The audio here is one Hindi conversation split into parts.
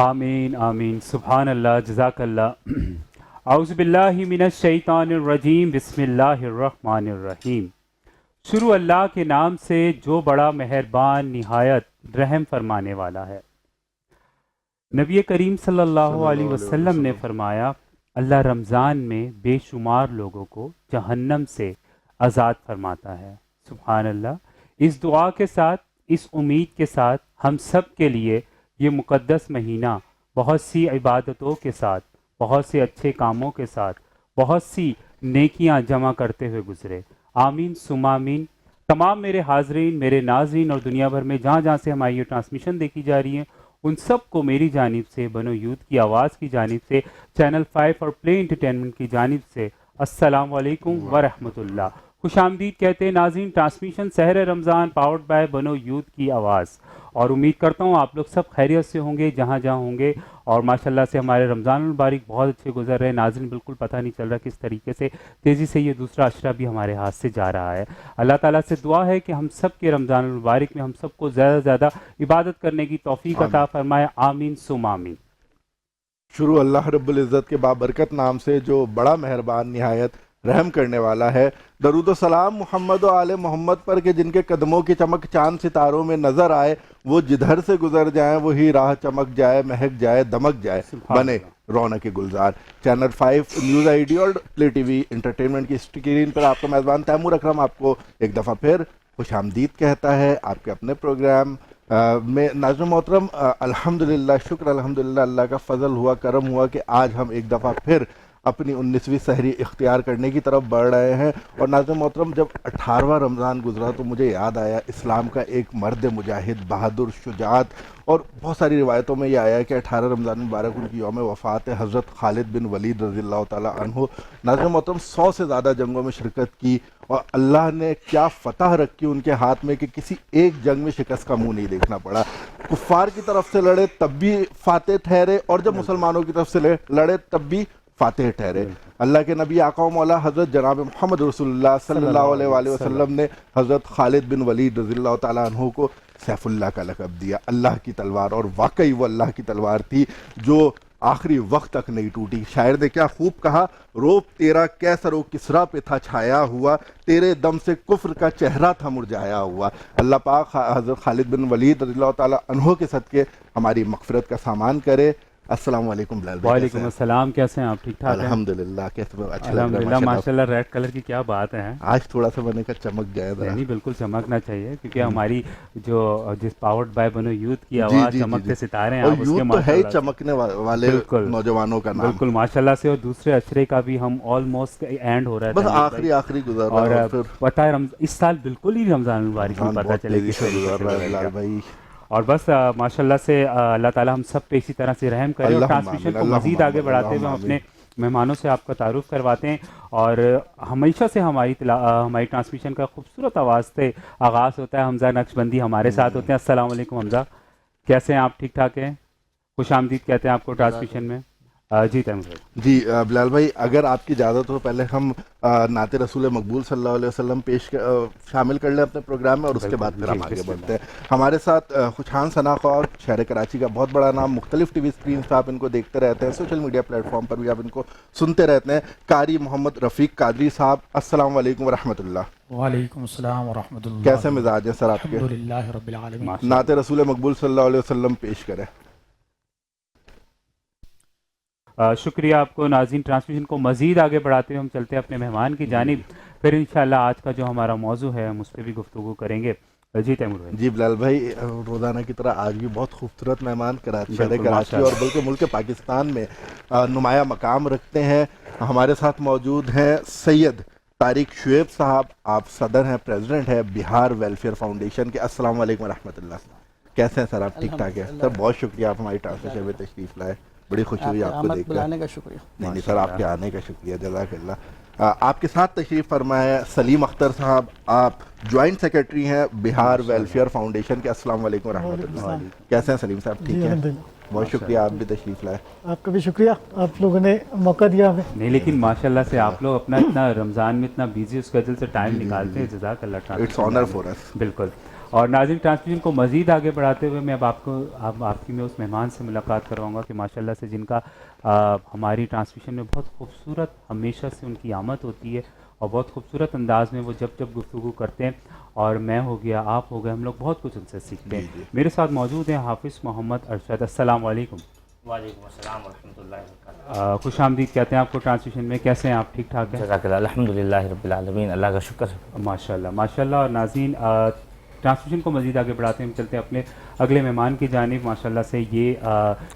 आमीन आमीन सुभान अल्लाह जज़ाकल्लाह। औज़ु बिल्लाहि मिनश शैतानिर रजीम बिस्मिल्लाहिर रहमानिर रहीम। शुरू अल्लाह के नाम से जो बड़ा मेहरबान निहायत रहम फरमाने वाला है। नबी करीम सल्लल्लाहु अलैहि वसल्लम ने फरमाया, अल्लाह रमज़ान में बेशुमार लोगों को जहन्नम से आज़ाद फरमाता है। सुभान अल्लाह। इस दुआ के साथ, इस उम्मीद के साथ हम सब के लिए ये मुक़द्दस महीना बहुत सी इबादतों के साथ, बहुत से अच्छे कामों के साथ, बहुत सी नेकियां जमा करते हुए गुजरे। आमीन सुमामीन। तमाम मेरे हाजरीन, मेरे नाजरीन और दुनिया भर में जहाँ जहाँ से हमारी ये ट्रांसमिशन देखी जा रही है, उन सब को मेरी जानिब से, बनो यूथ की आवाज़ की जानिब से, चैनल 5 और प्ले एंटरटेनमेंट की जानिब से अस्सलाम वालेकुम व रहमतुल्लाह। खुशामदीद कहते हैं नाज़रीन। ट्रांसमिशन सहर रमज़ान पावर्ड बाय बनो यूथ की आवाज़। और उम्मीद करता हूँ आप लोग सब खैरियत से होंगे जहाँ जहाँ होंगे। और माशाल्लाह से हमारे रमज़ान मुबारक बहुत अच्छे गुजर रहे हैं नाज़रीन। बिल्कुल पता नहीं चल रहा किस तरीके से तेज़ी से ये दूसरा अशरा भी हमारे हाथ से जा रहा है। अल्लाह ताला से दुआ है कि हम सब के रमज़ान मुबारक में हम सबको ज़्यादा से ज़्यादा इबादत करने की तौफीक अता फरमाए। आमीन सुम आमीन। शुरू अल्लाह रब्बुल इज़्ज़त के बाबरकत नाम से जो बड़ा मेहरबान निहायत रहम करने वाला है। दरूद व सलाम मोहम्मद व आले मोहम्मद पर के जिनके कदमों की चमक चांद सितारों में नजर आए, वो जिधर से गुजर जाए वही राह चमक जाए, महक जाए, दमक जाए, बने रौनक गुलजार। चैनल 5 न्यूज़ आईडी और प्ले टीवी एंटरटेनमेंट की स्क्रीन पर आपका मेज़बान तैमूर अकरम आपको एक दफ़ा फिर खुशामदीद कहता है आपके अपने प्रोग्राम में। नाज़रीन मोहतरम, अल्हम्दुलिल्लाह, शुक्र अल्हम्दुलिल्लाह, अल्लाह का फ़ज़ल हुआ, करम हुआ कि आज हम एक दफ़ा फिर अपनी 19वीं सहरी इख्तियार करने की तरफ बढ़ रहे हैं। और नाज़रीन मोहतरम, जब 18वां रमज़ान गुजरा तो मुझे याद आया इस्लाम का एक मर्द मुजाहिद, बहादुर, शुजात, और बहुत सारी रिवायतों में यह आया है कि 18 रमज़ान मुबारक उनकी यौम वफ़ात है, हज़रत खालिद बिन वलीद रज़ियल्लाहु ताला अन्हु। नाज़रीन मोहतरम, 100 से ज़्यादा जंगों में शिरकत की और अल्लाह ने क्या फ़तह रखी उनके हाथ में कि किसी एक जंग में शिकस्त का मुँह नहीं देखना पड़ा। कुफ़ार की तरफ से लड़े तब भी फ़ातेह ठहरे, और जब मुसलमानों की तरफ से लड़े तब भी फ़ातेह ठहरे। अल्लाह के नबी आका मौला हज़रत जनाब मोहम्मद रसूलुल्लाह सल्लल्लाहु अलैहि वसल्लम ने हज़रत खालिद बिन वलीद रज़ियल्लाहु ताला अन्हु को सैफुल्लाह का लक़ब दिया, अल्लाह की तलवार। और वाकई वो अल्लाह की तलवार थी जो आखिरी वक्त तक नहीं टूटी। शायर ने क्या खूब कहा, रोब तेरा कैसर व किसरा पे था छाया हुआ, तेरे दम से कुफ्र का चेहरा था मुरझाया हुआ। अल्लाह पाक हज़रत खालिद बिन वलीद रज़ियल्लाहु ताला अन्हु के सदक़े हमारी मग़फ़िरत का सामान करे। अस्सलाम वालेकुम बिलाल भाई। वालेकुम अस्सलाम, कैसे हैं आप? ठीक ठाक हैं? अल्हम्दुलिल्लाह। कैसे अच्छा अल्हम्दुलिल्लाह माशाल्लाह। रेड कलर की क्या बात है, आज थोड़ा सा बने का चमक गया था। नहीं, बिल्कुल चमकना चाहिए क्योंकि हमारी जो जिस पावर्ड बाय बनो यूथ की आवाज़ चमकते सितारे हैं, और आप उसके यूथ तो है ही चमकने वाले नौजवानों का नाम। बिल्कुल माशाल्लाह से। और दूसरे अशरे का भी हम ऑलमोस्ट एंड हो रहा है, बस आखिरी गुजर रहा है। और फिर पता है इस साल बिल्कुल ही रमज़ान मुबारक में पता चलेगी भाई। और बस माशाल्लाह से अल्लाह ताला हम सब पे इसी तरह से रहम करे। और ट्रांसमिशन को मज़ीद आगे बढ़ाते हुए हम अपने मेहमानों से आपका तारुफ करवाते हैं। और हमेशा से हमारी ट्रांसमिशन का खूबसूरत आवाज़ से आगाज़ होता है। हमज़ा नक्शबंदी हमारे साथ होते हैं। अस्सलाम वालेकुम हमज़ा, कैसे हैं आप? ठीक ठाक हैं? खुशामदीद कहते हैं आपको ट्रांसमिशन में। जी तैमूर भाई। जी बिलाल भाई, अगर आपकी इजाज़त हो पहले हम नाते रसूल मकबूल सल्लल्लाहु अलैहि वसल्लम शामिल कर लें अपने प्रोग्राम में, और उसके बाद फिर जी, हम आगे बिस्मिल्लाह। बढ़ते हैं। हमारे साथ खुशान सना खौर, शहर कराची का बहुत बड़ा नाम, मुख्तलिफ टीवी स्क्रीन पर आप इनको देखते रहते हैं, सोशल मीडिया प्लेटफॉर्म पर भी आप इनको सुनते रहते हैं। कारी मोहम्मद रफ़ीक कादरी साहब, अस्सलाम वालेकुम वरहमतुल्लाह। वालेकुम अस्सलाम वरहमतुल्लाह। कैसे मिजाज हैं सर आपके? अल्हम्दुलिल्लाह रब्बिल आलमीन। माशाल्लाह। नाते रसूल मकबूल सल्लल्लाहु अलैहि वसल्लम पेश करें। शुक्रिया आपको नाज़रीन। ट्रांसमिशन को मज़ीद आगे बढ़ाते हुए हम चलते हैं अपने मेहमान की जानिब। फिर इंशाल्लाह आज का जो हमारा मौजू है हम उस पर भी गुफ्तगू करेंगे। जी तैमूर भाई। जी बिलाल भाई, रोज़ाना की तरह आज भी बहुत खूबसूरत मेहमान कराची, शहर बिल्कुल, कराची और बल्कि मुल्क पाकिस्तान में नुमाया मकाम रखते हैं। हमारे साथ मौजूद हैं सैयद तारिक शुएब साहब, आप सदर हैं, प्रेसिडेंट हैं बिहार वेलफेयर फाउंडेशन के। अस्सलाम वालेकुम रहमतुल्लाह। कैसे हैं सर आप? ठीक ठाक है सर, बहुत शुक्रिया आप हमारी ट्रांसमिशन में तशरीफ़ लाए, बड़ी खुशी हुई आपको देखकर। बुलाने का शुक्रिया। नहीं सर, आपके आने का शुक्रिया, जज़ाकल्लाह। आपके साथ तशरीफ़ फरमाया है सलीम अख्तर साहब, आप जॉइंट सेक्रेटरी हैं बिहार वेलफेयर फाउंडेशन के। अस्सलाम वालेकुम रहमतुल्लाह। कैसे हैं सलीम साहब? ठीक है, बहुत शुक्रिया, आप भी तशरीफ़ लाए। आपका भी शुक्रिया, आप लोगों ने मौका दिया हमें। नहीं, लेकिन माशाल्लाह से आप लोग अपना इतना रमज़ान में इतना बिजी स्केड्यूल से टाइम निकालते हैं, जज़ाकल्लाह। It's honour for us. बिल्कुल। और नाज़रीन, ट्रांसमिशन को मज़ीद आगे बढ़ाते हुए मैं अब आपकी मैं उस मेहमान से मुलाकात करवाऊँगा कि माशाल्लाह से जिनका हमारी ट्रांसमिशन में बहुत खूबसूरत हमेशा से उनकी आमद होती है और बहुत खूबसूरत अंदाज में वो जब गुफ्तगू करते हैं, और मैं हो गया, आप हो गए, हम लोग बहुत कुछ उनसे सीखते हैं। मेरे साथ मौजूद हैं हाफिज़ मोहम्मद अरशद। अस्सलाम वालेकुम। वालेकुम अस्सलाम वरहमतुल्लाहि वबरकातुहू। खुश आमदीद कहते हैं आपको ट्रांसमिशन में। कैसे हैं आप? ठीक ठाक हैं? जज़ाकल्लाह, अल्हम्दुलिल्लाह रब्बिल आलमीन, अल्लाह का शुक्र। माशाल्लाह माशाल्लाह। और नाज़रीन, ट्रांसमिशन को मज़ीद आगे बढ़ाते हैं हम चलते हैं अपने अगले मेहमान की जानिब। माशाल्लाह से ये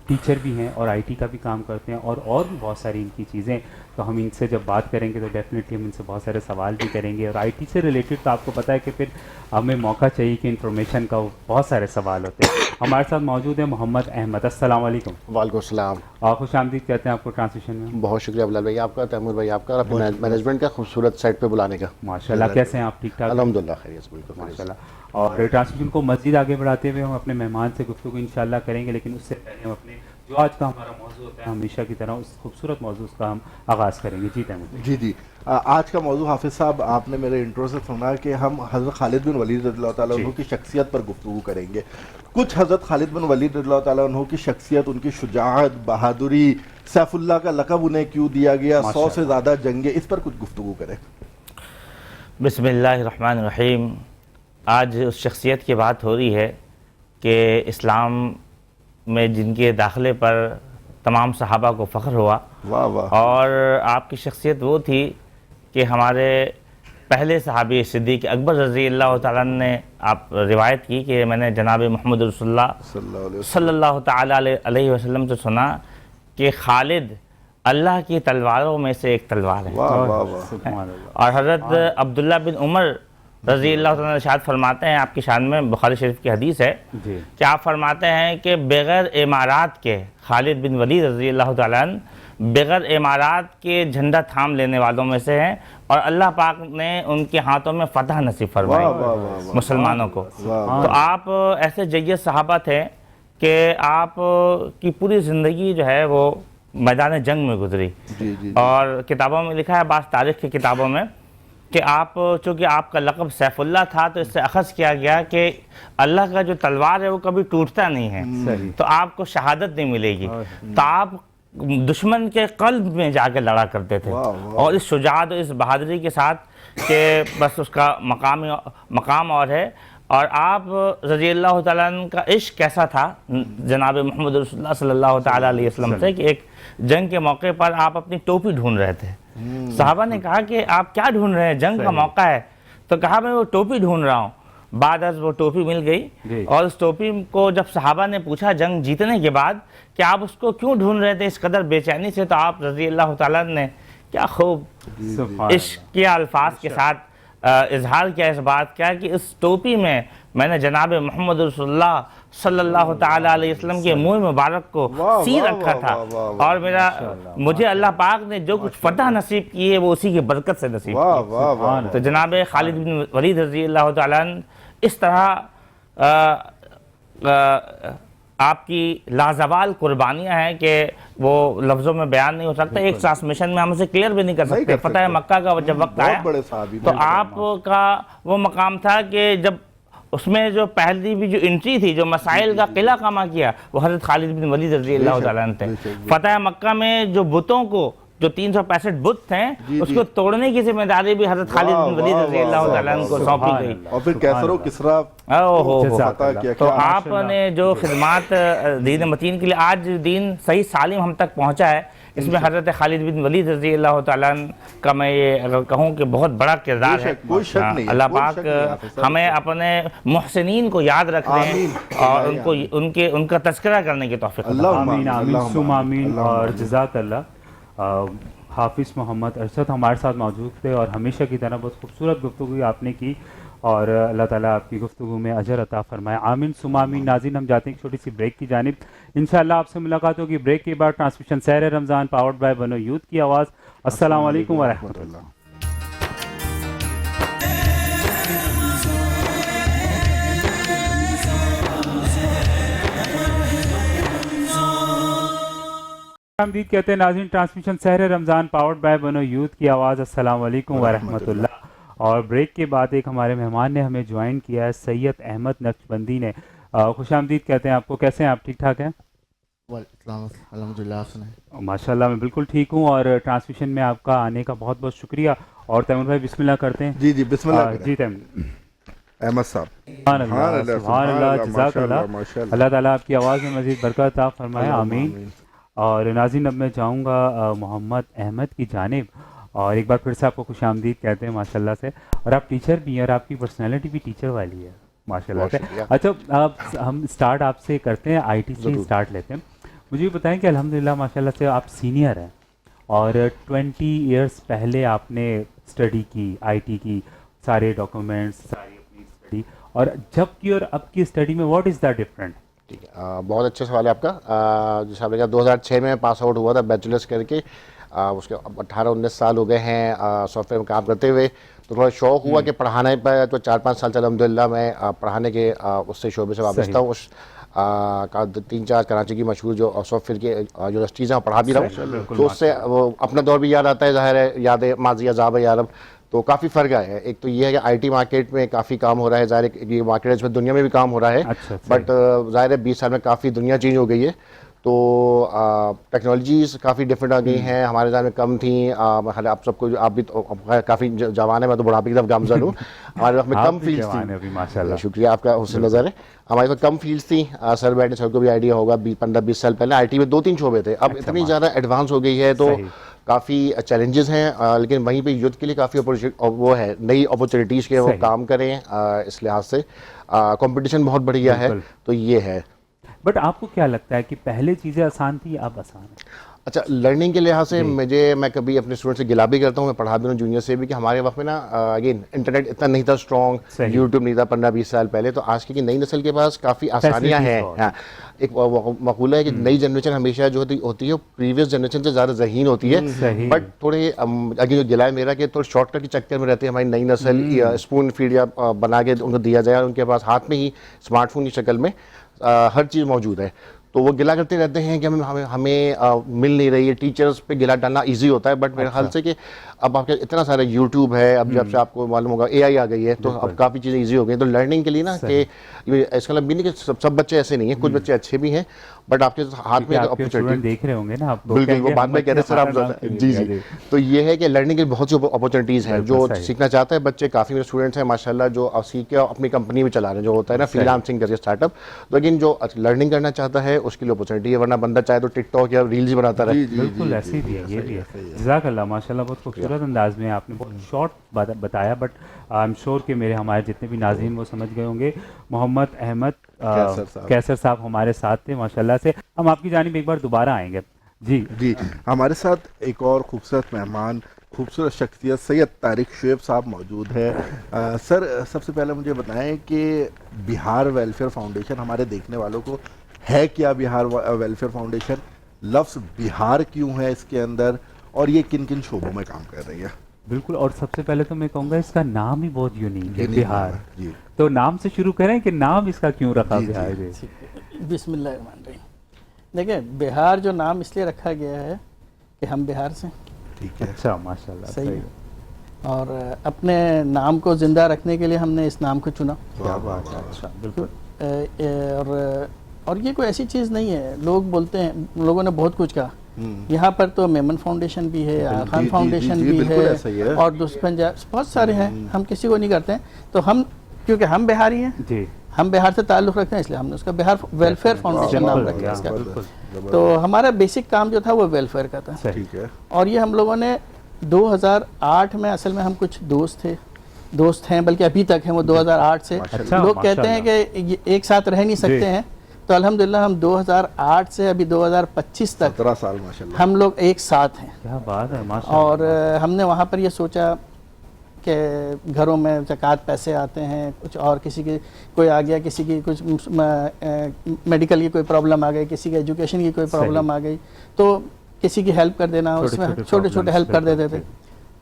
टीचर भी हैं और आईटी का भी काम करते हैं और भी बहुत सारी इनकी चीज़ें। तो हम इनसे जब बात करेंगे तो डेफिनेटली हम इनसे बहुत सारे सवाल भी करेंगे, और आईटी से रिलेटेड तो आपको पता है कि फिर हमें मौका चाहिए कि इंफॉर्मेशन का बहुत सारे सवाल होते हैं। हमारे साथ मौजूद है मोहम्मद अहमद। अस्सलाम वालेकुम। वालेकुम सलाम। खुश आमदीद कहते हैं आपको ट्रांसमिशन में। बहुत शुक्रिया बिलाल भाई आपका, तैमूर भाई आपका, और अपने मैनेजमेंट का खूबसूरत साइट पे बुलाने का। माशाल्लाह। कैसे हैं आप? ठीक ठाक? अल्हम्दुलिल्लाह खैरियत, बिल्कुल माशाल्लाह। और ट्रांसमिशन को मज़ीद आगे बढ़ाते हुए हम अपने मेहमान से गुफ्तगू इंशाल्लाह करेंगे, लेकिन उससे पहले हम अपने जो आज का हमारा मौजू होता है हमेशा की तरह उस खूबसूरत मौजू का हम आगाज़ करेंगे। जी तैमूर। जी आज का मौजू हाफिज़ साहब, आपने मेरे इंट्रो से सुना कि हम हज़रत खालिद बिन वलीद रज़ियल्लाहु ताला अन्हु की शख्सियत पर गुफ्तगू करेंगे। कुछ हज़रत खालिद बिन वलीद रज़ियल्लाहु ताला अन्हु की शख्सियत, उनकी शुजाअत, बहादुरी, सैफुल्लाह का लक़ब उन्हें क्यों दिया गया, 100 से ज़्यादा जंगें, इस पर कुछ गुफ्तगू करें। बिस्मिल्लाहिर्रहमानिर्रहीम। आज उस शख्सियत की बात हो रही है कि इस्लाम में जिनके दाखिले पर तमाम सहाबा को फ़ख्र हुआ। वाह वाह। और आपकी शख्सियत वो थी कि हमारे पहले सहाबी सिद्दीक़ अकबर रज़ी अल्लाह तआला ने आप रिवायत की कि मैंने जनाब मोहम्मद रसूलुल्लाह सल्लल्लाहु तआला अलैहि वसल्लम से सुना कि खालिद अल्लाह की तलवारों में से एक तलवार है। वाह वाह वाह। और हज़रत अब्दुल्ला बिन उमर रज़ी अल्लाह तआला इरशाद फरमाते हैं, आपकी शान में बुखारी शरीफ की हदीस है कि आप फरमाते हैं कि बग़ैर इमारात के खालिद बिन वलीद रज़ी अल्लाह तआला बग़ैर इमारात के झंडा थाम लेने वालों में से हैं, और अल्लाह पाक ने उनके हाथों में फ़तह नसीब फरमाई मुसलमानों को। तो आप ऐसे जय्यद सहाबा थे कि आप की पूरी ज़िंदगी जो है वो मैदान जंग में गुजरी। और किताबों में लिखा है, बाज़ तारीख़ की किताबों में, कि आप चूँकि आपका लक़ब सैफुल्लाह था तो इससे अख़ज़ किया गया कि अल्लाह का जो तलवार है वो कभी टूटता नहीं है, तो आपको शहादत नहीं मिलेगी। तो आप दुश्मन के क़ल्ब में जाकर लड़ा करते थे, और इस शुजाअत और इस बहादुरी के साथ कि बस उसका मकाम और है। और आप रज़ी अल्लाह तआला अन्हु का इश्क कैसा था जनाब मोहम्मद रसूलुल्लाह सल्लल्लाहु तआला अलैहि वसल्लम से कि एक जंग के मौके पर आप अपनी टोपी ढूंढ रहे थे। सहाबा ने कहा कि आप क्या ढूंढ रहे हैं, जंग का मौका है। तो कहा मैं वो टोपी ढूंढ रहा हूँ। बाद अज़ वो टोपी मिल गई, और उस टोपी को जब सहाबा ने पूछा जंग जीतने के बाद कि आप उसको क्यों ढूंढ रहे थे इस कदर बेचैनी से, तो आप रज़ी अल्लाह तआला ने क्या खूब इश्क के अल्फाज के साथ इजहार किया, इस बात का कि इस टोपी में मैंने जनाब मोहम्मद रसूलुल्लाह सल्लल्लाहु तआला अलैहि वसल्लम के मुँह मुबारक को सी रखा था, और मुझे अल्लाह पाक ने जो कुछ फतह नसीब की है वो उसी की बरकत से नसीब की। तो जनाब खालिद बिन वलीद रज़ी अल्लाह तआला इस तरह आपकी लाजवाल कुर्बानियां हैं कि वो लफ्ज़ों में बयान नहीं हो सकता, एक ट्रांसमिशन में हम उसे क्लियर भी नहीं कर सकते। फतह मक्का का जब वक्त आया बड़े साहबी तो आपका वो मकाम था कि जब उसमें जो पहली भी जो एंट्री थी, जो मसाइल का किला कामा किया, वो हज़रत खालिद बिन वलीद रज़ी अल्लाह तआला अन्हु थे। फतह मक्का में जो बुतों को, जो 365 बुत थे, उसको तोड़ने की जिम्मेदारी भी हज़रत खालिद बिन वलीद रज़ी अल्लाह तआला अन्हु को सौंपी गई। और फिर कैसर व किसरा तो आपने जो खिदमात दीन मतीन के लिए आज दीन सही सालिम हम तक पहुँचा है, इसमें हज़रत खालिद बिन वलीद रज़ी अल्लाह तआला अन्हु का मैं ये अगर कहूँ कि बहुत बड़ा किरदार है। कोई शक नहीं, अल्लाह पाक हमें अपने मुहसिनीन को याद रखने और उनको उनका तज़किरा करने की तौफीक अता फरमाए। आमीन आमीन सुम आमीन। और जज़ाकल्लाह। हाफिज़ मोहम्मद अरशद हमारे साथ मौजूद थे और हमेशा की तरह बहुत खूबसूरत गुफ्तगू आपने की और अल्लाह ताला आपकी गुफ्तगू में अजर अता फरमाए। आमीन सुम आमीन। नाज़रीन, हम जाते हैं एक छोटी सी ब्रेक की जानिब। इंशाअल्लाह आपसे मुलाकात होगी ब्रेक के बाद। ट्रांसमिशन सहर रमज़ान पावर्ड बाय बनो यूथ की आवाज़। अस्सलाम वालेकुम व रहमतुल्लाह। आमदीद कहते हैं नाज़रीन, ट्रांसमिशन सहर रमज़ान पावर्ड बाय बनो यूथ की आवाज़। अस्सलाम वालेकुम व रहमतुल्लाह। और ब्रेक के बाद एक हमारे मेहमान ने हमें ज्वाइन किया है, सैयद अहमद नक्शबंदी ने। खुश आमदीद कहते हैं आपको। कैसे हैं आप? ठीक ठाक हैं? अल्हम्दुलिल्लाह। माशाल्लाह, मैं बिल्कुल ठीक हूँ और ट्रांसमिशन में आपका आने का बहुत बहुत शुक्रिया। और तैमूर भाई बिस्मिल्लाह करते हैं। जी जी बिस्मिल्लाह। जी तैमूर अहमद साहब, सुभान अल्लाह, जज़ाकल्लाह। अल्लाह ताला आपकी आवाज़ में मज़ीद बरकत अता फरमाए। आमीन। और नाज़रीन, अब मैं जाऊँगा मोहम्मद अहमद की जानिब और एक बार फिर से आपको खुश आमदीद कहते हैं माशाल्लाह से। और आप टीचर भी हैं और आपकी पर्सनैलिटी भी टीचर वाली है माशाल्लाह से। अच्छा, आप हम स्टार्ट आपसे करते हैं, आईटी से स्टार्ट लेते हैं। मुझे बताएं कि अल्हम्दुलिल्लाह माशाल्लाह से आप सीनियर हैं और 20 इयर्स पहले आपने स्टडी की, आईटी की, सारे डॉक्यूमेंट्स, सारी अपनी स्टडी, और जब की और अब की स्टडी में व्हाट इज़ द डिफरेंट? ठीक है, बहुत अच्छा सवाल है आपका। जैसे आपने कहा 2006 में पास आउट हुआ था बैचलर्स करके, उसके 18-19 साल हो गए हैं सॉफ्टवेयर में काम करते हुए। तो थोड़ा शौक़ हुआ कि पढ़ाने पर, तो 4-5 साल से अल्हम्दुलिल्लाह मैं पढ़ाने के उससे शोबे से वाबस्ता हूँ। उस 3-4 कराची की मशहूर जो सॉफ्टवेयर की यूनिवर्सिटीज़ हैं पढ़ा भी रहा हूँ, तो उससे वो अपना दौर भी याद आता है, ज़ाहिर है याद माजी अज़ाब यारब। तो काफ़ी फ़र्क आया है। एक तो ये है कि आईटी मार्केट में काफ़ी काम हो रहा है, ज़ाहिर है ये मार्केट है, इसमें दुनिया में भी काम हो रहा है। बट ज़ाहिर है 20 साल में काफ़ी दुनिया चेंज हो गई है। तो टेक्नोलॉजीज़ काफ़ी डिफरेंट आ गई हैं, हमारे ज़माने में कम थी। आप सबको, आप भी तो काफ़ी जवान है, मैं तो बुढ़ापे की तरफ गामज़न हूँ। हमारे वक्त में कम फील्ड्स थी। माशाल्लाह, शुक्रिया आपका हुस्न नज़र है। हमारे वक्त कम फील्ड्स थी। सर बैठे, सबको भी आइडिया होगा 15-20 साल पहले आईटी में 2-3 शोबे थे। अब इतनी ज़्यादा एडवांस हो गई है तो काफ़ी चैलेंजेस हैं, लेकिन वहीं पे यूथ के लिए काफ़ी वो है, नई अपॉर्चुनिटीज़ के वो काम करें। इस लिहाज से कंपटीशन बहुत बढ़िया है, तो ये है। बट आपको क्या लगता है कि पहले चीज़ें आसान थी, अब आसान है? अच्छा, लर्निंग के लिहाज से मैं कभी अपने स्टूडेंट से गिला भी करता हूँ, मैं पढ़ा भी हूँ जूनियर से भी, कि हमारे वक्त में ना अगेन इंटरनेट इतना नहीं था स्ट्रॉन्ग, यूट्यूब नहीं था 15-20 साल पहले। तो आज की नई नस्ल के पास काफ़ी आसानियाँ हैं। हाँ, एक मकूला है कि नई जनरेशन हमेशा जो होती है प्रीवियस जनरेशन से ज़्यादा ज़हीन होती है। बट थोड़े अगेन जो गिला है मेरा कि थोड़े शॉर्टकट के चक्कर में रहते हैं हमारी नई नस्ल। स्पून फीड या बना के उनको दिया जाए, उनके पास हाथ में ही स्मार्टफोन की शक्ल में हर चीज़ मौजूद है, तो वो गिला करते रहते हैं कि हमें मिल नहीं रही है। टीचर्स पे गिला डालना इजी होता है, बट मेरे ख्याल से कि अब आपके इतना सारा यूट्यूब है, अब जब से आपको मालूम होगा एआई आ गई है, तो अब काफ़ी चीज़ें इजी हो गई। तो लर्निंग के लिए ना कि इसका मतलब भी नहीं कि सब बच्चे ऐसे नहीं हैं, कुछ बच्चे अच्छे भी हैं, बट आपके हाथ में अपॉर्चुनिटी देख रहे होंगे ना आप, बिल्कुल वो बाद में कह रहे सर आप। जी जी, तो ये है कि लर्निंग की बहुत सी अपॉर्चुनिटीज़ हैं। जो सीखना चाहते हैं बच्चे, काफ़ी मेरे स्टूडेंट्स हैं माशाल्लाह जो सीख के अपनी कंपनी में चला रहे हैं, जो होता है ना फ्रीलांसिंग करके स्टार्टअप। लेकिन जो लर्निंग करना चाहता है उसके लिए अपॉर्चुनिटी है, वरना बंदा चाहे तो टिकटॉक या रील्स ही बनाता रहे। बिल्कुल ऐसे भी है, ये भी है। जज़ाकल्लाह, माशाल्लाह बहुत खूबसूरत अंदाज में आपने बहुत शॉर्ट बताया, बट आई एम श्योर कि हमारे जितने भी नाज़रीन वो समझ गए होंगे। मोहम्मद अहमद कैसर साहब हमारे साथ थे माशाल्लाह से। हम आपकी जानिब एक बार दोबारा आएंगे। जी जी, हमारे साथ एक और खूबसूरत मेहमान, खूबसूरत शख्सियत सैयद तारिक शुएब साहब मौजूद है। सर, सबसे पहले मुझे बताएं कि बिहार वेलफेयर फाउंडेशन हमारे देखने वालों को है क्या? बिहार वेलफेयर फाउंडेशन, लफ्ज़ बिहार क्यों है इसके अंदर, और ये किन किन शोबों में काम कर रही है? बिल्कुल। और सबसे पहले तो मैं कहूँगा इसका नाम ही बहुत यूनिक है, जी, बिहार। जी। तो नाम से शुरू करें कि नाम इसका क्यों रखा जी, बिहार जी। है? बिस्मिल्लाहिर्रहमानिर्रहीम। देखिए, बिहार जो नाम इसलिए रखा गया है कि हम बिहार से, ठीक है। अच्छा, माशाल्लाह, सही सही है। है। और अपने नाम को ज़िंदा रखने के लिए हमने इस नाम को चुना। क्या बात है, अच्छा, बिल्कुल। और ये कोई ऐसी चीज़ नहीं है, लोग बोलते हैं, लोगों ने बहुत कुछ कहा। यहाँ पर तो मेमन फाउंडेशन भी है, आगा खान जी, फाउंडेशन जी, भी बिल्कुल ऐसा ही है। और दूसरे पंजाब बहुत सारे हैं, हम किसी को नहीं करते हैं। तो हम, क्योंकि हम बिहारी हैं, जी, हम बिहार से ताल्लुक़ रखते हैं, इसलिए हमने उसका बिहार वेलफेयर फाउंडेशन नाम बिल्कुल, रखा इसका। बिल्कुल। तो हमारा बेसिक काम जो था वो वेलफेयर का था। सही। ठीक है। और ये हम लोगों ने 2008 में, असल में हम कुछ दोस्त हैं, बल्कि अभी तक हैं वो 2008 से। अच्छा, लोग कहते हैं कि ये एक साथ रह नहीं सकते हैं, तो अल्हम्दुलिल्लाह हम 2008 से अभी 2025 तक 17 साल माशाल्लाह। हम लोग एक साथ हैं। क्या बात है, माशाल्लाह। और हमने वहाँ पर ये सोचा कि घरों में ज़कात पैसे आते हैं, कुछ और किसी की कोई आ गया, किसी की कुछ मेडिकल की कोई प्रॉब्लम आ गई, किसी की एजुकेशन की कोई प्रॉब्लम आ गई, तो किसी की हेल्प कर देना, उसमें छोटे छोटे हेल्प कर देते थे।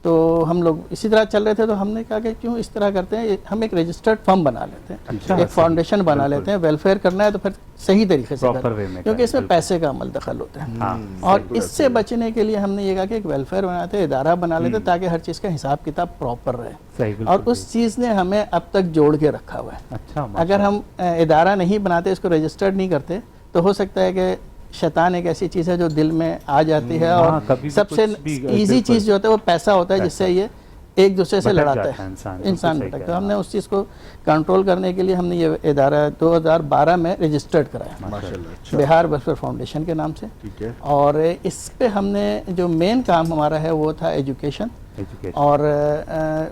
तो हम लोग इसी तरह चल रहे थे। तो हमने कहा कि क्यों इस तरह करते हैं, हम एक रजिस्टर्ड फर्म बना लेते हैं, अच्छा, एक फाउंडेशन बना लेते हैं। वेलफेयर करना है तो फिर सही तरीके से Proper way में करें, क्योंकि करें, इसमें पैसे का अमल दखल होता है। हाँ, और इससे बचने के लिए हमने ये कहा कि एक वेलफेयर बनाते हैं, इदारा बना लेते हैं, ताकि हर चीज़ का हिसाब किताब प्रॉपर रहे। सही, बिल्कुल। और उस चीज़ ने हमें अब तक जोड़ के रखा हुआ है। अच्छा, अगर हम इदारा नहीं बनाते, इसको रजिस्टर्ड नहीं करते, तो हो सकता है कि शैतान एक ऐसी चीज़ है जो दिल में आ जाती है। हाँ, और कभी भी सबसे कुछ भी, ईजी बिल्कुल। चीज़ जो होता है वो पैसा होता है, जिससे ये एक दूसरे से भटक लड़ाता जाता है, है इंसान, इंसान बिल्कुल सही भटकता कह है। रहे हमने उस चीज़ को कंट्रोल करने के लिए हमने ये इदारा 2012 में रजिस्टर्ड कराया, माशाल्लाह। अच्छा, बिहार वेलफेयर फाउंडेशन के नाम से। ठीक है। और इस पे हमने जो मेन काम हमारा है वो था एजुकेशन एजुकेशन, और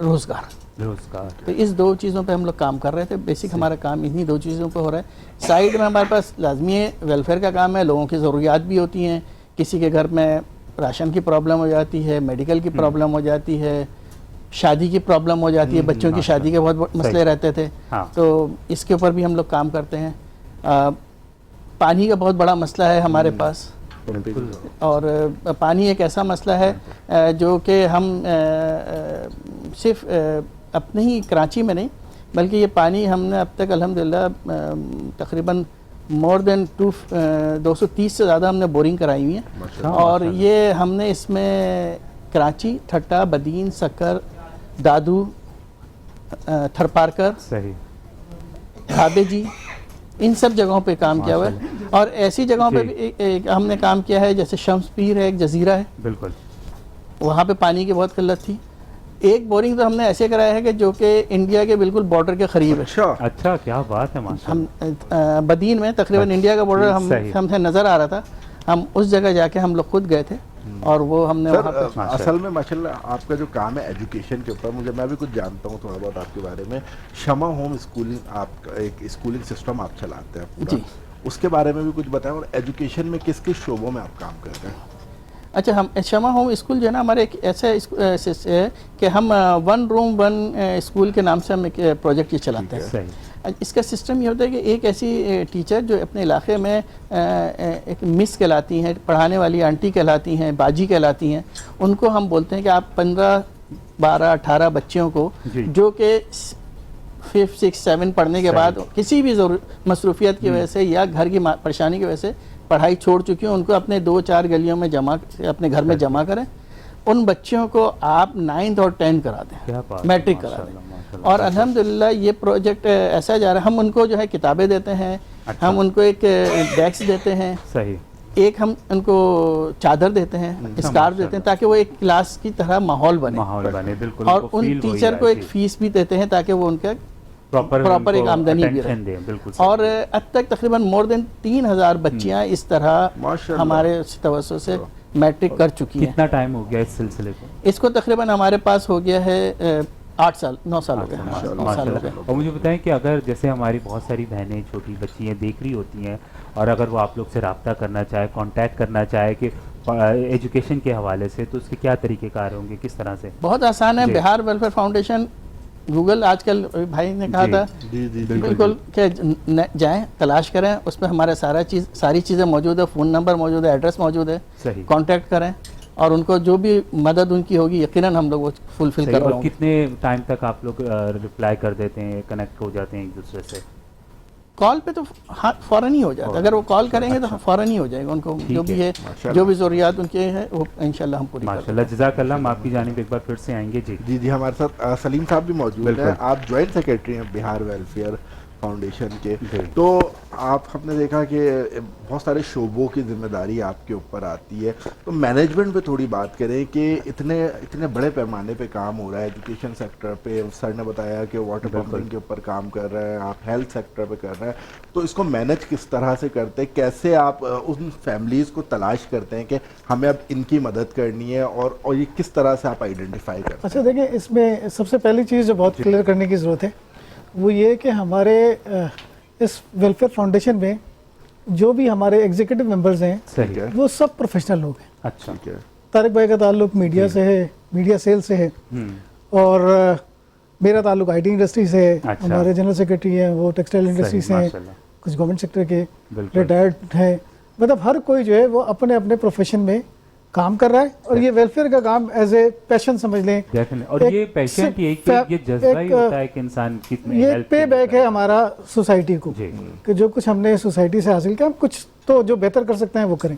रोज़गार। रोजगार। तो इस दो चीज़ों पे हम लोग काम कर रहे थे। बेसिक हमारा काम इन्हीं दो चीज़ों पे हो रहा है। साइड में हमारे पास लाजमी है वेलफेयर का काम है, लोगों की ज़रूरियात भी होती हैं। किसी के घर में राशन की प्रॉब्लम हो जाती है, मेडिकल की प्रॉब्लम हो जाती है, शादी की प्रॉब्लम हो जाती है, बच्चों की शादी के बहुत मसले रहते थे। हाँ। तो इसके ऊपर भी हम लोग काम करते हैं। पानी का बहुत बड़ा मसला है हमारे पास, और पानी एक ऐसा मसला है जो कि हम सिर्फ अपने ही कराची में नहीं, बल्कि ये पानी हमने अब तक अल्हम्दुलिल्लाह तकरीबन मोर देन 230 से ज़्यादा हमने बोरिंग कराई हुई है। और ये हमने इसमें कराची, ठट्टा, बदीन, सक्कर, दादू, थरपारकर, सही, खाबे जी, इन सब जगहों पे काम किया हुआ है। और ऐसी जगहों पे भी हमने काम किया है, जैसे शम्स पीर है, एक जजीरा है, बिल्कुल। वहाँ पे पानी की बहुत किल्लत थी। एक बोरिंग तो हमने ऐसे कराया है कि जो कि इंडिया के बिल्कुल बॉर्डर के करीब है। अच्छा, क्या बात है, माशाल्लाह। हम बदीन में तकरीबन इंडिया का बॉर्डर हमसे नज़र आ रहा था। हम उस जगह जाके हम लोग खुद गए थे और वो हमने वहाँ पे। असल में माशाल्लाह आपका जो काम है एजुकेशन के ऊपर, मैं भी कुछ जानता हूँ थोड़ा बहुत आपके बारे में। शमा होम स्कूलिंग, आपका एक स्कूलिंग सिस्टम आप चलाते हैं पूरा, जी। उसके बारे में भी कुछ बताएं। और एजुकेशन में किस किस शोबों में आप काम कर रहे हैं? अच्छा, हम शमा होम स्कूल जो है ना, हमारे एक ऐसा है कि हम 1 रूम 1 स्कूल के नाम से हम एक प्रोजेक्ट ये चलाते हैं। सही। इसका सिस्टम ये होता है कि एक ऐसी टीचर जो अपने इलाके में एक मिस कहलाती हैं, पढ़ाने वाली आंटी कहलाती हैं, बाजी कहलाती हैं, उनको हम बोलते हैं कि आप 15, 12, 18 बच्चों को जो कि 5, 6, 7 पढ़ने के बाद किसी भी मसरूफियत की वजह से या घर की परेशानी की वजह से पढ़ाई छोड़ चुकी हैं, उनको अपने 2-4 गलियों में अपने घर में जमा करें। उन बच्चों को आप 9th और 10th करा दें, मैट्रिक करा दें। और अल्हम्दुलिल्लाह ये प्रोजेक्ट ऐसा जा रहा है, हम उनको जो है किताबें देते हैं, हम उनको एक डेस्क देते हैं, सही, एक हम उनको चादर देते हैं, स्कार्फ देते हैं, ताकि वो एक क्लास की तरह माहौल बने। बिल्कुल। और उन टीचर को एक फीस भी देते हैं ताकि वो उनका प्रॉपर एक आमदनी भी रहे। और अब तक तकरीबन मोर देन 3000 बच्चियां इस तरह हमारे तवज्जो से मैट्रिक कर चुकी हैं। कितना टाइम हो गया इस सिलसिले को? इसको तकरीबन हमारे पास हो गया है 8 साल 9 साल हो गए। 9 साल हो गए। और मुझे बताएं कि अगर जैसे हमारी बहुत सारी बहनें, छोटी बच्चियाँ देख रही होती हैं, और अगर वो आप लोग से रब्ता करना चाहे, कांटेक्ट करना चाहे कि एजुकेशन के हवाले से, तो उसके क्या तरीक़ेकार होंगे, किस तरह से? बहुत आसान है। बिहार वेलफेयर फाउंडेशन गूगल, आजकल भाई ने कहा था, बिल्कुल कि जाएं, तलाश करें, उसमें हमारा सारी चीज़ें मौजूद है, फ़ोन नंबर मौजूद है, एड्रेस मौजूद है, कांटेक्ट करें और उनको जो भी मदद उनकी होगी यकीनन हम लोग वो फुलफिल सही, कर रहे और होंगे। कितने टाइम तक आप लोग रिप्लाई कर देते हैं, कनेक्ट हो जाते हैं एक दूसरे से? कॉल पे तो हाँ फ़ौरन ही हो जाता है, अगर वो कॉल करेंगे तो फ़ौरन ही हो जाएगा, उनको जो भी है जो भी ज़रूरियात उनके हैं वो इंशाल्लाह हम पूरी कर माशाल्लाह, जज़ाकल्लाह। हम आपकी जानिब एक बार फिर से आएंगे जी। जी जी, हमारे साथ सलीम साहब भी मौजूद बिल्कुल। हैं। आप जॉइंट सेक्रेटरी हैं बिहार वेलफेयर फाउंडेशन के। जी। तो आपने देखा कि बहुत सारे शोबों की जिम्मेदारी आपके ऊपर आती है, तो मैनेजमेंट पे थोड़ी बात करें कि इतने बड़े पैमाने पे काम हो रहा है एजुकेशन सेक्टर पे। सर ने बताया कि वाटर पंपिंग के ऊपर काम कर रहे हैं, आप हेल्थ सेक्टर पे कर रहे हैं, तो इसको मैनेज किस तरह से करते हैं? कैसे आप उन फैमिलीज़ को तलाश करते हैं कि हमें अब इनकी मदद करनी है, और ये किस तरह से आप आइडेंटिफाई करते हैं? अच्छा देखिए, इसमें सबसे पहली चीज़ जो बहुत क्लियर करने की ज़रूरत है वो ये कि हमारे इस वेलफेयर फाउंडेशन में जो भी हमारे एग्जीक्यूटिव मेंबर्स हैं सही है। वो सब प्रोफेशनल लोग हैं। अच्छा। ठीक है। तारिक भाई का ताल्लुक मीडिया से है, मीडिया सेल से है, और मेरा ताल्लुक आईटी इंडस्ट्री से है। अच्छा। हमारे जनरल सेक्रेटरी हैं वो टेक्सटाइल इंडस्ट्री से हैं, माशाल्लाह। कुछ गवर्नमेंट सेक्टर के बिल्कुल। रिटायर्ड हैं। मतलब हर कोई जो है वो अपने अपने प्रोफेशन में काम कर रहा है, और ये वेलफेयर का काम एज ए पैशन समझ लें। डेफिनेटली। और एक ये पैशन सिर्फ की ये जज्बा ही होता है कि इंसान कितने ये हेल्प पे बैक है हमारा सोसाइटी को, जी। कि जो कुछ हमने सोसाइटी से हासिल किया हम कुछ तो जो बेहतर कर सकते हैं वो करें।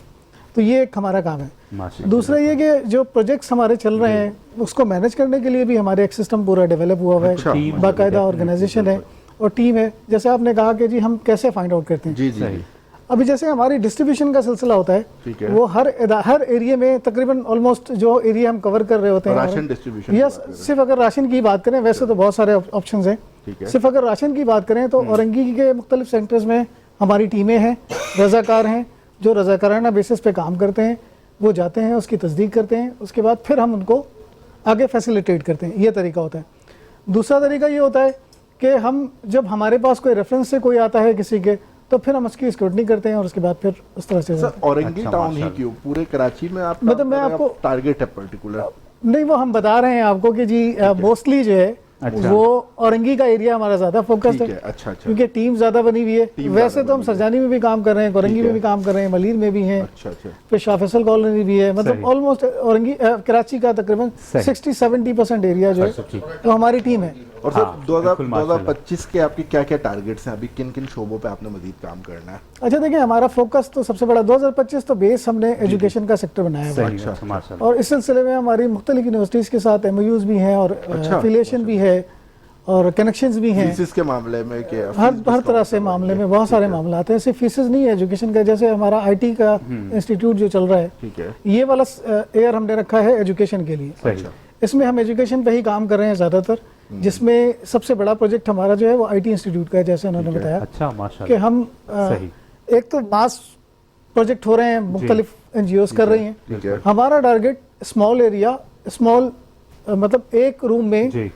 तो ये एक हमारा काम है। माशाल्लाह। दूसरा ये कि जो प्रोजेक्ट्स हमारे चल रहे हैं उसको मैनेज करने के लिए भी हमारे एक सिस्टम पूरा डेवलप हुआ हुआ अच्छा। है, बाकायदा ऑर्गेनाइजेशन है और टीम है। जैसे आपने कहा कि जी हम कैसे फाइंड आउट करते हैं, जी जी सही। अभी जैसे हमारी डिस्ट्रीब्यूशन का सिलसिला होता ठीक है, है। वो हर एरिया में तकरीबन ऑलमोस्ट जो एरिया हम कवर कर रहे होते हैं, राशन डिस्ट्रीब्यूशन यस, सिर्फ अगर राशन की बात करें, वैसे तो बहुत सारे ऑप्शंस हैं, ठीक है। सिर्फ अगर राशन की बात करें तो औरंगी के मुख्तलिफ सेंटर्स में हमारी टीमें हैं, रज़ाकार हैं जो रज़ाकाराना बेसिस पे काम करते हैं। वो जाते हैं, उसकी तस्दीक करते हैं, उसके बाद फिर हम उनको आगे फैसिलिटेट करते हैं। ये तरीका होता है। दूसरा तरीका ये होता है कि हम जब हमारे पास कोई रेफरेंस से कोई आता है किसी के, तो फिर हम उसकी स्क्रूटनी करते हैं और उसके बाद फिर उस तरह से सर औरंगी अच्छा, टाउन ही माशाल्लाह। क्यों, पूरे कराची में आप मतलब मैं आपको टारगेट है पर्टिकुलर? नहीं, वो हम बता रहे हैं आपको कि जी मोस्टली जो है अच्छा। वो औरंगी का एरिया हमारा ज़्यादा फोकस्ड ठीक है, है। अच्छा अच्छा। क्योंकि टीम ज़्यादा बनी हुई है। टीम वैसे ज़्यादा तो हम बनी हुई है। सरजानी में भी काम कर रहे हैं, औरंगी ठीक में है। भी काम कर रहे हैं, मलीर में भी हैं, अच्छा अच्छा। फिर शाह फैसल कॉलोनी भी है। मतलब सही। ऑलमोस्ट औरंगी कराची का तकरीबन सही। 60-70% एरिया जो है तो हमारी टीम है। और हाँ, सर बिल्कुल, माशाल्लाह। 2025 के आपके क्या क्या टारगेट्स हैं? अभी किन किन शोबों पे आपने मजीद काम करना है? अच्छा देखिए, हमारा फोकस तो सबसे बड़ा 2025 तो बेस हमने एजुकेशन का सेक्टर बनाया हुआ है, सही। अच्छा, माशाल्लाह। और इस सिलसिले में हमारी मुख्तलिफ यूनिवर्सिटीज़ के साथ MOUs भी हैं और अच्छा। एफिलिएशन भी है और कनेक्शंस भी हैं। फीसिस के मामले में क्या हर तरह से मामले में बहुत सारे मामला आते हैं। सिर्फ फीसेस नहीं है एजुकेशन का, जैसे हमारा IT का इंस्टीट्यूट जो चल रहा है, ठीक है। ये वाला एयर हमने रखा है एजुकेशन के लिए। सही। इसमें हम एजुकेशन पे ही काम कर रहे हैं ज़्यादातर, जिसमें सबसे बड़ा प्रोजेक्ट हमारा जो है वो IT इंस्टीट्यूट का है, जैसे उन्होंने बताया अच्छा, कि माशाल्लाह। हम सही। एक तो मास प्रोजेक्ट हो रहे हैं, मुख्तलिफ NGOs कर रही हैं। ठीक है। हमारा टारगेट स्मॉल एरिया, स्मॉल मतलब एक रूम में जी।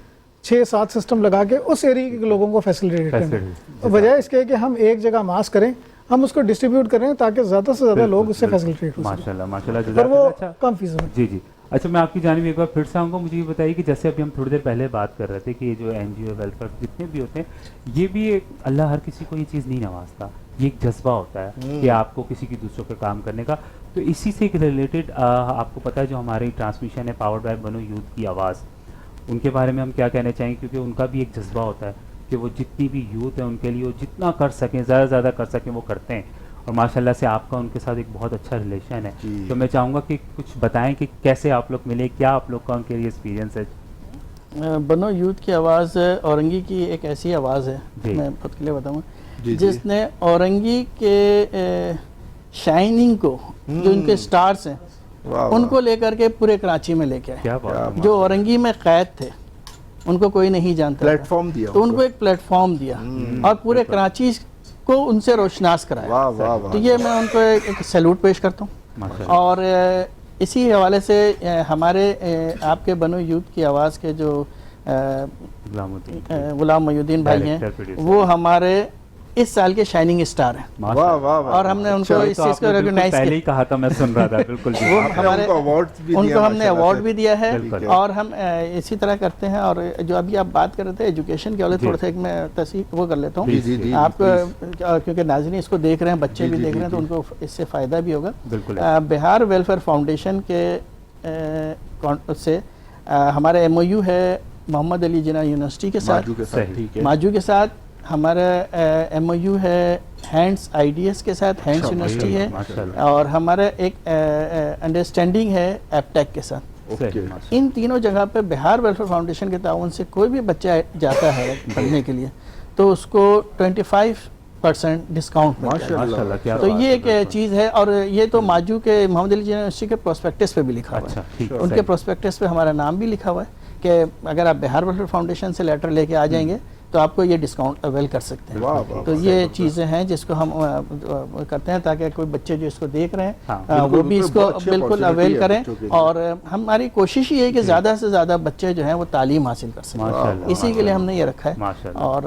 6-7 सिस्टम लगा के उस एरिया के लोगों को फैसिलिटेट करना है। Facilitate। तो बजाय इसके कि हम एक जगह मास करें, हम उसको डिस्ट्रीब्यूट करें ताकि ज़्यादा से ज़्यादा लोग उससे फैसिलिटेट हो सकें, माशाल्लाह माशाल्लाह, और वो जज़ाकल्लाह। अच्छा कम फीस में। जी जी। अच्छा, मैं आपकी जानिब एक बार फिर से आऊँगा। मुझे ये बताइए कि जैसे अभी हम थोड़ी देर पहले बात कर रहे थे कि ये जो NGO वेलफेयर जितने भी होते हैं, ये भी एक अल्लाह हर किसी को ये चीज़ नहीं नवाजता, ये एक जज्बा होता है कि आपको किसी की दूसरों पे काम करने का। तो इसी से रिलेटेड आपको पता है जो हमारी ट्रांसमिशन है पावर्ड बाय बनो यूथ की आवाज़, उनके बारे में हम क्या कहना चाहेंगे? क्योंकि उनका भी एक जज्बा होता है कि वो जितनी भी यूथ है उनके लिए वो जितना कर सकें, ज़्यादा से ज़्यादा कर सकें वो करते हैं, और माशाल्लाह से आपका उनके साथ एक बहुत अच्छा रिलेशन है। तो मैं चाहूँगा कि कुछ बताएं कि कैसे आप लोग मिले, क्या आप लोग का उनके लिए एक्सपीरियंस है? बनो यूथ की आवाज़ औरंगी की एक ऐसी आवाज़ है, जी। मैं खुद के लिए बताऊँ, जी, जी। जिसने औरंगी के शाइनिंग को, जो इनके स्टार्स हैं, वाह, वाह। उनको लेकर के पूरे कराची में लेके आए। क्या बात है। जो औरंगी में कैद थे, उनको कोई नहीं जानता था। प्लेटफॉर्म दिया तो उनको एक प्लेटफॉर्म दिया और पूरे कराची को उनसे रोशनास कराया। वाह वाह वाह। तो ये मैं उनको एक सैल्यूट पेश करता हूँ। माशाल्लाह। और इसी हवाले से हमारे आपके बनो यूथ की आवाज़ के जो गुलाम मोहिउद्दीन भाई हैं, Director, producer। वो हमारे इस साल के शाइनिंग स्टार हैं। वाह वाह वाह। और हमने उनको तो इस चीज़ को आपने बिल्कुल रिकॉग्नाइज पहले किया। ही कहा था, मैं सुन रहा था। बिल्कुल जी। वो आपने हमारे उनको awards भी उनको दिया हमने माशाल्लाह अवार्ड से। भी दिया है। बिल्कुल। और हम इसी तरह करते हैं। और जो अभी आप बात कर रहे थे एजुकेशन के वाले, जी। थोड़ा सा एक मैं तस्वीर वो कर लेता हूँ जी जी जी। आप, क्योंकि नाज़रीन इसको देख रहे हैं, बच्चे जी, भी जी, देख जी, रहे हैं, तो जी। उनको इससे फ़ायदा भी होगा। बिल्कुल। बिहार वेलफेयर फाउंडेशन के से हमारा MOU है मोहम्मद अली जिन्ना यूनिवर्सिटी के साथ, माजू के साथ, ठीक है। माजू के साथ हमारा MOU है हैंड्स IDS के साथ, हैंड्स यूनिवर्सिटी है, और हमारा एक अंडरस्टैंडिंग है एपटेक के साथ। इन तीनों जगह पे बिहार वेलफेयर फाउंडेशन के ताउन से कोई भी बच्चा जाता है पढ़ने के लिए तो उसको 25% डिस्काउंट मिलता है। तो ये एक चीज़ है, और ये तो माजू के मोहम्मद अली यूनिवर्सिटी के प्रोस्पेक्टस पे भी लिखा हुआ है। उनके प्रोस्पेक्टस पे हमारा नाम भी लिखा हुआ है कि अगर आप बिहार वेलफेयर फाउंडेशन से लेटर लेके आ जाएंगे तो आपको ये डिस्काउंट अवेल कर सकते हैं। तो ये चीज़ें हैं जिसको हम करते हैं ताकि कोई बच्चे जो इसको देख रहे हैं वो भी इसको बिल्कुल अवेल करें, और हमारी कोशिश ये है कि ज़्यादा से ज़्यादा बच्चे जो हैं वो तालीम हासिल कर सकें। इसी के लिए हमने ये रखा है, और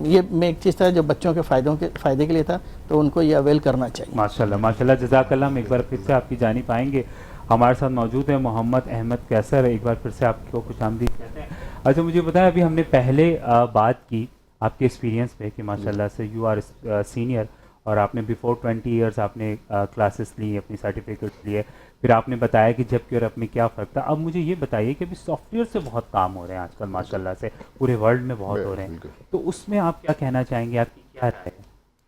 ये मैं एक चीज़ था जो बच्चों के फ़ायदे के लिए था, तो उनको ये अवेल करना चाहिए। माशाल्लाह माशाल्लाह, जज़ाकल्लाह। हम एक बार फिर से आपकी जानिब आएंगे। हमारे साथ मौजूद है मोहम्मद अहमद कैसर, एक बार फिर से आपको खुशामदीद कहते हैं। अच्छा, मुझे बताया, अभी हमने पहले बात की आपके एक्सपीरियंस पे कि माशाल्लाह से यू आर सीनियर, और आपने बिफोर 20 ईयर्स आपने क्लासेस ली, अपनी सर्टिफिकेट्स लिए, फिर आपने बताया कि जब की और अब में क्या फ़र्क था। अब मुझे ये बताइए कि अभी सॉफ्टवेयर से बहुत काम हो रहे हैं आजकल माशाल्लाह से, पूरे वर्ल्ड में बहुत हो रहे हैं, तो उसमें आप क्या कहना चाहेंगे, आपकी क्या राय है?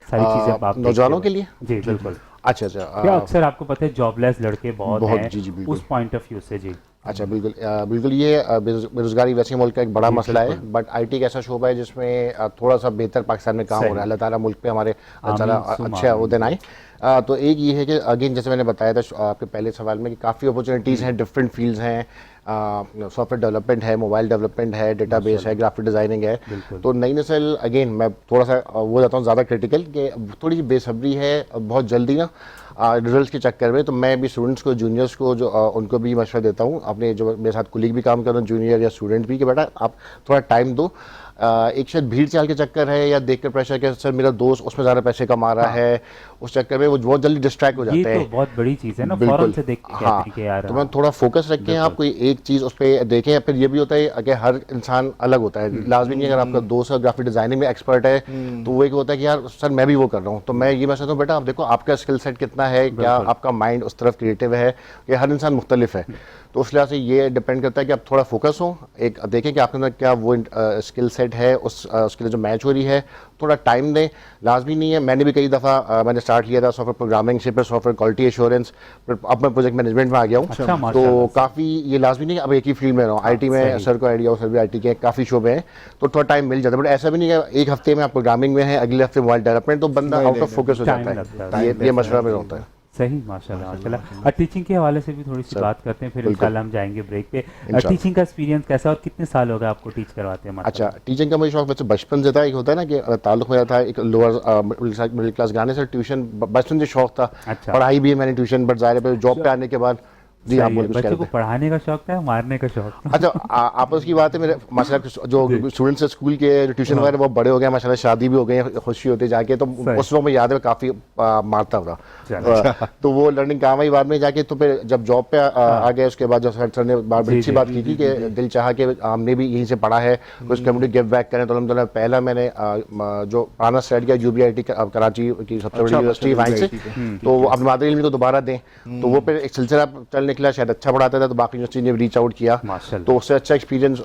सारी चीज़ें आप नौजवानों के लिए? जी बिल्कुल। अच्छा, क्या अक्सर आपको पता है जॉबलेस लड़के बहुत हैं, जी बिल्कुल, उस पॉइंट ऑफ व्यू से? जी अच्छा, बिल्कुल बिल्कुल। ये बेरोजगारी वैसे मुल्क का एक बड़ा मसला है, बट IT एक ऐसा शोबा है जिसमें थोड़ा सा बेहतर पाकिस्तान में काम हो रहा है। अल्लाह ताला मुल्क पे हमारे अच्छा वो दिन आए। तो एक ये है कि अगेन जैसे मैंने बताया था आपके पहले सवाल में कि काफ़ी अपॉर्चुनिटीज़ हैं, डिफरेंट फील्ड्स हैं, सॉफ्टवेयर डेवलपमेंट है, मोबाइल डेवलपमेंट है, डेटाबेस है, ग्राफिक डिज़ाइनिंग है। तो नई नस्ल, अगेन मैं थोड़ा सा वो जाता हूँ ज़्यादा क्रिटिकल कि थोड़ी सी बेसब्री है बहुत जल्दी ना रिजल्ट के चक्कर में। तो मैं भी स्टूडेंट्स को, जूनियर्स को, जो उनको भी मशवरा देता हूँ, अपने जो मेरे साथ कुलीग भी काम कर रहे हैं, जूनियर या स्टूडेंट भी, कि बेटा आप थोड़ा टाइम दो। एक शायद भीड़ चाल के चक्कर है या देख कर प्रेशर के सर मेरा दोस्त उसमें ज़्यादा पैसे कमा रहा है, उस चक्कर में वो बहुत जल्दी डिस्ट्रैक्ट हो जाते हैं। ये तो बहुत बड़ी चीज़ है ना, फौरन से देख के कहते हैं कि यार। तो मैं थोड़ा फोकस रखें, आप कोई एक चीज़ उस पर देखें। फिर ये भी होता है कि हर इंसान अलग होता है, लाजमी नहीं अगर आपका दोस्त ग्राफिक डिज़ाइनिंग में एक्सपर्ट है तो वो एक होता है कि यार सर मैं भी वो कर रहा हूँ। तो मैं ये मैं सोचता हूँ बेटा आप देखो आपका स्किल सेट कितना है, क्या आपका माइंड उस तरफ क्रिएटिव है, कि हर इंसान मुख्तलिफ है। तो उस लिहाज से ये डिपेंड करता है कि आप थोड़ा फोकस हो, एक देखें कि आपके अंदर क्या वो स्किल सेट है, उसके लिए जो मैच हो रही है, थोड़ा टाइम दें। लाजमी नहीं है, मैंने भी कई दफ़ा मैंने स्टार्ट किया था सॉफ्टवेयर प्रोग्रामिंग से, फिर सॉफ्टवेयर क्वालिटी एश्योरेंस, फिर अब मैं प्रोजेक्ट मैनेजमेंट में आ गया हूँ। तो काफ़ी ये लाजमी नहीं है अब एक ही फील्ड में रहा हूँ। IT में सर को आइडिया हो, सर भी IT के काफ़ी शोबे हैं, तो थोड़ा टाइम मिल जाता है। बट ऐसा भी नहीं है एक हफ्ते में आप प्रोग्रामिंग में है, अगले हफ्ते मोबाइल डेवलपमेंट, तो बंदा आउट ऑफ फोकस हो जाता है। ये मशवरा मेरा होता है। सही, माशाल्लाह माशाल्लाह। और टीचिंग के हवाले से भी थोड़ी सी बात करते हैं, फिर इंशाल्लाह हम जाएंगे ब्रेक पे। टीचिंग का एक्सपीरियंस कैसा, और कितने साल हो गए आपको टीच करवाते हैं? अच्छा, टीचिंग का मुझे शौक वैसे बचपन से था। एक होता है ना कि ताल्लुक मेरा था एक लोअर मिडिल क्लास घराने से, ट्यूशन बचपन से शौक था। पढ़ाई भी है मैंने ट्यूशन, बट ज़ाहिर है जॉब पे आने के बाद जी आप बोलिए। बच्चों को पढ़ाने का शौक था, मारने का शौक? अच्छा, आपस की बात है मेरे माशाल्लाह जो स्टूडेंट्स है स्कूल के ट्यूशन वगैरह वो बड़े हो गए माशाल्लाह, शादी भी हो गई, खुशी होती जाके। तो उस वक्त में याद है काफ़ी मारता था, तो वो लर्निंग काम आई बाद में जाके। तो फिर जब जॉब पे आ गए उसके बाद जो सर ने बार बार अच्छी बात की थी कि दिल चाहा कि हमने भी यहीं से पढ़ा है, उस कम्युनिटी गिव बैक करें। तो अल्हम्दुलिल्लाह पहला मैंने जो पढ़ाना स्टार्ट किया UBIT कराची की सबसे बड़ी यूनिवर्सिटी वहीं से, तो अब मादरी इल्म को दोबारा दें। तो वो फिर एक सिलसिला चल निकला, शायद अच्छा पढ़ाता था, तो बाकी यूनिवर्सिटी ने रीच आउट किया, तो उससे अच्छा एक्सपीरियंस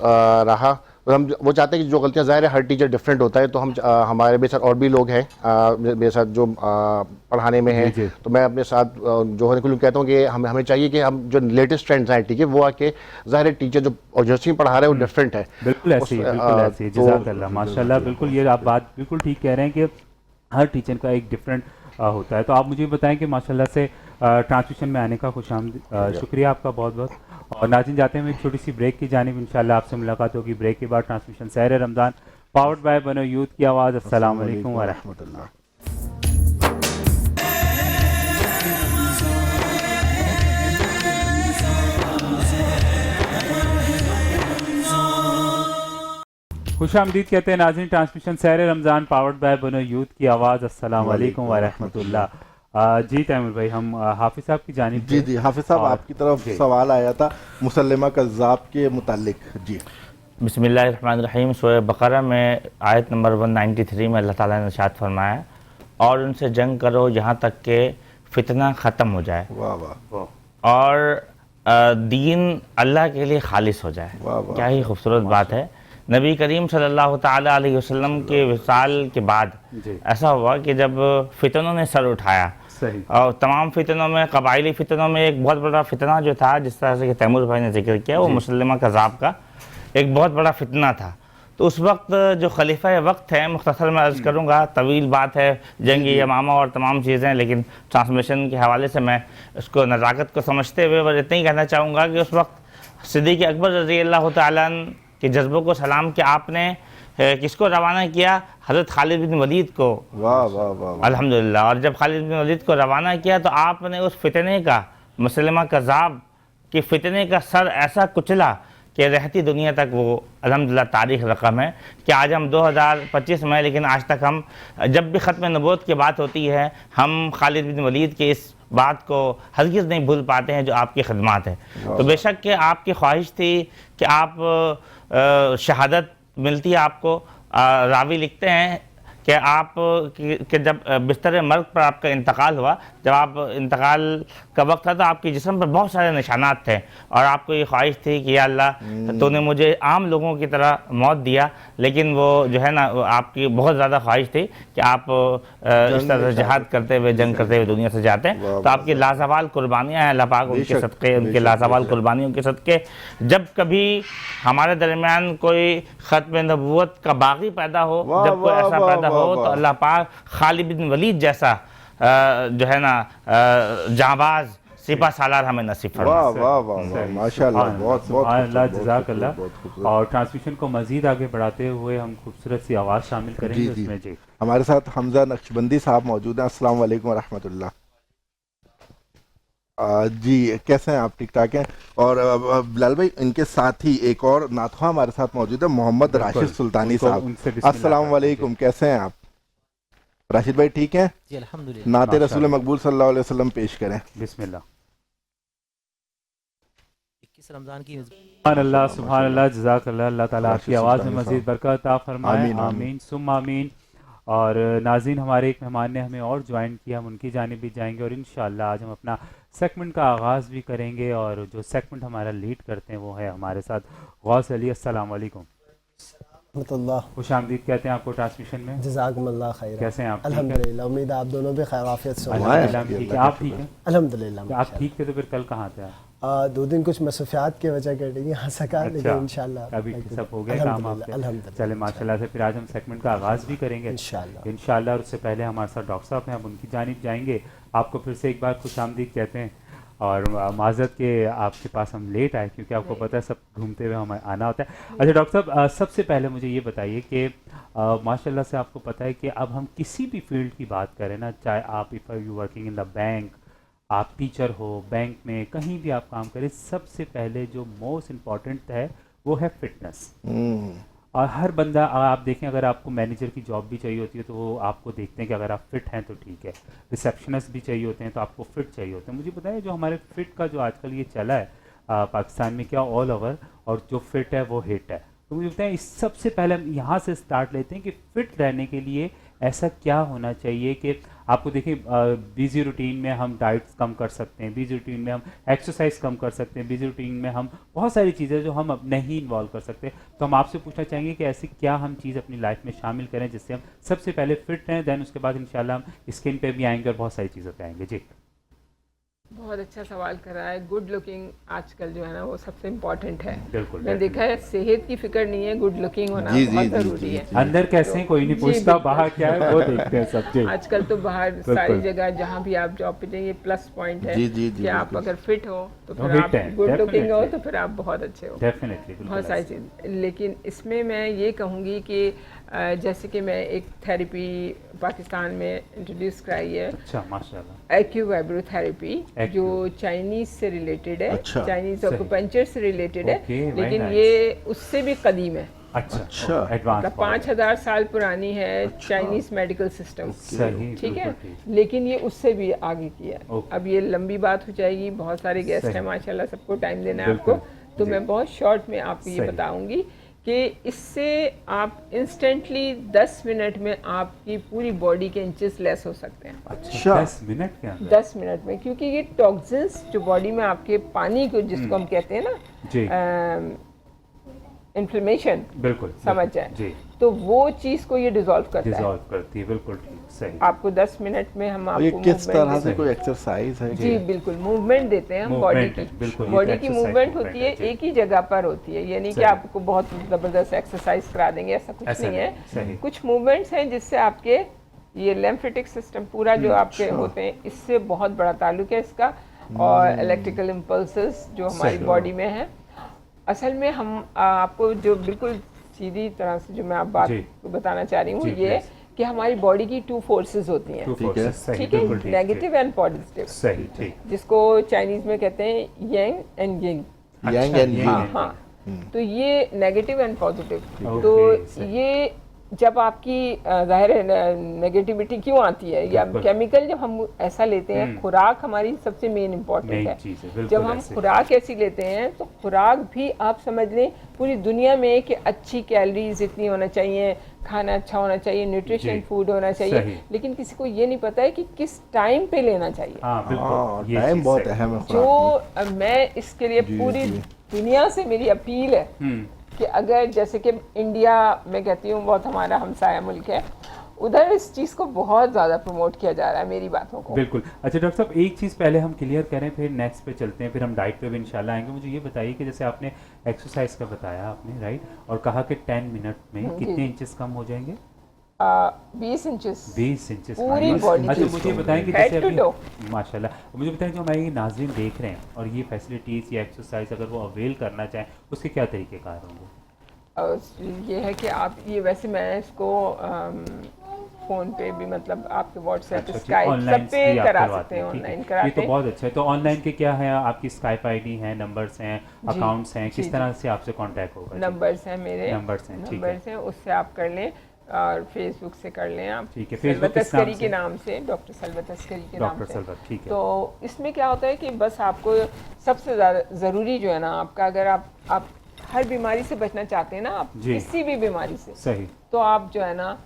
रहा। तो हम वो चाहते हैं कि जो गलतियां, ज़ाहिर है हर टीचर डिफरेंट होता है, तो हम हमारे मेरे साथ और भी लोग हैं मेरे साथ जो पढ़ाने में हैं, तो मैं अपने साथ जो होने को कहता हूँ कि हमें चाहिए कि हम जो लेटेस्ट ट्रेंड्स हैं ठीक है वो आके, ज़ाहिर है टीचर जो यूनिवर्सिटी में पढ़ा रहे हैं वो डिफरेंट है। बिल्कुल ऐसे ही, बिल्कुल ऐसे ही। जज़ाकल्लाह माशाल्लाह, बिल्कुल ये आप बात बिल्कुल ठीक कह रहे हैं कि हर टीचर का एक डिफरेंट होता है। तो आप मुझे बताएं कि माशाल्लाह से ट्रांसमिशन में आने का खुशामदीद, शुक्रिया आपका बहुत बहुत। और नाज़रीन जाते हैं एक छोटी सी ब्रेक की जानिब, इंशाल्लाह आपसे मुलाकात होगी ब्रेक के बाद। ट्रांसमिशन सहर रमज़ान पावर्ड बाय बनो यूथ की आवाज़। अस्सलाम वालेकुम व रहमतुल्लाह। खुशामदीद कहते हैं नाज़रीन, ट्रांसमिशन सहर रमज़ान पावर्ड बाय बनो यूथ की आवाज़। अस्सलाम वालेकुम व रहमतुल्लाह। जी तैमूर भाई, हम हाफिज़ साहब की जानिब। जी हाफिज़ साहब, आपकी तरफ सवाल आया था मुसल्लिमा कज़्ज़ाब के मुतालिक। जी बिस्मिल्लाहिर्रहमानिर्रहीम। सूरह बकरा में आयत नंबर 193 में अल्लाह ताला ने इरशाद फरमाया, और उनसे जंग करो यहाँ तक कि फितना ख़त्म हो जाए। वाह वाह। और दीन अल्लाह के लिए खालिस हो जाए। वाह, वाह, क्या ही खूबसूरत बात है। नबी करीम सल्लल्लाहु ताला अलैहि वसल्लम के विसाल के बाद ऐसा हुआ कि जब फितनों ने सर उठाया, सही। और तमाम फितनों में, कबायली फितनों में एक बहुत बड़ा फितना जो था, जिस तरह से कि तैमूर भाई ने जिक्र किया, वो मुसल्लमा कज़ाब का एक बहुत बड़ा फितना था। तो उस वक्त जो खलीफा वक्त है, मुख्तसर में अर्ज़ करूँगा, तवील बात है, जंगी यमामा और तमाम चीज़ें, लेकिन ट्रांसमिशन के हवाले से मैं इसको नज़ाकत को समझते हुए बस इतना ही कहना चाहूँगा कि उस वक्त सिद्दीक़ अकबर रज़ी अल्लाह तआला अन्हु के जज्बों को सलाम कि आपने किसको रवाना किया? हज़रत खालिद बिन वलीद को। वाह वाह वाह, अल्हम्दुलिल्लाह। और जब खालिद बिन वलीद को रवाना किया तो आपने उस फितने का, मुसल्लमा कज़ाब के फितने का सर ऐसा कुचला कि रहती दुनिया तक वो अल्हम्दुलिल्लाह तारीख़ रकम है कि आज हम 2025 में, लेकिन आज तक हम जब भी ख़त्म नबूवत की बात होती है, हम खालिद बिन वलीद के इस बात को हरगिज़ नहीं भूल पाते हैं जो आपकी खिदमत है। तो बेशक कि आपकी ख्वाहिश थी कि आप शहादत मिलती है आपको। रावी लिखते हैं कि आप कि जब बिस्तर मर्ग पर आपका इंतकाल हुआ, जब आप इंतकाल का वक्त था तो आपके जिस्म पर बहुत सारे निशानात थे और आपको ये ख्वाहिश थी कि या अल्लाह तूने मुझे आम लोगों की तरह मौत दिया, लेकिन वो जो है ना, आपकी बहुत ज़्यादा ख्वाहिश थी कि आप इस तरह से जहाद करते हुए, जंग करते हुए दुनिया से जाते हैं। तो आपकी लाजवाल कुर्बानियाँ हैं, अल्लाह पाक उनके सदक़े, उनके लाजवाल कुर्बानियों के सदक़े, जब कभी हमारे दरमियान कोई ख़त्म नबूवत का बागी पैदा हो, जब कोई ऐसा पैदा हो, तो अल्लाह पाक खालिद बिन वलीद जैसा जो है ना जाबाज सिपा सालार हमें नसीब फरमाए। वाह वाह वाह, माशाल्लाह, बहुत बहुत अल्लाह जज़ाकल्लाह। और ट्रांसमिशन को मज़ीद आगे बढ़ाते हुए हम खूबसूरत सी आवाज़ शामिल करेंगे उसमें। जी, हमारे साथ हमजा नक्शबंदी साहब मौजूद हैं। अस्सलाम वालेकुम व रहमतुल्लाह। जी, कैसे हैं आप? ठीक ठाक हैं। और बिलाल भाई, इनके साथ ही एक और नाथवा हमारे साथ मौजूद है, मोहम्मद राशिद सुल्तानी साहब। अस्सलाम वालेकुम, कैसे हैं आप? राशिद भाई ठीक हैं? जी अल्हम्दुलिल्लाह। नाते रसूल मकबूल सल्लल्लाहु अलैहि वसल्लम पेश करें। बिस्मिल्लाह। 21 रमज़ान की अल्लाह सुभान अल्लाह, जज़ाकल्लाह। अल्लाह ताला आपकी आवाज़ में मज़ीद बरकत अता फरमाए। आमीन, आमीन सुम्मा आमीन। और नाज़रीन, हमारे एक मेहमान ने हमें और ज्वाइन किया, हम उनकी जानिब भी जाएंगे और इंशाअल्लाह आज हम अपना सेगमेंट का आगाज़ भी करेंगे। और जो सेगमेंट हमारा लीड करते हैं वो है हमारे साथ गौस अली। अस्सलाम वालेकुम। खुशामदीद कहते हैं आपको ट्रांसमिशन में। जज़ाकुमुल्लाह खैर। कैसे हैं आप? अल्हम्दुलिल्लाह, उम्मीद है आप दोनों भी खैर आफियत से होंगे। अल्हम्दुलिल्लाह ठीक है। आप ठीक हैं? अल्हम्दुलिल्लाह। आप ठीक थे तो फिर कल कहाँ थे आप? 2 दिन कुछ मसरूफियात की वजह कर नहीं आ सका, लेकिन इंशाल्लाह अभी सब हो गया काम आपके? अल्हम्दुलिल्लाह। चले माशाल्लाह से। फिर आज हम सेगमेंट का आगाज़ भी करेंगे इंशाल्लाह। और उससे पहले हमारे साथ डॉक्टर साहब हैं, हम उनकी जानिब जाएंगे। आपको फिर से एक बार खुशामदीद कहते हैं और माज़रत के आपके पास हम लेट आए क्योंकि आपको पता है सब घूमते हुए हमें आना होता है। अच्छा डॉक्टर साहब, सबसे पहले मुझे ये बताइए कि माशाल्लाह से आपको पता है कि अब हम किसी भी फील्ड की बात करें ना, चाहे आप if you working in the bank, आप टीचर हो, बैंक में कहीं भी आप काम करें, सबसे पहले जो मोस्ट इम्पॉर्टेंट है वो है फिटनेस। और हर बंदा, आप देखें, अगर आपको मैनेजर की जॉब भी चाहिए होती है तो वो आपको देखते हैं कि अगर आप फिट हैं तो ठीक है। रिसेप्शनिस्ट भी चाहिए होते हैं तो आपको फिट चाहिए होते हैं। मुझे बताइए, जो हमारे फिट का जो आजकल ये चला है पाकिस्तान में, क्या ऑल ओवर, और जो फिट है वो हिट है, तो मुझे बताएं, इस सबसे पहले हम यहाँ से स्टार्ट लेते हैं कि फ़िट रहने के लिए ऐसा क्या होना चाहिए कि आपको देखिए, बिज़ी रूटीन में हम डाइट्स कम कर सकते हैं, बिज़ी रूटीन में हम एक्सरसाइज कम कर सकते हैं, बिज़ी रूटीन में हम बहुत सारी चीज़ें जो हम अब नहीं इन्वॉल्व कर सकते। तो हम आपसे पूछना चाहेंगे कि ऐसी क्या हम चीज़ अपनी लाइफ में शामिल करें जिससे हम सबसे पहले फिट रहें, दैन उसके बाद इंशाल्लाह हम स्किन पे भी आएंगे और बहुत सारी चीज़ों पे आएंगे। जी, बहुत अच्छा सवाल करा है। गुड लुकिंग आजकल जो है ना वो सबसे इम्पोर्टेंट है। बिल्कुल, मैंने देखा है, सेहत की फिक्र नहीं है, गुड लुकिंग होना जी, बहुत जी, ज़रूरी है। अंदर कैसे हैं कोई नहीं पूछता, बाहर क्या है वो देखते हैं सब। जी, आजकल तो बाहर सारी जगह जहाँ भी आप जॉब पे जाइए, प्लस पॉइंट है कि आप अगर फिट हो तो फिर आप गुड लुकिंग हो तो फिर आप बहुत अच्छे हो। डेफिनेटली बहुत सारी चीज़। लेकिन इसमें मैं ये कहूँगी कि जैसे कि मैं एक थेरेपी पाकिस्तान में इंट्रोड्यूस कराई है। अच्छा, माशाल्लाह। एक्यूवाइब्रोथेरेपी, जो चाइनीज़ से रिलेटेड है। अच्छा, चाइनीज़ एक्यूपंक्चर से रिलेटेड है, लेकिन nice। ये उससे भी कदीम है। अच्छा, एडवांस, मतलब 5000 साल पुरानी है चाइनीज़ मेडिकल सिस्टम। सही, ठीक है, लेकिन ये उससे भी आगे किया है। अब ये लंबी बात हो जाएगी, बहुत सारे गेस्ट हैं माशाल्लाह, सबको टाइम देना है आपको, तो मैं बहुत शॉर्ट में आपको ये बताऊंगी कि इससे आप इंस्टेंटली 10 मिनट में आपकी पूरी बॉडी के इंचेस लेस हो सकते हैं। अच्छा 10 मिनट के अंदर? 10 मिनट में, क्योंकि ये टॉक्सिन्स जो बॉडी में आपके पानी को जिसको हम कहते हैं ना जी इन्फ्लेमेशन, बिल्कुल समझ जाए जी, तो वो चीज़ को ये डिसॉल्व करती है। बिल्कुल ठीक, सही। आपको 10 मिनट में हम आपको ये किस तरह से कोई एक्सरसाइज है? जी बिल्कुल, मूवमेंट देते हैं हम बॉडी की। बॉडी की मूवमेंट होती है, एक ही जगह पर होती है, यानी कि आपको बहुत ज़बरदस्त एक्सरसाइज करा देंगे, ऐसा कुछ नहीं है। कुछ मूवमेंट्स हैं जिससे आपके ये लिम्फेटिक सिस्टम पूरा जो आपके होते हैं, इससे बहुत बड़ा ताल्लुक है इसका, और इलेक्ट्रिकल इम्पल्सेस जो हमारी बॉडी में है। असल में हम आपको जो बिल्कुल सीधी तरह से जो मैं आप बात बताना चाह रही हूँ ये कि हमारी बॉडी की 2 फोर्सेस होती हैं, ठीक है, नेगेटिव एंड पॉजिटिव, सही, ठीक, जिसको चाइनीज में कहते हैं yang and ying. Yang and ying, हाँ, तो ये नेगेटिव एंड पॉजिटिव, तो ये जब आपकी जाहिर है नेगेटिविटी क्यों आती है, या केमिकल जब हम ऐसा लेते हैं, खुराक हमारी सबसे मेन इम्पोर्टेंट है। जब हम खुराक ऐसी लेते हैं तो खुराक भी आप समझ लें पूरी दुनिया में कि अच्छी कैलोरीज इतनी होना चाहिए, खाना अच्छा होना चाहिए, न्यूट्रिशन फूड होना चाहिए, लेकिन किसी को ये नहीं पता है कि किस टाइम पे लेना चाहिए। टाइम बहुत अहम है। जो मैं इसके लिए पूरी दुनिया से मेरी अपील है कि अगर जैसे कि इंडिया में कहती हूँ बहुत हमारा हमसाया मुल्क है, उधर इस चीज़ को बहुत ज़्यादा प्रमोट किया जा रहा है, मेरी बातों को। बिल्कुल। अच्छा डॉक्टर साहब, एक चीज़ पहले हम क्लियर करें, फिर नेक्स्ट पे चलते हैं, फिर हम डाइट पे भी इंशाल्लाह आएंगे। मुझे ये बताइए कि जैसे आपने एक्सरसाइज का बताया आपने, राइट, और कहा कि 10 मिनट में कितने इंचेस कम हो जाएंगे? 20 इंचेस, 20 इंचेस पूरी बॉडी। अच्छा मुझे बताएं कि जैसे अभी माशाल्लाह, मुझे बताएं जो हमारे नाज़रीन देख रहे हैं और ये फैसिलिटीज़ या एक्सरसाइज अगर वो अवेल करना चाहें, उसके क्या तरीक़ेकार होंगे? ये है कि आप ये, वैसे मैं इसको फ़ोन पे भी, मतलब आपके व्हाट्सएप, स्काइप सब पे करा सकते हैं, ऑनलाइन कराते हैं। ये तो बहुत अच्छा है। तो ऑनलाइन के क्या है, आपकी स्काइप आईडी है, नंबर्स हैं, अकाउंट्स हैं, किस तरह से आपसे कांटेक्ट होगा? नंबर्स हैं मेरे, नंबर्स हैं, उससे आप कर लें, और फेसबुक से कर लें आप, ठीक है, सलवत अस्करी के नाम से, डॉक्टर सलवत अस्करी के नाम से। ठीक है। तो इसमें क्या होता है कि बस आपको सबसे ज़्यादा ज़रूरी जो है ना आपका, अगर आप हर बीमारी से बचना चाहते हैं ना, आप किसी भी बीमारी से, सही, तो आप जो है ना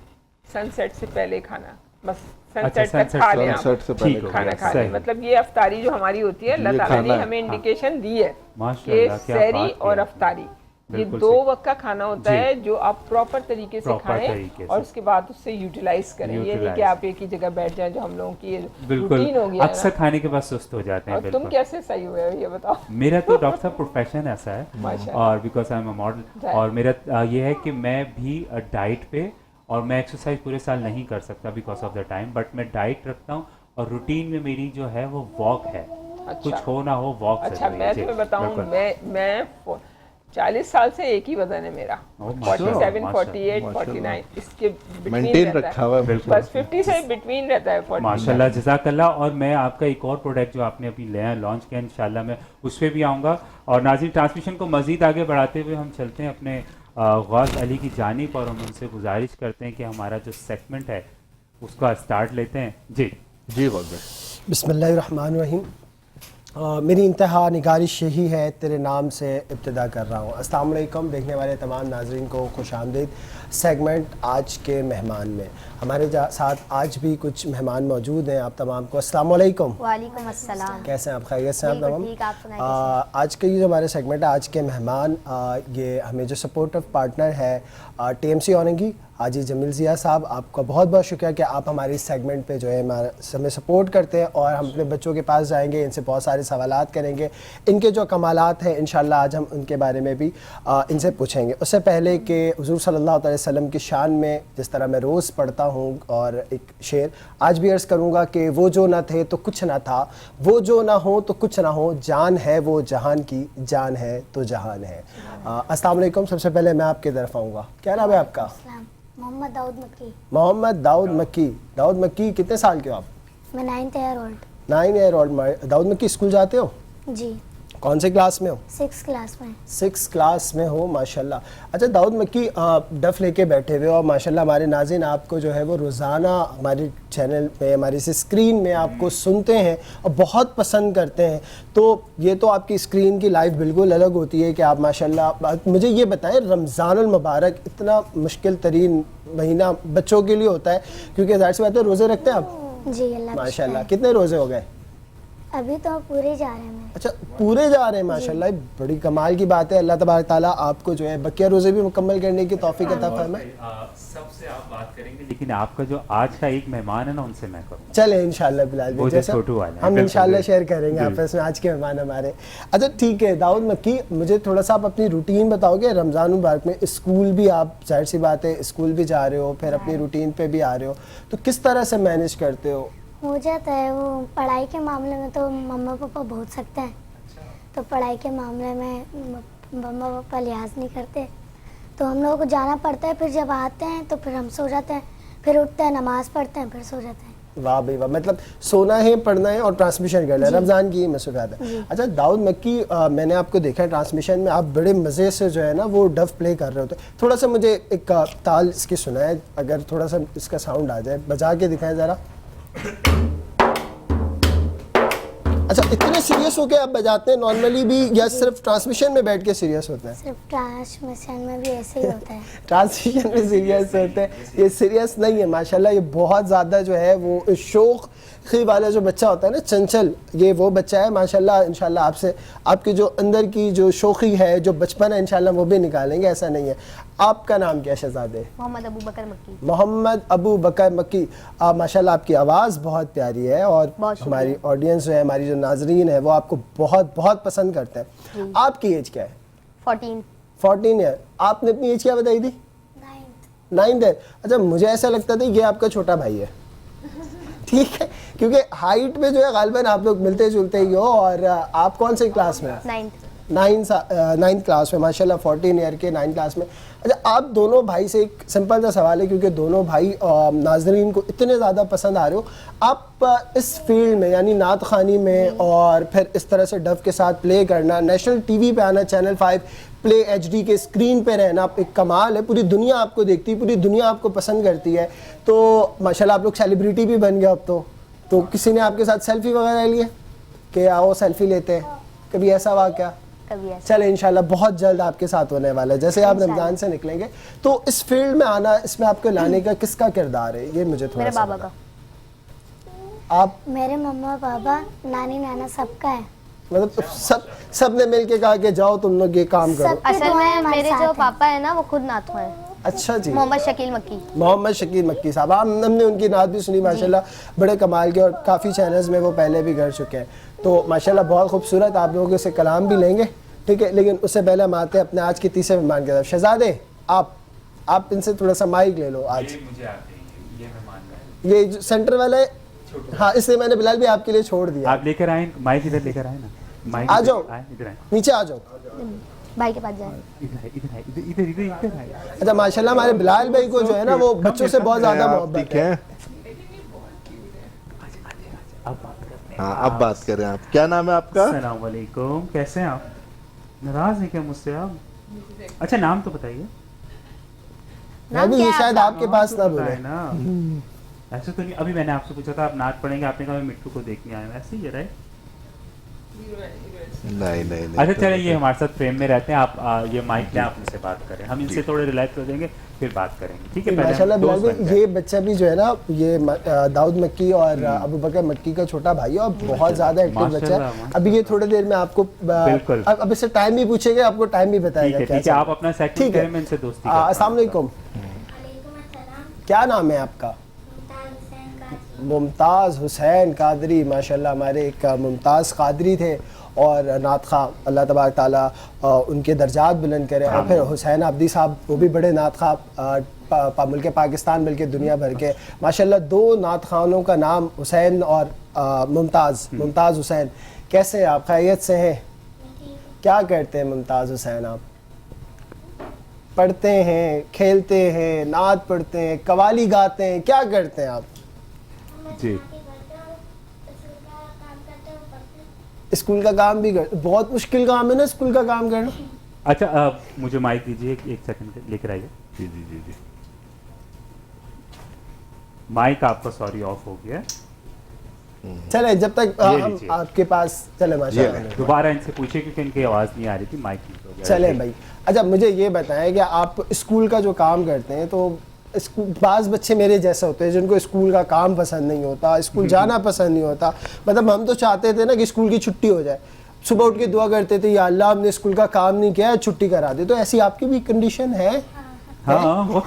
सनसेट से पहले खाना, बस सनसेट तक खा लें, सनसेट से पहले खाना खा लें, मतलब ये अफ्तारी जो हमारी होती है, अल्लाह ताला ने हमें इंडिकेशन दी है कि सहरी और अफ्तारी ये 2 वक्त का खाना होता है जो आप प्रॉपर तरीके से खाएं, और उसके बाद उससे यूटिलाइज करें। ये नहीं कि आप एक ही जगह बैठ जाएं, जो हम लोगों की रूटीन हो गया है। अक्सर खाने के बाद सुस्त हो जाते हैं। तुम कैसे सही हुए हो ये बताओ? मेरा तो डॉक्टर साहब प्रोफेशन ऐसा है, और because I am a model, और मेरा ये है कि मैं भी डाइट पे, और मैं एक्सरसाइज पूरे साल नहीं कर सकता because of the time, but मैं डाइट रखता हूँ, और रूटीन में मेरी जो है वो वॉक है। कुछ हो ना हो वॉक। अच्छा मैं तुम्हें बताऊँ, मैं 40 साल से एक ही वजन है मेरा, 47, 48, 49, इसके मेंटेन रखा हुआ है, बस 50 से बिटवीन रहता है 40। माशाल्लाह, जज़ाकल्लाह। और मैं आपका एक और प्रोडक्ट जो आपने अभी नया लॉन्च किया, इंशाल्लाह मैं उस पर भी आऊँगा। और नाज़रीन, ट्रांसमिशन को मज़ीद आगे बढ़ाते हुए हम चलते हैं अपने गौस अली की जानिब, और हम उनसे गुजारिश करते हैं कि हमारा जो सेगमेंट है उसका स्टार्ट लेते हैं। जी गौस भाई। बिस्मिल्लाहिर्रहमानिर्रहीम। मेरी इंतहा निगारिश यही है, तेरे नाम से इब्तिदा कर रहा हूँ। अस्सलाम वालेकुम देखने वाले तमाम नाजरीन को खुश आमदीद। सेगमेंट आज के मेहमान में हमारे साथ आज भी कुछ मेहमान मौजूद हैं। आप तमाम को अस्सलाम वालेकुम। वालेकुम अस्सलाम। कैसे हैं आप? खैरियत से आप तमाम? ठीक, आप सुनाइए। आज के ये जो हमारे सेगमेंट है, आज के मेहमान ये हमें जो सपोर्टिव पार्टनर है TMC औरंगी, हाजी जमील ज़िया साहब, आपका बहुत बहुत शुक्रिया कि आप हमारे इस सेगमेंट पे जो है हमें सपोर्ट करते हैं, और हम अपने बच्चों के पास जाएंगे, इनसे बहुत सारे सवालात करेंगे, इनके जो कमालात हैं इंशाल्लाह आज हम उनके बारे में भी इनसे पूछेंगे। उससे पहले कि हुज़ूर सल्लल्लाहु अलैहि वसल्लम की शान में जिस तरह मैं रोज़ पढ़ता हूँ, और एक शेर आज भी अर्ज़ करूँगा कि वो जो ना थे तो कुछ ना था, वो जो ना हो तो कुछ ना हो, जान है वो जहान की, जान है तो जहान है। अस्सलाम वालेकुम। सबसे पहले मैं आपकी तरफ आऊँगा, क्या नाम है आपका? मोहम्मद दाऊद मक्की। मोहम्मद दाऊद मक्की। दाऊद मक्की, कितने साल के हो आप? मैं 9th year old. 9 year old. Dawood Makki, school जाते हो? जी। कौन से क्लास में हो? 6th क्लास में। 6th क्लास में हो, माशाल्लाह। अच्छा दाऊद मक्की, डफ लेके बैठे हुए हो और माशाल्लाह हमारे नाज़रीन आपको जो है वो रोज़ाना हमारे चैनल पे, हमारी इस स्क्रीन में आपको सुनते हैं और बहुत पसंद करते हैं। तो ये तो आपकी स्क्रीन की लाइफ बिल्कुल अलग होती है कि आप माशाल्लाह। मुझे ये बताएं, रमज़ानुल मुबारक इतना मुश्किल तरीन महीना बच्चों के लिए होता है, क्योंकि ज़ाहिर सी बात है रोज़े रखते हैं आप? जी अल्लाह का माशाल्लाह। शुक्र कितने रोज़े हो गए? है। अभी तो पूरे जा रहे हैं। अच्छा, पूरे जा रहे हैं, माशाल्लाह। बड़ी कमाल की बात है। अल्लाह तबारक ताला आपको जो है बकिया रोज़े भी मुकम्मल करने की तौफीक अता फरमाए। सबसे आप बात करेंगे, लेकिन आपका जो आज का एक मेहमान है ना, उनसे मैं करूँ। चले इंशाल्लाह बिलाल भाई, जैसे छोटू वाले हम इंशाल्लाह शेयर करेंगे आपस में आज के मेहमान हमारे। अच्छा ठीक है दाऊद मक्की, मुझे थोड़ा सा आप अपनी रूटीन बताओगे? रमज़ान मुबारक में स्कूल भी आप, जाहिर सी बात है स्कूल भी जा रहे हो, फिर अपनी रूटीन पे भी आ रहे हो, तो किस तरह से मैनेज करते हो? हो जाता है वो। पढ़ाई के मामले में तो मम्मा पापा बहुत सख्त हैं, तो पढ़ाई के मामले में मम्मा पापा लिहाज नहीं करते, तो हम लोगों को जाना पड़ता है। फिर जब आते हैं तो फिर हम सो जाते हैं, फिर उठते हैं, नमाज़ पढ़ते हैं, फिर सो जाते हैं। वाह भाई वाह, मतलब सोना है, पढ़ना है और ट्रांसमिशन करना है, रमज़ान की मसरूफियात है। अच्छा दाऊद मक्की, मैंने आपको देखा है ट्रांसमिशन में, आप बड़े मज़े से जो है ना वो डफ प्ले कर रहे होते हैं। थोड़ा सा मुझे एक ताल इसकी सुनाए, अगर थोड़ा सा इसका साउंड आ जाए, बजा के दिखाएं ज़रा। अच्छा, इतने सीरियस होके आप बजाते हैं नॉर्मली भी, या सिर्फ ट्रांसमिशन में बैठ के सीरियस होते हैं? सिर्फ ट्रांसमिशन में भी ऐसे ही होता है। ट्रांसमिशन में सीरियस होते हैं, ये सीरियस नहीं है माशाल्लाह। ये बहुत ज़्यादा जो है वो शौक वाला जो बच्चा होता है ना, चंचल, ये वो बच्चा है माशाल्लाह। इंशाल्लाह आपसे आपके जो अंदर की जो शौकी है, जो बचपन है, इंशाल्लाह वो भी निकालेंगे, ऐसा नहीं है। आपका नाम क्या शहजादे? मोहम्मद अबू बकर मक्की। मोहम्मद अबू बकर मक्की। माशाल्लाह आपकी आवाज़ बहुत प्यारी है और हमारी ऑडियंस जो है, हमारी जो नाजरीन है, वो आपको बहुत बहुत पसंद करते हैं। आपकी एज क्या है? 14 ईयर। आपने अपनी एज क्या बताई थी? 9th year. अच्छा, मुझे ऐसा लगता था ये आपका छोटा भाई है। ठीक है, क्योंकि हाइट में जो है गालिबन आप लोग मिलते जुलते ही हो। और आप कौन से क्लास में? 9th क्लास में, माशाल्लाह 14 ईयर के 9th क्लास में। अच्छा, आप दोनों भाई से एक सिंपल सा सवाल है, क्योंकि दोनों भाई नाजरीन को इतने ज़्यादा पसंद आ रहे हो, आप इस फील्ड में यानी नात खानी में और फिर इस तरह से डफ के साथ प्ले करना, नेशनल टीवी पे आना, चैनल 5 प्ले HD के स्क्रीन पे रहना, एक कमाल है। पूरी दुनिया आपको देखती है, पूरी दुनिया आपको पसंद करती है। तो माशाल्लाह आप लोग सेलिब्रिटी भी बन गए अब तो किसी ने आपके साथ सेल्फी वगैरह लिए कि आओ सेल्फी लेते हैं? कभी ऐसा वाक़या? चले इंशाल्लाह बहुत जल्द आपके साथ होने वाला है। जैसे आप रमज़ान से निकलेंगे तो इस फील्ड में आना, इसमें आपको लाने का किसका किरदार है, ये मुझे थोड़ा सा बाबा का। आप? मेरे मम्मा पापा, नानी नाना सबका है। मतलब सब ने मिलके कहा कि जाओ तुम लोग ये काम करो? असल में मेरे जो पापा है ना वो खुद नात हैं। अच्छा जी। मोहम्मद शकील मक्की। मोहम्मद शकील मक्की साहब, हमने उनकी नात भी सुनी माशाल्लाह, बड़े कमाल के, और काफ़ी चैनल्स में वो पहले भी कर चुके हैं। तो माशाल्लाह बहुत खूबसूरत, आप लोगों से कलाम भी लेंगे, ठीक है। लेकिन उससे पहले हम आते हैं अपने आज के तीसरे मेहमान की तरफ। शहजादे, आप इनसे थोड़ा सा माइक ले लो। आज ये मेहमान ये जो सेंटर वाला है, हाँ, इसलिए मैंने बिलाल भी आपके लिए छोड़ दिया। आप लेकर आए माइक, इधर लेकर आए ना, माइक आ जाओ, इधर आए, नीचे आ जाओ, भाई के पास जाए। इधर आए। अच्छा माशाल्लाह हमारे बिलाल भाई को जो है ना वो बच्चों से बहुत ज्यादा मोहब्बत है। हाँ, अब बात करें। आप क्या नाम है आपका? अस्सलाम वालेकुम, कैसे हैं आप? नाराज हैं क्या मुझसे आप? अच्छा नाम तो बताइए। मैं भी ये शायद आपके पास ना बोले ना, ऐसे तो नहीं। अभी मैंने आपसे पूछा था आप नाच पढ़ेंगे, आपने कहा मैं मिट्टू को देखने आया हूं, ऐसे ही है राइट? नहीं। अच्छा चलिए, ये हमारे साथ फ्रेम में रहते हैं, आप ये माइक लें, आप उनसे बात करें, हम इनसे थोड़े रिलैक्स हो जाएंगे, फिर बात करेंगे, ठीक है? माशाल्लाह बिलाल भाई, ये बच्चा भी जो है ना, ये दाऊद मक्की और अबू बकर मक्की का छोटा भाई है और बहुत ज्यादा एक्टिव बच्चा है। अभी ये थोड़ी देर में आपको अब इससे टाइम भी पूछेगा, आपको टाइम भी बताएगा। ठीक है, आप अपना सेक्शन करें, मैं इनसे दोस्ती करता हूं। अस्सलाम वालेकुम, क्या नाम है आपका? मुमताज़ हुसैन कादरी। माशाल्लाह हमारे एक मुमताज़ कादरी थे और नात खां, अल्लाह तबारक ताला उनके दर्जात बुलंद करे। और फिर हुसैन अब्दी साहब, वो भी बड़े नात खां, मुल्क पाकिस्तान बल्कि दुनिया भर के। माशाल्लाह 2 नात खानों का नाम हुसैन और मुमताज़ हुसैन। कैसे हैं आप? खैरियत से हैं? क्या करते हैं मुमताज़ हुसैन आप? पढ़ते हैं, खेलते हैं, नात पढ़ते हैं, कवाली गाते हैं, क्या करते हैं आप? जी स्कूल का काम भी कर, बहुत मुश्किल काम है ना स्कूल का काम करना। अच्छा मुझे माइक दीजिए, एक सेकंड लेकर आइए। जी जी जी जी। माइक आपका सॉरी ऑफ हो गया। चले जब तक हम आपके पास चले माशाल्लाह। दोबारा इनसे पूछिए क्योंकि इनकी आवाज़ नहीं आ रही थी, माइक नहीं हो गया। चले भाई, अच्छा मुझे ये बताएं कि आप स्कूल का जो काम करते हैं तो बाज़ बच्चे मेरे जैसे होते हैं जिनको स्कूल का काम पसंद नहीं होता, स्कूल जाना पसंद नहीं होता। मतलब हम तो चाहते थे ना कि स्कूल की छुट्टी हो जाए, सुबह उठ के दुआ करते थे या अल्लाह हमने स्कूल का काम नहीं किया, छुट्टी करा दे। तो ऐसी आपकी भी कंडीशन है? हाँ,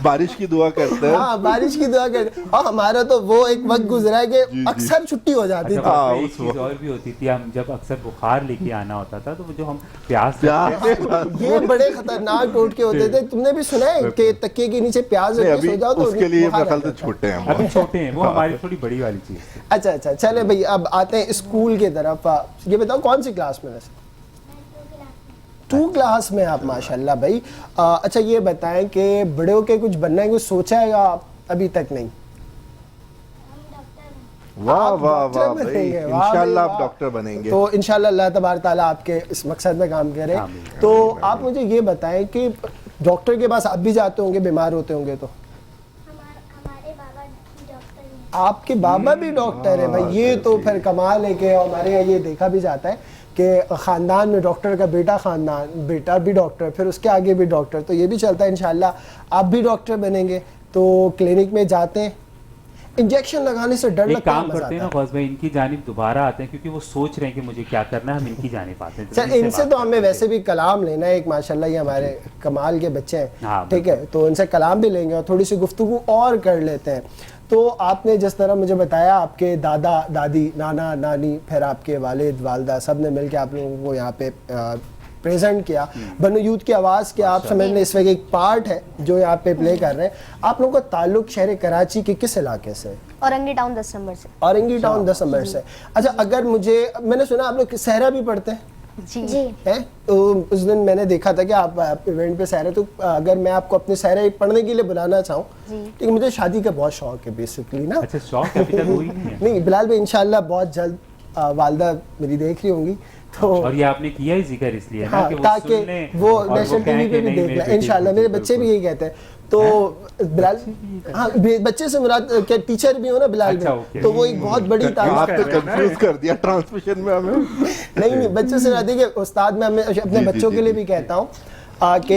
बारिश की दुआ करते हैं। हाँ, बारिश की दुआ करते हैं। और हमारा तो वो एक वक्त गुजरा है कि अक्सर छुट्टी हो जाती थी। एक चीज और भी होती थी, हम जब अक्सर बुखार लेके आना होता था तो वो जो हम प्याज ये बड़े खतरनाक टोटके होते थे। तुमने भी सुना है कि तकिए के नीचे प्याज रख के सो जाओ तो उसके लिए से छोटे हैं, अभी छोटे हैं, वो हमारी थोड़ी बड़ी वाली चीज। अच्छा अच्छा, चले भाई अब आते हैं स्कूल की तरफ। ये बताओ कौन सी क्लास में? वैसे 2 क्लास में आप, माशाल्लाह भाई। अच्छा ये बताएं कि बड़े होके कुछ बनना है, कुछ सोचा है आप अभी तक? नहीं। वाह वाह वाह भाई, इंशाल्लाह आप डॉक्टर बनेंगे। तो इंशाल्लाह अल्लाह तबारक ताला आपके इस मकसद में काम करे। तो आप मुझे ये बताएं कि डॉक्टर के पास आप भी जाते होंगे, बीमार होते होंगे तो? आपके बाबा भी डॉक्टर है भाई, ये तो फिर कमाल है कि हमारे यहाँ ये देखा भी जाता है कि ख़ानदान में डॉक्टर का बेटा भी डॉक्टर, फिर उसके आगे भी डॉक्टर। तो ये भी चलता है, इंशाल्लाह आप भी डॉक्टर बनेंगे। तो क्लिनिक में जाते हैं, इंजेक्शन लगाने से डर लगता है, काम करते हैं ना गौस भाई, इनकी जानिब दोबारा आते हैं क्योंकि वो सोच रहे हैं कि मुझे क्या करना है, हम इनकी जानिब आते हैं। सर इनसे तो हमें वैसे भी कलाम लेना है, एक माशाल्लाह ये हमारे कमाल के बच्चे हैं, ठीक है, तो इनसे कलाम भी लेंगे और थोड़ी सी गुफ्तगू और कर लेते हैं। तो आपने जिस तरह मुझे बताया आपके दादा दादी, नाना नानी, फिर आपके वालिद वालदा सब ने मिलकर आप लोगों को यहाँ पे प्रेजेंट किया। बनो यूथ की आवाज़ के आप समझ लें इस वक्त एक पार्ट है जो यहाँ पे प्ले कर रहे हैं। आप लोगों का ताल्लुक शहर कराची के किस इलाके से? औरंगी टाउन 10 नंबर से। औरंगी टाउन 10 नंबर से। अच्छा, अगर मैंने सुना आप लोग सहरा भी पढ़ते हैं? जी है। तो उस दिन मैंने देखा था कि आप इवेंट पे सहरा, तो अगर मैं आपको अपने सहरा पढ़ने के लिए बुलाना चाहूँ, लेकिन मुझे शादी का बहुत शौक है बेसिकली ना। अच्छा, शौक अभी तक हुई नहीं है? नहीं बिलाल भाई, इंशाल्लाह बहुत जल्द वालदा मेरी देख रही होंगी तो। और ये आपने किया ही जिक्र इसलिए हाँ, ना कि ताकि वो नेशनल टीवी पे भी देख लें इंशाल्लाह। मेरे बच्चे भी यही कहते हैं। तो बिलाल, हाँ बच्चे से मुराद क्या टीचर भी हो ना बिलाल भाई, तो वो एक बहुत बड़ी कंफ्यूज कर दिया ट्रांसमिशन में हमें। नहीं बच्चों से देखिए उस्ताद, मैं अपने बच्चों के लिए भी कहता हूँ कि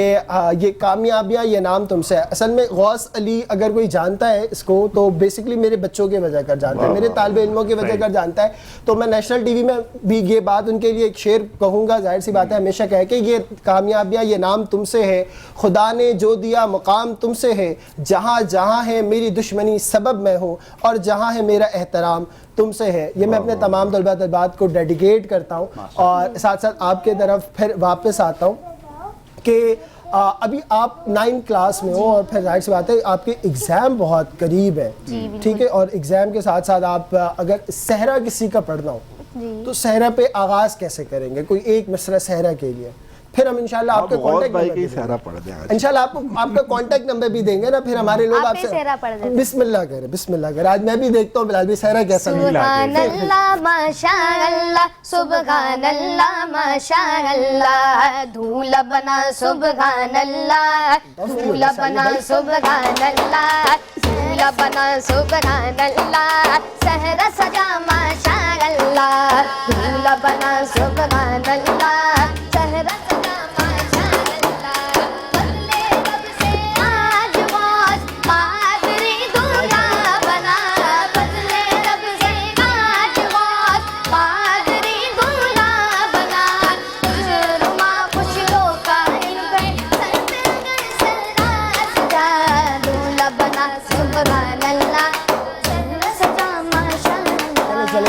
ये कामयाबियाँ ये नाम तुमसे है। असल में गौस अली अगर कोई जानता है इसको तो बेसिकली मेरे बच्चों के वजह कर जानता है, मेरे तालिबे इल्मों के वजह कर जानता है। तो मैं नेशनल टीवी में भी ये बात उनके लिए एक शेर कहूँगा, जाहिर सी बात है हमेशा कह के, ये कामयाबियाँ ये नाम तुमसे है, खुदा ने जो दिया मुकाम तुमसे है, जहाँ जहाँ है मेरी दुश्मनी सबब मैं हूँ और जहाँ है मेरा एहतराम तुमसे है। ये मैं अपने तमाम तलबा तलबात को डेडिकेट करता हूँ। और साथ साथ आपके तरफ फिर वापस आता हूँ कि अभी आप 9th क्लास में हो और फिर जाहिर सी बात है आपके एग्ज़ाम बहुत करीब है, ठीक है, और एग्ज़ाम के साथ साथ आप अगर सहरा किसी का पढ़ना हो तो सहरा पे आगाज़ कैसे करेंगे? कोई एक मिसरा सहरा के लिए, फिर हम इंशाल्लाह आपका कांटेक्ट नंबर सहरा पढ़ दें इंशाल्लाह आपका कांटेक्ट नंबर भी देंगे ना, फिर हमारे लोग आपसे बिस्मिल्लाह करें, बिस्मिल्लाह करें। आज मैं भी देखता हूँ बिलाल भी सहरा कैसा। सुब्हानल्लाह माशाअल्लाह, सुब्हानल्लाह माशाअल्लाह, धूला बना सुब्हानल्लाह, धूला बना सुब्हानल्लाह, धूला बना सुब्हानल्लाह, सहरा सजा माशाअल्लाह, धूला बना सुब्हानल्लाह, सहरा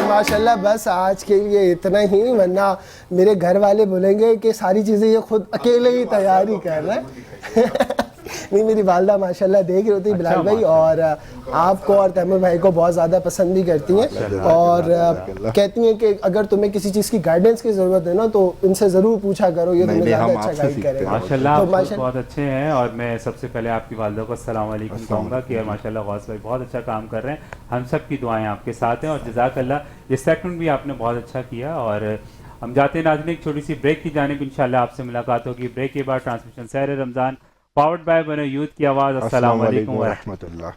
माशाल्लाह। बस आज के लिए इतना ही, वरना मेरे घर वाले बोलेंगे कि सारी चीज़ें ये खुद अकेले ही तैयारी कर रहे हैं। नहीं, मेरी वालदा माशाल्लाह देख रही होती है बिलाल भाई, और आपको और तैमूर भाई को बहुत ज़्यादा पसंद भी करती हैं, और कहती हैं कि अगर तुम्हें किसी चीज़ की गाइडेंस की ज़रूरत है ना तो इनसे ज़रूर पूछा करो, ये तुम्हें ज़्यादा अच्छा गाइड करेगा। माशाल्लाह आप बहुत अच्छे हैं, और मैं सबसे पहले आपकी वालदा को अस्सलाम वालेकुम कहूँगा कि माशाल्लाह गौस भाई बहुत अच्छा काम कर रहे हैं, हम सब की दुआएं आपके साथ हैं, और जज़ाकल्लाह ये सेकंड भी आपने बहुत अच्छा किया। और हम जाते हैं नाज़रीन एक छोटी सी ब्रेक की जानिब, इंशाल्लाह आपसे मुलाकात होगी ब्रेक के बाद। ट्रांसमिशन सहर रमज़ान पावर्ड बाय बनो यूथ की आवाज़। अस्सलाम वालेकुम व रहमतुल्लाह।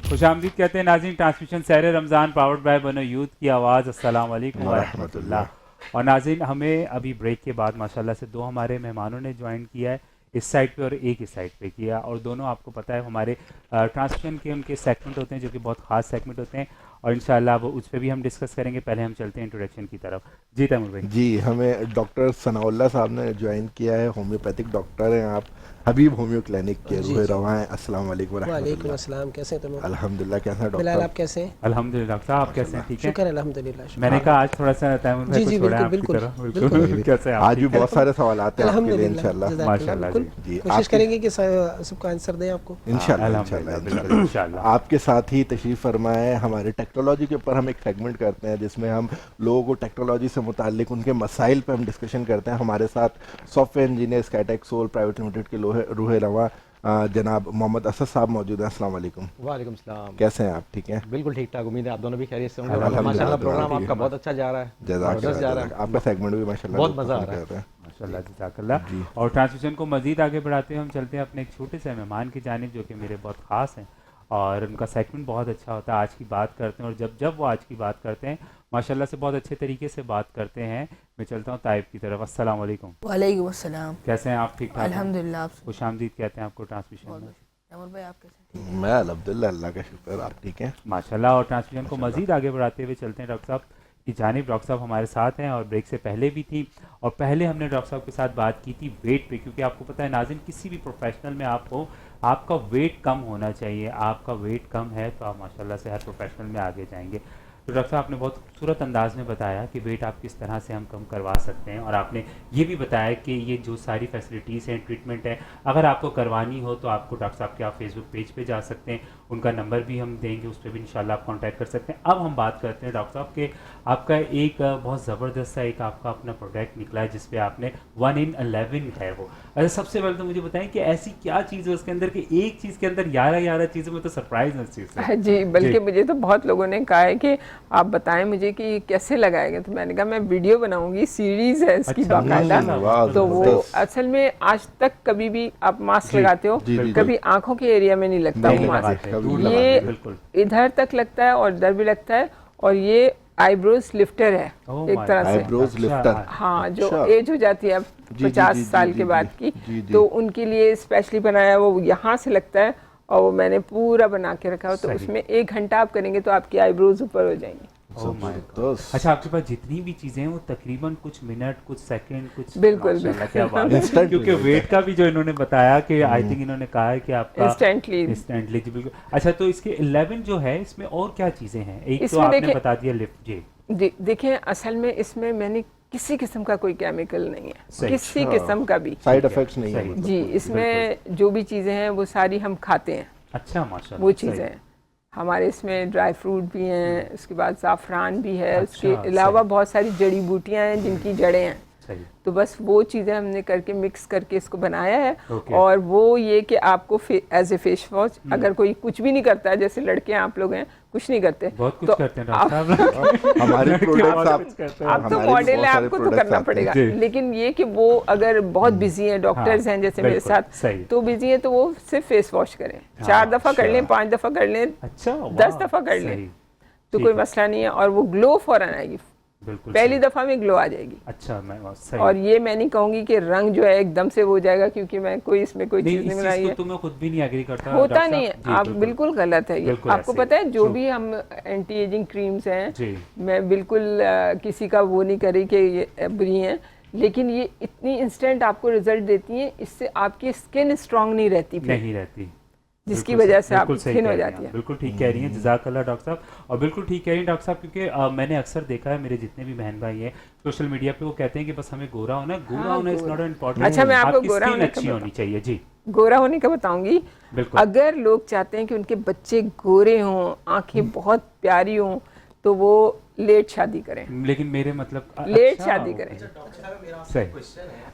खुशामदीद कहते हैं नाज़रीन ट्रांसमिशन सहर रमज़ान पावर्ड बाय बनो यूथ की आवाज़। अस्सलाम वालेकुम व रहमतुल्लाह। और नाज़रीन हमें अभी ब्रेक के बाद माशाल्लाह से दो हमारे मेहमानों ने ज्वाइन किया है, इस साइड पे और एक इस साइड पे किया, और दोनों आपको पता है हमारे ट्रांसमिशन के उनके सेगमेंट होते हैं जो कि बहुत ख़ास सेगमेंट होते हैं, और इंशाल्लाह वो उस पर भी हम डिस्कस करेंगे। पहले हम चलते हैं इंट्रोडक्शन की तरफ। जी तैमूर भाई। जी, हमें डॉक्टर सनाउल्लाह साहब ने ज्वाइन किया है, होम्योपैथिक डॉक्टर हैं आप, हबीब होम्यो क्लिनिक के रूह रवा हैं। अस्सलाम वालेकुम व रहमतुल्लाह। वालेकुम अस्सलाम, कैसे हैं तुम? अल्हम्दुलिल्लाह, कैसे हैं बिलाल डॉक्टर? आप कैसे हैं? अल्हम्दुलिल्लाह डॉक्टर साहब आप कैसे हैं? ठीक है, शुक्र अल्हम्दुलिल्लाह। मैंने कहा आज थोड़ा सा तैमूर भाई को छोड़ा आपकी तरफ, बिल्कुल कैसे आप? आज भी बहुत सारे सवाल आते हैं आपके लिए इंशाल्लाह। माशाल्लाह जी, कोशिश करेंगे कि सबका आंसर दें आपको इंशाल्लाह। इंशाल्लाह आपके साथ ही तशरीफ़ फरमाए। हमारे टेक्नोलॉजी के ऊपर हम एक सेगमेंट करते हैं जिसमें हम लोगों को टेक्नोलॉजी से मुताल्लिक उनके मसाइल पर हम डिस्कशन करते हैं। हमारे साथ software engineer Skytech Soul private limited के रूह रवा जनाब मोहम्मद असद साहब मौजूद हैं। अस्सलाम वालेकुम। वालेकुम सलाम। कैसे हैं आप? ठीक हैं, बिल्कुल ठीक ठाक, उम्मीद है आप दोनों भी खैरियत से होंगे। माशाल्लाह प्रोग्राम आपका बहुत अच्छा जा रहा है, जबरदस्त जा रहा है, आपका सेगमेंट भी माशाल्लाह बहुत मज़ा आ रहा है माशाल्लाह जज़ाकल्लाह। और ट्रांसमिशन को मज़ीद आगे बढ़ाते हुए हम चलते हैं अपने एक छोटे से मेहमान की जानिब जो कि मेरे बहुत ख़ास हैं, और उनका सेगमेंट बहुत अच्छा होता है। आज की बात करते हैं, और जब वो आज की बात करते हैं माशाल्लाह से बहुत अच्छे तरीके से बात करते हैं। मैं चलता हूँ ताइब की तरफ। अस्सलाम वालेकुम। वालेकुम अस्सलाम। कैसे हैं आप? ठीक ठाक? अल्हम्दुलिल्लाह। खुशामदीद कहते हैं आपको ट्रांसमिशन में। तैमूर भाई आप कैसे? मैं अल्हम्दुलिल्लाह, अल्लाह का शुक्र, आप ठीक हैं माशाल्लाह। और ट्रांसमिशन को मज़ीद आगे बढ़ाते हुए चलते हैं डॉक्टर साहब की जानिब। डॉक्टर साहब हमारे साथ हैं और ब्रेक से पहले भी थी, और पहले हमने डॉक्टर साहब के साथ बात की थी वेट पे, क्योंकि आपको पता है नाज़रीन किसी भी प्रोफेशनल में आप हो आपका वेट कम होना चाहिए। आपका वेट कम है तो आप माशाल्लाह से हर प्रोफेशनल में आगे जाएंगे। तो डॉक्टर साहब आपने बहुत खूबसूरत अंदाज में बताया कि वेट आप किस तरह से हम कम करवा सकते हैं, और आपने ये भी बताया कि ये जो सारी फैसिलिटीज़ हैं, ट्रीटमेंट है, अगर आपको करवानी हो तो आपको डॉक्टर साहब के आप फेसबुक पेज पे जा सकते हैं, उनका नंबर भी हम देंगे, उस पर भी इंशाल्लाह आप कांटेक्ट कर सकते हैं। अब हम बात करते हैं डॉक्टर साहब के आपका एक बहुत ज़बरदस्त सा एक आपका अपना प्रोडक्ट निकला है जिसपे आपने 1 in 11 है वो। अच्छा, सबसे पहले तो मुझे बताएं कि ऐसी क्या चीज़ है उसके अंदर कि एक चीज़ के अंदर 11 चीज़ें, में तो सरप्राइज उस चीज़ से। जी, बल्कि मुझे तो बहुत लोगों ने कहा है कि आप बताएं मुझे कि कैसे लगाएंगे, तो मैंने कहा मैं वीडियो बनाऊंगी, सीरीज है इसकी बाकायदा। तो वो असल में आज तक कभी भी आप मास्क लगाते हो, कभी आंखों के एरिया में नहीं लगता वो मास्क, ये इधर तक लगता है और इधर भी लगता है, और ये आईब्रोज लिफ्टर है एक तरह से। आईब्रोज लिफ्टर, हाँ, जो एज हो जाती है अब 50 साल के बाद की, तो उनके लिए स्पेशली बनाया। वो यहाँ से लगता है और वो मैंने पूरा बना के रखा हो, तो उसमें 1 घंटा आप करेंगे तो आपकी आईब्रोज ऊपर हो जाएंगी। अच्छा, आपके पास जितनी भी चीजें हैं वो तकरीबन कुछ मिनट, कुछ सेकंड, कुछ बिल्कुल क्या बात है, क्योंकि वेट का भी जो इन्होंने बताया कि आई थिंक इन्होंने कहा है कि आपका इंस्टेंटली बिल्कुल। अच्छा, तो इसके 11 जो है इसमें और क्या चीजें हैं? एक तो आपने बता दिया लिफ्ट। जी देखिए, असल में इसमें मैंने किसी किस्म का कोई केमिकल नहीं है, किसी किस्म का भी साइड इफेक्ट्स नहीं है जी। इसमें जो भी चीजें हैं वो सारी हम खाते हैं। अच्छा, माशाल्लाह, वो चीजें हैं हमारे इसमें, ड्राई फ्रूट भी हैं, उसके बाद ज़ाफ़रान भी है, उसके अलावा बहुत सारी जड़ी बूटियां हैं जिनकी जड़ें हैं। तो बस वो चीज़ें हमने करके मिक्स करके इसको बनाया है। और वो ये कि आपको एज ए फेस वॉश, अगर कोई कुछ भी नहीं करता है, जैसे लड़के आप लोग हैं कुछ नहीं करते, बहुत कुछ तो करते हैं हमारे प्रोडक्ट्स आप तो मॉडल है, आपको तो करना पड़ेगा। लेकिन ये कि वो अगर बहुत बिजी हैं, डॉक्टर्स हैं जैसे मेरे साथ, तो बिजी हैं तो वो सिर्फ फेस वॉश करें, 4 दफ़ा कर लें, 5 दफ़ा कर लें, 10 दफ़ा कर लें, तो कोई मसला नहीं है। और वो ग्लो फौरन आएगी, पहली दफा में ग्लो आ जाएगी। अच्छा, मैं सही। और ये मैं नहीं कहूंगी कि रंग जो है एकदम से हो जाएगा, क्योंकि मैं कोई इसमें कोई चीज नहीं बनाई है, तो मैं खुद भी नहीं एग्री करता, होता नहीं है। आप बिल्कुल गलत है ये। आपको पता है जो भी हम एंटी एजिंग क्रीम्स हैं, मैं बिल्कुल किसी का वो नहीं करी कि ये बुरी हैं, लेकिन ये इतनी इंस्टेंट आपको रिजल्ट देती हैं, इससे आपकी स्किन स्ट्रांग नहीं रहती। जिसकी वजह से आप थिन हो जाती है। बिल्कुल ठीक कह रही हैं, जज़ाकल्लाह डॉक्टर साहब, और बिल्कुल ठीक कह रही हैं डॉक्टर साहब, क्योंकि मैंने अक्सर देखा है, मेरे जितने भी बहन भाई हैं सोशल मीडिया पे वो कहते हैं कि बस हमें गोरा होना, गोरा होना इज नॉट इम्पोर्टेंट। अच्छा, मैं आपको गोरा होने अच्छी होनी चाहिए। जी, गोरा होने का बताऊंगी। अगर लोग चाहते हैं कि उनके बच्चे गोरे हों, आंखें बहुत प्यारी हों, तो वो लेट शादी करें। लेकिन मेरे मतलब लेट शादी करें। सही,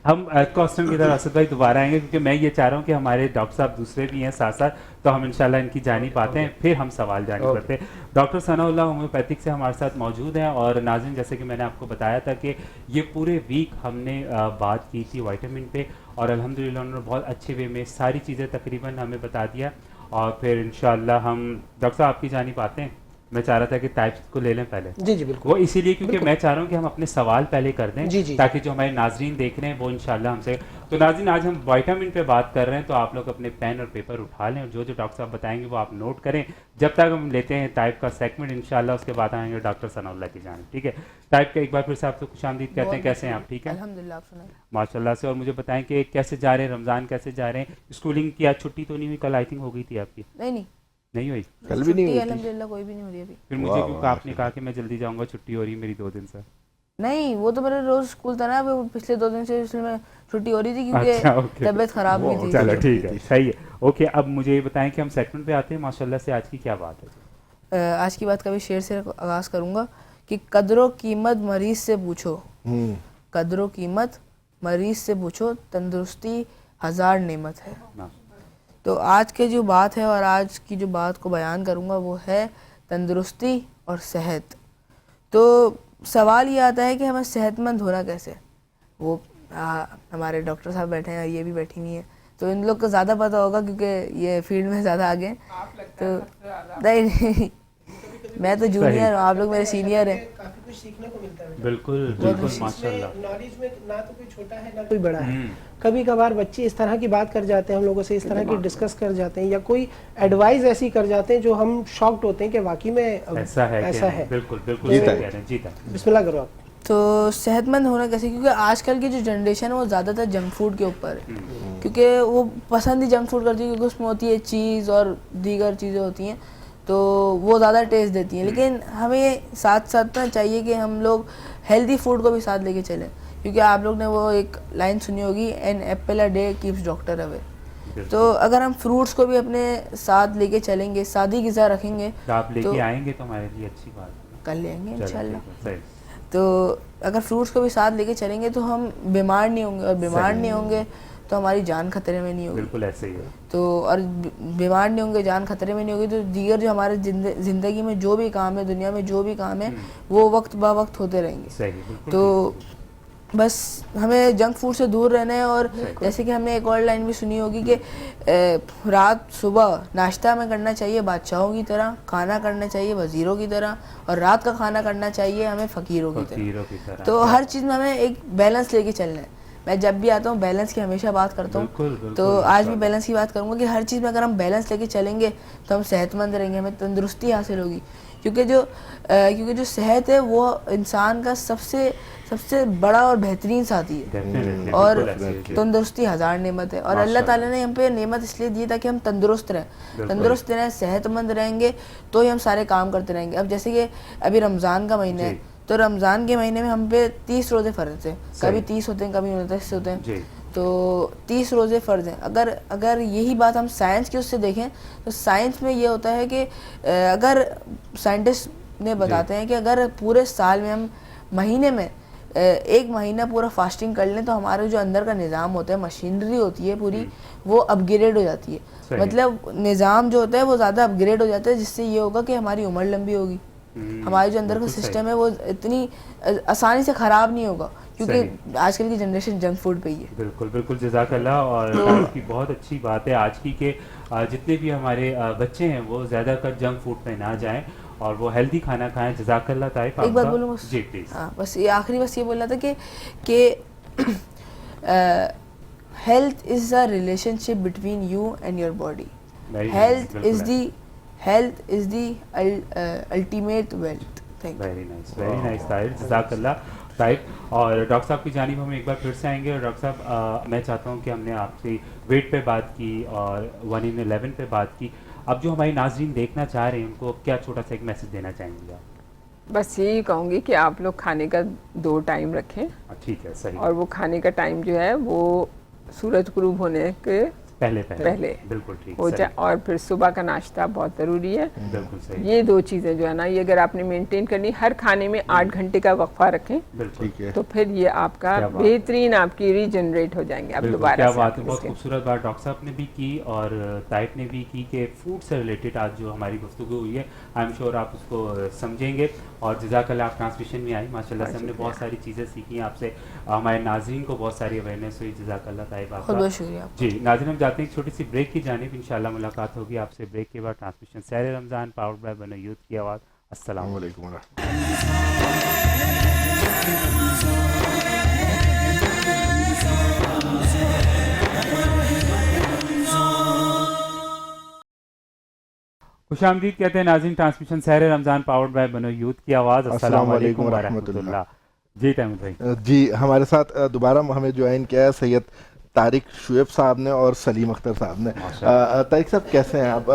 हम क्वेश्चन की तरफ असद भाई दोबारा आएंगे, क्योंकि मैं ये चाह रहा हूँ कि हमारे डॉक्टर साहब दूसरे भी हैं साथ साथ, तो हम इंशाल्लाह इनकी जानी पाते हैं, फिर हम सवाल जानी पड़ते हैं। डॉक्टर सनाउल्लाह होम्योपैथिक से हमारे साथ मौजूद हैं। और नाज़रीन, जैसे कि मैंने आपको बताया था कि ये पूरे वीक हमने बात की थी विटामिन पे, और अल्हम्दुलिल्लाह उन्होंने बहुत अच्छे वे में सारी चीज़ें तकरीबन हमें बता दिया। और फिर इंशाल्लाह हम डॉक्टर साहब आपकी जानी पाते हैं। मैं चाह रहा था कि टाइप्स को ले लें पहले। जी जी बिल्कुल, वो इसीलिए क्योंकि मैं चाह रहा हूँ कि हम अपने सवाल पहले कर दें, जी जी, ताकि जो हमारे नाजरीन देख रहे हैं वो इंशाल्लाह हमसे। तो नाजरीन, आज हम विटामिन पे बात कर रहे हैं, तो आप लोग अपने पेन और पेपर उठा लें, और जो जो डॉक्टर साहब बताएंगे वो आप नोट करें। जब तक हम लेते हैं टाइप का सेगमेंट इंशाल्लाह, उसके बाद आएंगे डॉक्टर सनाउल्लाह की जानिब। ठीक है टाइप का एक बार फिर से आपको खुशामदीद कहते हैं। कैसे हैं आप? ठीक है अल्हम्दुलिल्लाह, आप सुनाइए। माशाल्लाह से। और मुझे बताएं कि कैसे जा रहे हैं, रमज़ान कैसे जा रहे हैं? स्कूलिंग की आज छुट्टी तो नहीं हुई? कल आई थिंक हो गई थी आपकी। नहीं हुई? कल भी नहीं हुई? अल्हम्दुलिल्लाह कोई भी नहीं हो रही अभी। फिर मुझे क्योंकि आपने कहा कि मैं जल्दी जाऊंगा, छुट्टी हो रही है मेरी 2 दिन से। नहीं, वो तो मेरा रोज स्कूल था ना, वो पिछले 2 दिन से इसलिए मैं छुट्टी हो रही थी, क्योंकि तबीयत खराब भी थी। चलो ठीक है, सही है, ओके। अब मुझे ये बताएं कि हम सेगमेंट पे आते हैं। माशाल्लाह से आज की क्या बात है? आज की बात का भी शेर से आगाज करूंगा कि कदरो कीमत मरीज से पूछो, कदरो कीमत मरीज से पूछो, तंदुरुस्ती 1000 नेमत है। तो आज के जो बात है, और आज की जो बात को बयान करूंगा, वो है तंदुरुस्ती और सेहत। तो सवाल ये आता है कि हमें सेहतमंद होना कैसे। वो हमारे डॉक्टर साहब बैठे हैं, ये भी बैठी हुई हैं, तो इन लोग को ज़्यादा पता होगा क्योंकि ये फील्ड में ज़्यादा आगे हैं। तो नहीं मैं तो जूनियर हूँ, आप लोग मेरे सीनियर हैं। काफी कुछ सीखने को मिलता है। बिल्कुल बिल्कुल, माशाल्लाह। नॉलेज में ना तो कोई छोटा है ना कोई बड़ा है। कभी कभार बच्चे इस तरह की बात कर जाते हैं, हम लोगों से इस तरह की डिस्कस कर जाते हैं, या कोई एडवाइस ऐसी कर जाते हैं जो हम शॉक्ड होते हैं कि वाकई में ऐसा है। बिल्कुल बिल्कुल, जीता बिस्मिल्लाह करो आप। तो सेहतमंद होना कैसे, क्योंकि आजकल की जो जनरेशन है वो ज़्यादातर जंक फूड के ऊपर है, क्योंकि वो पसंद ही जंक फूड करती है, क्योंकि उसमें होती है चीज़ और दीगर चीज़ें होती हैं, तो वो ज़्यादा टेस्ट देती हैं। लेकिन हमें साथ साथ ना चाहिए कि हम लोग हेल्दी फूड को भी साथ लेके चलें, क्योंकि आप लोग ने वो एक लाइन सुनी होगी, an apple a day keeps doctor away. तो अगर हम फ्रूट्स को भी अपने साथ लेके चलेंगे, सादी ग़िज़ा रखेंगे, तो आप लेके आएंगे तो हमारे लिए अच्छी बात है। कर लेंगे इंशाल्लाह। तो अगर फ्रूट्स को भी साथ लेके चलेंगे तो हम बीमार नहीं होंगे, और बीमार नहीं होंगे तो हमारी जान खतरे में नहीं होगी। बिल्कुल ऐसे ही है। तो और बीमार नहीं होंगे, जान खतरे में नहीं होगी, तो दीगर जो हमारे ज़िंदगी में जो भी काम है, दुनिया में जो भी काम है, वो वक्त ब वक्त होते रहेंगे। सही, तो बस हमें जंक फूड से दूर रहना है। और जैसे कि हमने एक और लाइन भी सुनी होगी कि रात सुबह नाश्ता में करना चाहिए बादशाहों की तरह, खाना करना चाहिए वज़ीरों की तरह, और रात का खाना करना चाहिए हमें फ़कीरों की तरह। तो हर चीज़ में हमें एक बैलेंस लेके चलना है। मैं जब भी आता हूँ बैलेंस की हमेशा बात करता हूँ, तो आज भी बैलेंस की बात करूँगा कि हर चीज़ में अगर हम बैलेंस लेके चलेंगे तो हम सेहतमंद रहेंगे, हमें तंदुरुस्ती हासिल होगी। क्योंकि जो सेहत है वो इंसान का सबसे बड़ा और बेहतरीन साथी है, और तंदुरुस्ती 1000 नेमत है। और अल्लाह ताला ने हम पे नेमत इसलिए दी ताकि हम तंदुरुस्त रहें, सेहतमंद रहेंगे तो ही हम सारे काम करते रहेंगे। अब जैसे कि अभी रमज़ान का महीना है, तो रमज़ान के महीने में हम पे 30 रोज़े फ़र्ज़ हैं, कभी 30 होते हैं, कभी 29 होते हैं, तो 30 रोज़े फ़र्ज़ हैं। अगर यही बात हम साइंस की उससे देखें, तो साइंस में ये होता है कि अगर साइंटिस्ट ने बताते हैं कि अगर पूरे साल में हम महीने में 1 महीना पूरा फास्टिंग कर लें, तो हमारे जो अंदर का निज़ाम होता है, मशीनरी होती है पूरी, वो अपग्रेड हो जाती है। मतलब निज़ाम जो होता है वो ज़्यादा अपग्रेड हो जाता है, जिससे ये होगा कि हमारी उम्र लंबी होगी, हमारे जो अंदर का सिस्टम है वो इतनी आसानी से ख़राब नहीं होगा, क्योंकि आजकल की जनरेशन जंक फूड पे ही है। बिल्कुल बिल्कुल, जज़ाकल्लाह। और आपकी बहुत अच्छी बात है आज की कि जितने भी हमारे बच्चे हैं वो ज़्यादातर जंक फूड पे ना जाएं और वो हेल्दी खाना खाएं। जज़ाकल्लाह तारीफ। एक बात बोलूँ जी प्लीज़। हाँ, बस ये आखिरी बस ये बोलना था कि health is a relationship between you and your body. Health is the ultimate wealth. Very nice Tahir, जज़ाकल्लाह। ताइब। और डॉक्टर साहब की जानिब हम एक बार फिर से आएंगे। और डॉक्टर साहब मैं चाहता हूँ कि हमने आपसे वेट पे बात की और 1 in 11 पे बात की। अब जो हमारी नाज़रीन देखना चाह रहे हैं उनको क्या छोटा सा एक मैसेज देना चाहेंगे आप? बस यही कहूँगी कि आप लोग खाने का 2 टाइम रखें। ठीक है, सही। और वो खाने का टाइम जो है वो सूरज गुरूब होने के पहले बिल्कुल ठीक हो जाए। और फिर सुबह का नाश्ता बहुत ज़रूरी है। बिल्कुल सही। ये 2 चीज़ें जो है ना, ये अगर आपने मेंटेन करनी, हर खाने में 8 घंटे का वक्फा रखें, तो फिर ये आपका बेहतरीन आपकी रीजनरेट हो जाएंगे। आप दोबारा क्या बात है, बहुत खूबसूरत बात डॉक्टर साहब ने भी की और ताइब ने भी की कि फूड से रिलेटेड आज जो हमारी गुफ्तगू हुई है, आई एम श्योर आप उसको समझेंगे। और जज़ाकल्लाह, आप ट्रांसमिशन में आई, माशाल्लाह से हमने बहुत सारी चीज़ें सीखी आपसे, हमारे नाज़रीन को बहुत सारी अवेयरनेस हुई। जज़ाकल्लाह ताइब, आपका बहुत शुक्रिया जी। नाज़रीन, हम जाते हैं एक छोटी सी ब्रेक की जानिब, इंशाल्लाह मुलाकात होगी आपसे ब्रेक के बाद। ट्रांसमिशन सहर रमज़ान पावर्ड बाय बनो यूथ की आवाज़। अस्सलाम वालेकुम। खुशामदीद कहते हैं नाज़रीन, ट्रांसमिशन सहर रमज़ान पावर्ड बाय बनो यूथ की आवाज़। अस्सलाम वालेकुम व रहमतुल्लाह। जी तैमूर भाई। जी, हमारे साथ दोबारा हमें ज्वाइन किया है सैयद तारिक शुएब साहब ने और सलीम अख्तर साहब ने। तारिक साहब कैसे हैं आप?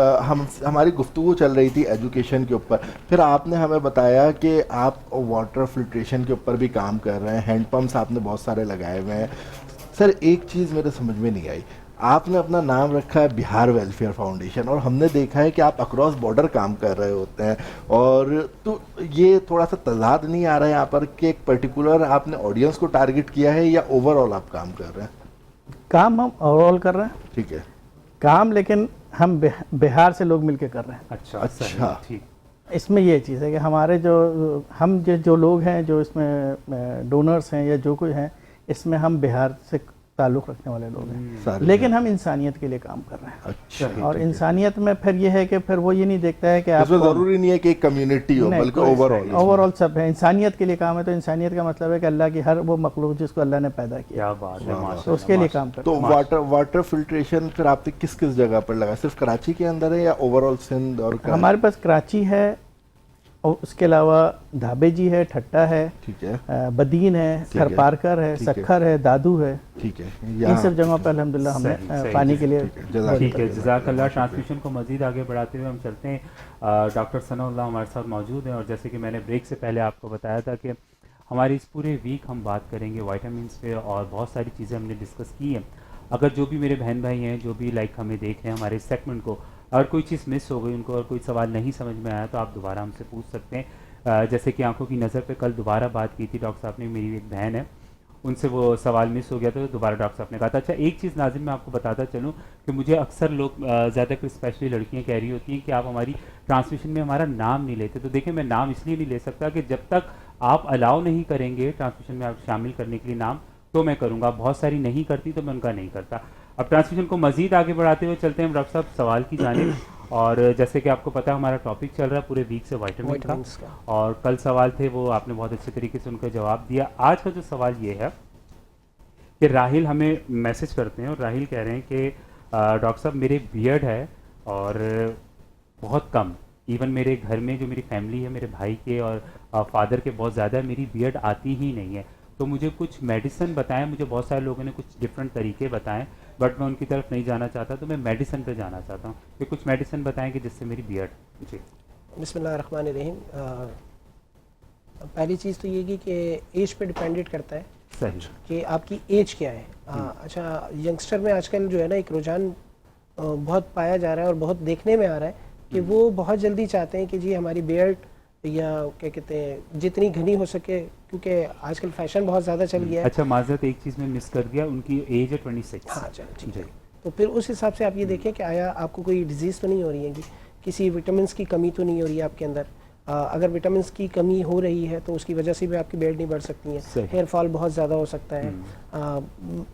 हमारी गुफ्तगू चल रही थी एजुकेशन के ऊपर, फिर आपने हमें बताया कि आप वाटर फिल्ट्रेशन के ऊपर भी काम कर रहे हैं, हैंड पम्प्स आपने बहुत सारे लगाए हुए हैं। सर, एक चीज़ मेरे समझ में नहीं आई, आपने अपना नाम रखा है बिहार वेलफेयर फाउंडेशन और हमने देखा है कि आप अक्रॉस बॉर्डर काम कर रहे होते हैं, और तो ये थोड़ा सा तजाद नहीं आ रहा है यहाँ पर कि एक पर्टिकुलर आपने ऑडियंस को टारगेट किया है या ओवरऑल आप काम कर रहे हैं? काम हम ओवरऑल कर रहे हैं, ठीक है काम, लेकिन हम बिहार से लोग मिलके कर रहे हैं। अच्छा, ठीक। इसमें ये चीज़ है कि हमारे जो लोग हैं, जो इसमें डोनर्स हैं या जो कोई हैं, इसमें हम बिहार से ताल्लुक़ रखने वाले लोग हैं, लेकिन हम इंसानियत के लिए काम कर रहे हैं। अच्छा, और इंसानियत में फिर ये है कि फिर वो ये नहीं देखता है कि आप ज़रूरी नहीं है कि एक कम्युनिटी हो, बल्कि ओवरऑल सब है। इंसानियत के लिए काम है, तो इंसानियत का मतलब है कि अल्लाह की हर वो मखलूक जिसको अल्लाह ने पैदा किया, क्या बात है, तो उसके लिए काम करते हैं। तो वाटर फिल्ट्रेशन फिर आपने किस किस जगह पर लगा? सिर्फ कराची के अंदर है या ओवरऑल सिंध? और हमारे पास कराची है, और उसके अलावा धाबे जी है, ठट्टा है, ठीक है, बदीन है, थरपारकर है, सखर है, दादू है, ठीक है। इन सब जगहों पर अल्हम्दुलिल्लाह हमने पानी के लिए ठीक है। जज़ाकल्लाह। ट्रांसमिशन को मज़ीद आगे बढ़ाते हुए हम चलते हैं। डॉक्टर सनाउल्लाह हमारे साथ मौजूद हैं, और जैसे कि मैंने ब्रेक से पहले आपको बताया था कि हमारी इस पूरे वीक हम बात करेंगे वाइटामिन्स पे, और बहुत सारी चीज़ें हमने डिस्कस की हैं। अगर जो भी मेरे बहन भाई हैं, जो भी हमें देख रहे हैं हमारे सेगमेंट को, अगर कोई चीज़ मिस हो गई, उनको और कोई सवाल नहीं समझ में आया, तो आप दोबारा हमसे पूछ सकते हैं। जैसे कि आंखों की नज़र पे कल दोबारा बात की थी डॉक्टर साहब ने, मेरी एक बहन है, उनसे वो सवाल मिस हो गया था, तो दोबारा डॉक्टर साहब ने कहा था। अच्छा, एक चीज़ नाज़िम मैं आपको बताता चलूँ कि मुझे अक्सर लोग, ज़्यादातर स्पेशली लड़कियाँ कह रही होती हैं कि आप हमारी ट्रांसमिशन में हमारा नाम नहीं लेते। तो देखिए, मैं नाम इसलिए नहीं ले सकता कि जब तक आप अलाउ नहीं करेंगे ट्रांसमिशन में आप शामिल करने के लिए नाम, तो मैं करूँगा। बहुत सारी नहीं करती तो मैं उनका नहीं करता। अब ट्रांसमिशन को मज़ीद आगे बढ़ाते हुए चलते हैं डॉक्टर साहब सवाल की जानिब। और जैसे कि आपको पता है हमारा टॉपिक चल रहा है पूरे वीक से वाइटामिन का, और कल सवाल थे वो आपने बहुत अच्छे तरीके से उनका जवाब दिया। आज का जो सवाल ये है कि राहिल हमें मैसेज करते हैं, और राहिल कह रहे हैं कि डॉक्टर साहब मेरे बियर्ड है और बहुत कम, इवन मेरे घर में जो मेरी फैमिली है, मेरे भाई के और फादर के बहुत ज़्यादा, मेरी बियर्ड आती ही नहीं है। तो मुझे कुछ मेडिसिन बताएं। मुझे बहुत सारे लोगों ने कुछ डिफरेंट तरीके बताएं, बट मैं उनकी तरफ नहीं जाना चाहता, तो मैं मेडिसिन पे जाना चाहता हूँ। तो कुछ मेडिसिन बताएं कि जिससे मेरी बियर्ड। जी, बिस्मिल्लाहिर्रहमानिर्रहीम। पहली चीज़ तो ये कि एज पे डिपेंडेंट करता है, सही, कि आपकी एज क्या है। अच्छा, यंगस्टर में आजकल जो है ना एक रुझान बहुत पाया जा रहा है और बहुत देखने में आ रहा है कि वो बहुत जल्दी चाहते हैं कि जी हमारी बियर्ड, या क्या कहते हैं, जितनी घनी हो सके, क्योंकि आजकल फैशन बहुत ज़्यादा चल गया है। अच्छा, माजरत एक चीज़ में मिस कर दिया, उनकी एज है 26। हाँ, चलो ठीक है। तो फिर उस हिसाब से आप ये देखें कि आया आपको कोई डिजीज़ तो नहीं हो रही है, कि किसी विटामिन की कमी तो नहीं हो रही है आपके अंदर। अगर विटामिन की कमी हो रही है तो उसकी वजह से भी आपकी बियर्ड नहीं बढ़ सकती है, हेयर फॉल बहुत ज़्यादा हो सकता है।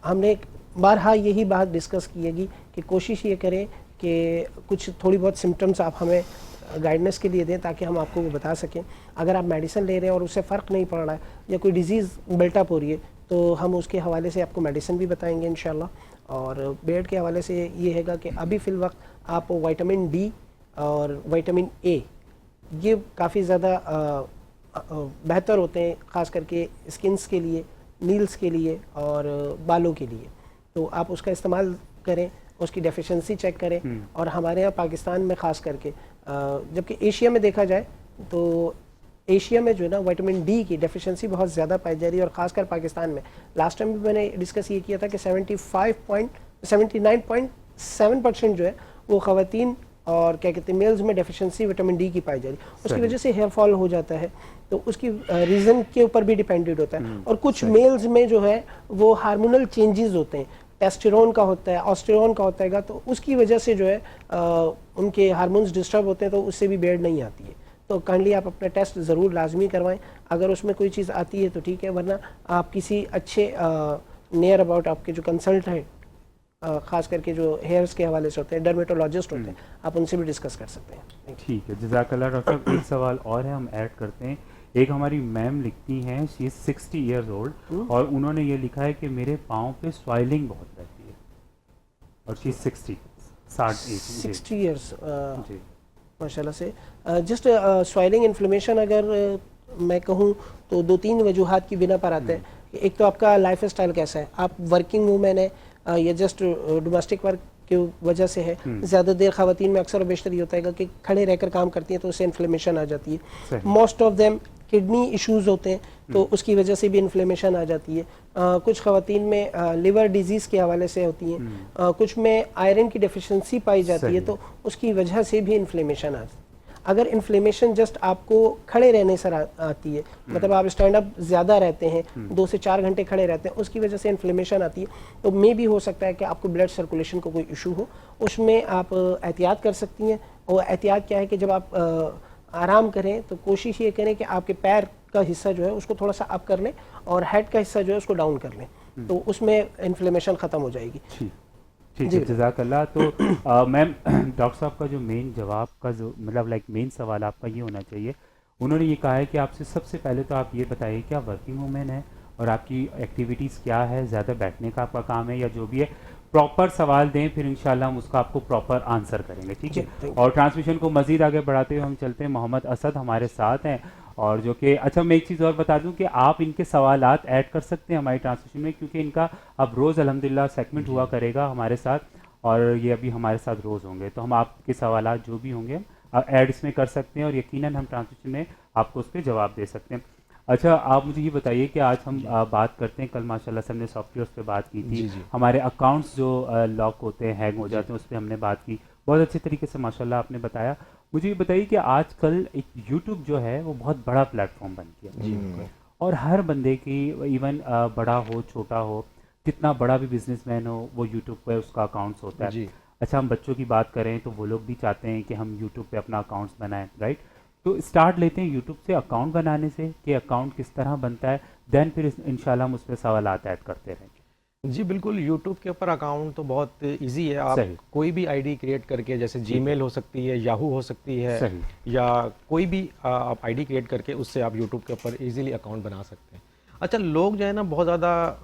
हमने बारहा यही बात डिस्कस की है कि कोशिश ये करें कि कुछ थोड़ी बहुत सिम्टम्स आप हमें गाइडेंस के लिए दें, ताकि हम आपको वो बता सकें। अगर आप मेडिसिन ले रहे हैं और उससे फ़र्क नहीं पड़ रहा है, या कोई डिजीज़ बिल्टअप हो रही है, तो हम उसके हवाले से आपको मेडिसिन भी बताएंगे इंशाल्लाह। और बियर्ड के हवाले से ये हैगा कि अभी फ़िल वक्त आप विटामिन डी और विटामिन ए, ये काफ़ी ज़्यादा बेहतर होते हैं, ख़ास करके स्किन्स के लिए, नील्स के लिए और बालों के लिए। तो आप उसका इस्तेमाल करें, उसकी डेफिशिएंसी चेक करें। और हमारे यहाँ पाकिस्तान में ख़ास करके, जबकि एशिया में देखा जाए तो एशिया में जो है ना विटामिन डी की डेफिशिएंसी बहुत ज़्यादा पाई जा रही है, और ख़ासकर पाकिस्तान में। लास्ट टाइम भी मैंने डिस्कस ये किया था कि 79.7% जो है वो ख़वातीन और क्या कहते हैं मेल्स में डेफिशिएंसी विटामिन डी की पाई जा रही है। उसकी वजह से हेयर फॉल हो जाता है, तो उसकी रीज़न के ऊपर भी डिपेंडेड होता है। और कुछ मेल्स में जो है वो हार्मोनल चेंजेस होते हैं, टेस्टोस्टेरोन का होता है, ऑस्टेरोन का होता है, तो उसकी वजह से जो है उनके हार्मोन्स डिस्टर्ब होते हैं, तो उससे भी बेड नहीं आती है। तो काइंडली आप अपना टेस्ट ज़रूर लाजमी करवाएं। अगर उसमें कोई चीज़ आती है तो ठीक है, वरना आप किसी अच्छे नियर अबाउट आपके जो कंसल्ट हैं, ख़ास करके जो हेयर्स के हवाले से होते हैं, डर्मेटोलॉजिस्ट होते हैं, आप उनसे भी डिस्कस कर सकते हैं। ठीक है, जज़ाकल्लाह डॉक्टर। एक सवाल और है, हम ऐड करते हैं। एक हमारी मैम लिखती हैं, शी इज़ 60 ईयर्स ओल्ड, और उन्होंने ये लिखा है कि मेरे पाँव पे स्वाइलिंग बहुत रहती है, और शी इज़ 60 ईयर्स माशाल्लाह से। जस्ट स्वाइलिंग इन्फ्लेमेशन अगर मैं कहूँ तो 2-3 वजूहात की बिना पर आता है। एक तो आपका लाइफ स्टाइल कैसा है, आप वर्किंग वूमेन है या जस्ट डोमेस्टिक वर्क की वजह से है। ज़्यादा देर ख़वातीन में अक्सर और बेशतर ये होता है कि खड़े रहकर काम करती हैं, तो उससे इन्फ्लेमेशन आ जाती है। Most of them kidney issues होते हैं, तो उसकी वजह से भी इन्फ्लेमेशन आ जाती है। कुछ ख़वातीन में लिवर डिजीज़ के हवाले से होती हैं, कुछ में आयरन की डेफिशिएंसी पाई जाती है, तो उसकी वजह से भी इन्फ्लेमेशन आती है। अगर इन्फ्लेमेशन जस्ट आपको खड़े रहने से आती है, मतलब आप स्टैंड अप ज़्यादा रहते हैं, 2 से 4 घंटे खड़े रहते हैं, उसकी वजह से इन्फ्लेमेशन आती है, तो मे भी हो सकता है कि आपको ब्लड सर्कुलेशन को कोई इशू हो। उसमें आप एहतियात कर सकती हैं। और एहतियात क्या है कि जब आप आराम करें तो कोशिश ये करें कि आपके पैर का हिस्सा जो है उसको थोड़ा सा अप कर लें, और हेड का हिस्सा जो है उसको डाउन कर लें, तो उसमें इन्फ्लेमेशन ख़त्म हो जाएगी। ठीक है, जज़ाकल्लाह। तो मैम, डॉक्टर साहब का जो मेन जवाब का जो मतलब मेन सवाल आपका ये होना चाहिए, उन्होंने ये कहा है कि आपसे सबसे पहले तो आप ये बताइए कि आप वर्किंग वूमेन है और आपकी एक्टिविटीज़ क्या है, ज़्यादा बैठने का आपका काम है या जो भी है, प्रॉपर सवाल दें, फिर इंशाल्लाह हम उसका आपको प्रॉपर आंसर करेंगे। ठीक है, और ट्रांसमिशन को मज़ीद आगे बढ़ाते हुए हम चलते हैं। मोहम्मद असद हमारे साथ हैं, और जो कि अच्छा, मैं एक चीज़ और बता दूं कि आप इनके सवालात ऐड कर सकते हैं हमारी ट्रांसमिशन में, क्योंकि इनका अब रोज़ अल्हम्दुलिल्लाह सेगमेंट हुआ करेगा हमारे साथ, और ये अभी हमारे साथ रोज़ होंगे, तो हम आपके सवालात जो भी होंगे ऐड इसमें कर सकते हैं, और यकीनन हम ट्रांसमिशन में आपको उस पर जवाब दे सकते हैं। अच्छा, आप मुझे ये बताइए कि आज हम बात करते हैं, कल माशाल्लाह से हमने सॉफ्टवेयर पे बात की थी, हमारे अकाउंट्स जो लॉक होते हैं, हैंग हो जाते हैं, उस पर हमने बात की, बहुत अच्छे तरीके से माशाल्लाह आपने बताया। मुझे ये बताइए कि आजकल एक यूट्यूब जो है वो बहुत बड़ा प्लेटफॉर्म बन गया, और हर बंदे की, इवन बड़ा हो छोटा हो, कितना बड़ा भी बिजनेसमैन हो, वो यूट्यूब पे उसका अकाउंट्स होता है। अच्छा, हम बच्चों की बात करें तो वो लोग भी चाहते हैं कि हम यूट्यूब पे अपना अकाउंट्स बनाएं, राइट? तो स्टार्ट लेते हैं यूट्यूब से अकाउंट बनाने से, कि अकाउंट किस तरह बनता है, देन फिर इंशाल्लाह हम उस पर सवालात ऐड करते रहेंगे। जी बिल्कुल, यूट्यूब के ऊपर अकाउंट तो बहुत इजी है। आप कोई भी आईडी क्रिएट करके, जैसे जीमेल हो सकती है, याहू हो सकती है, या कोई भी आप आईडी क्रिएट करके उससे आप यूट्यूब के ऊपर इजीली अकाउंट बना सकते हैं। अच्छा, लोग जो है ना बहुत ज़्यादा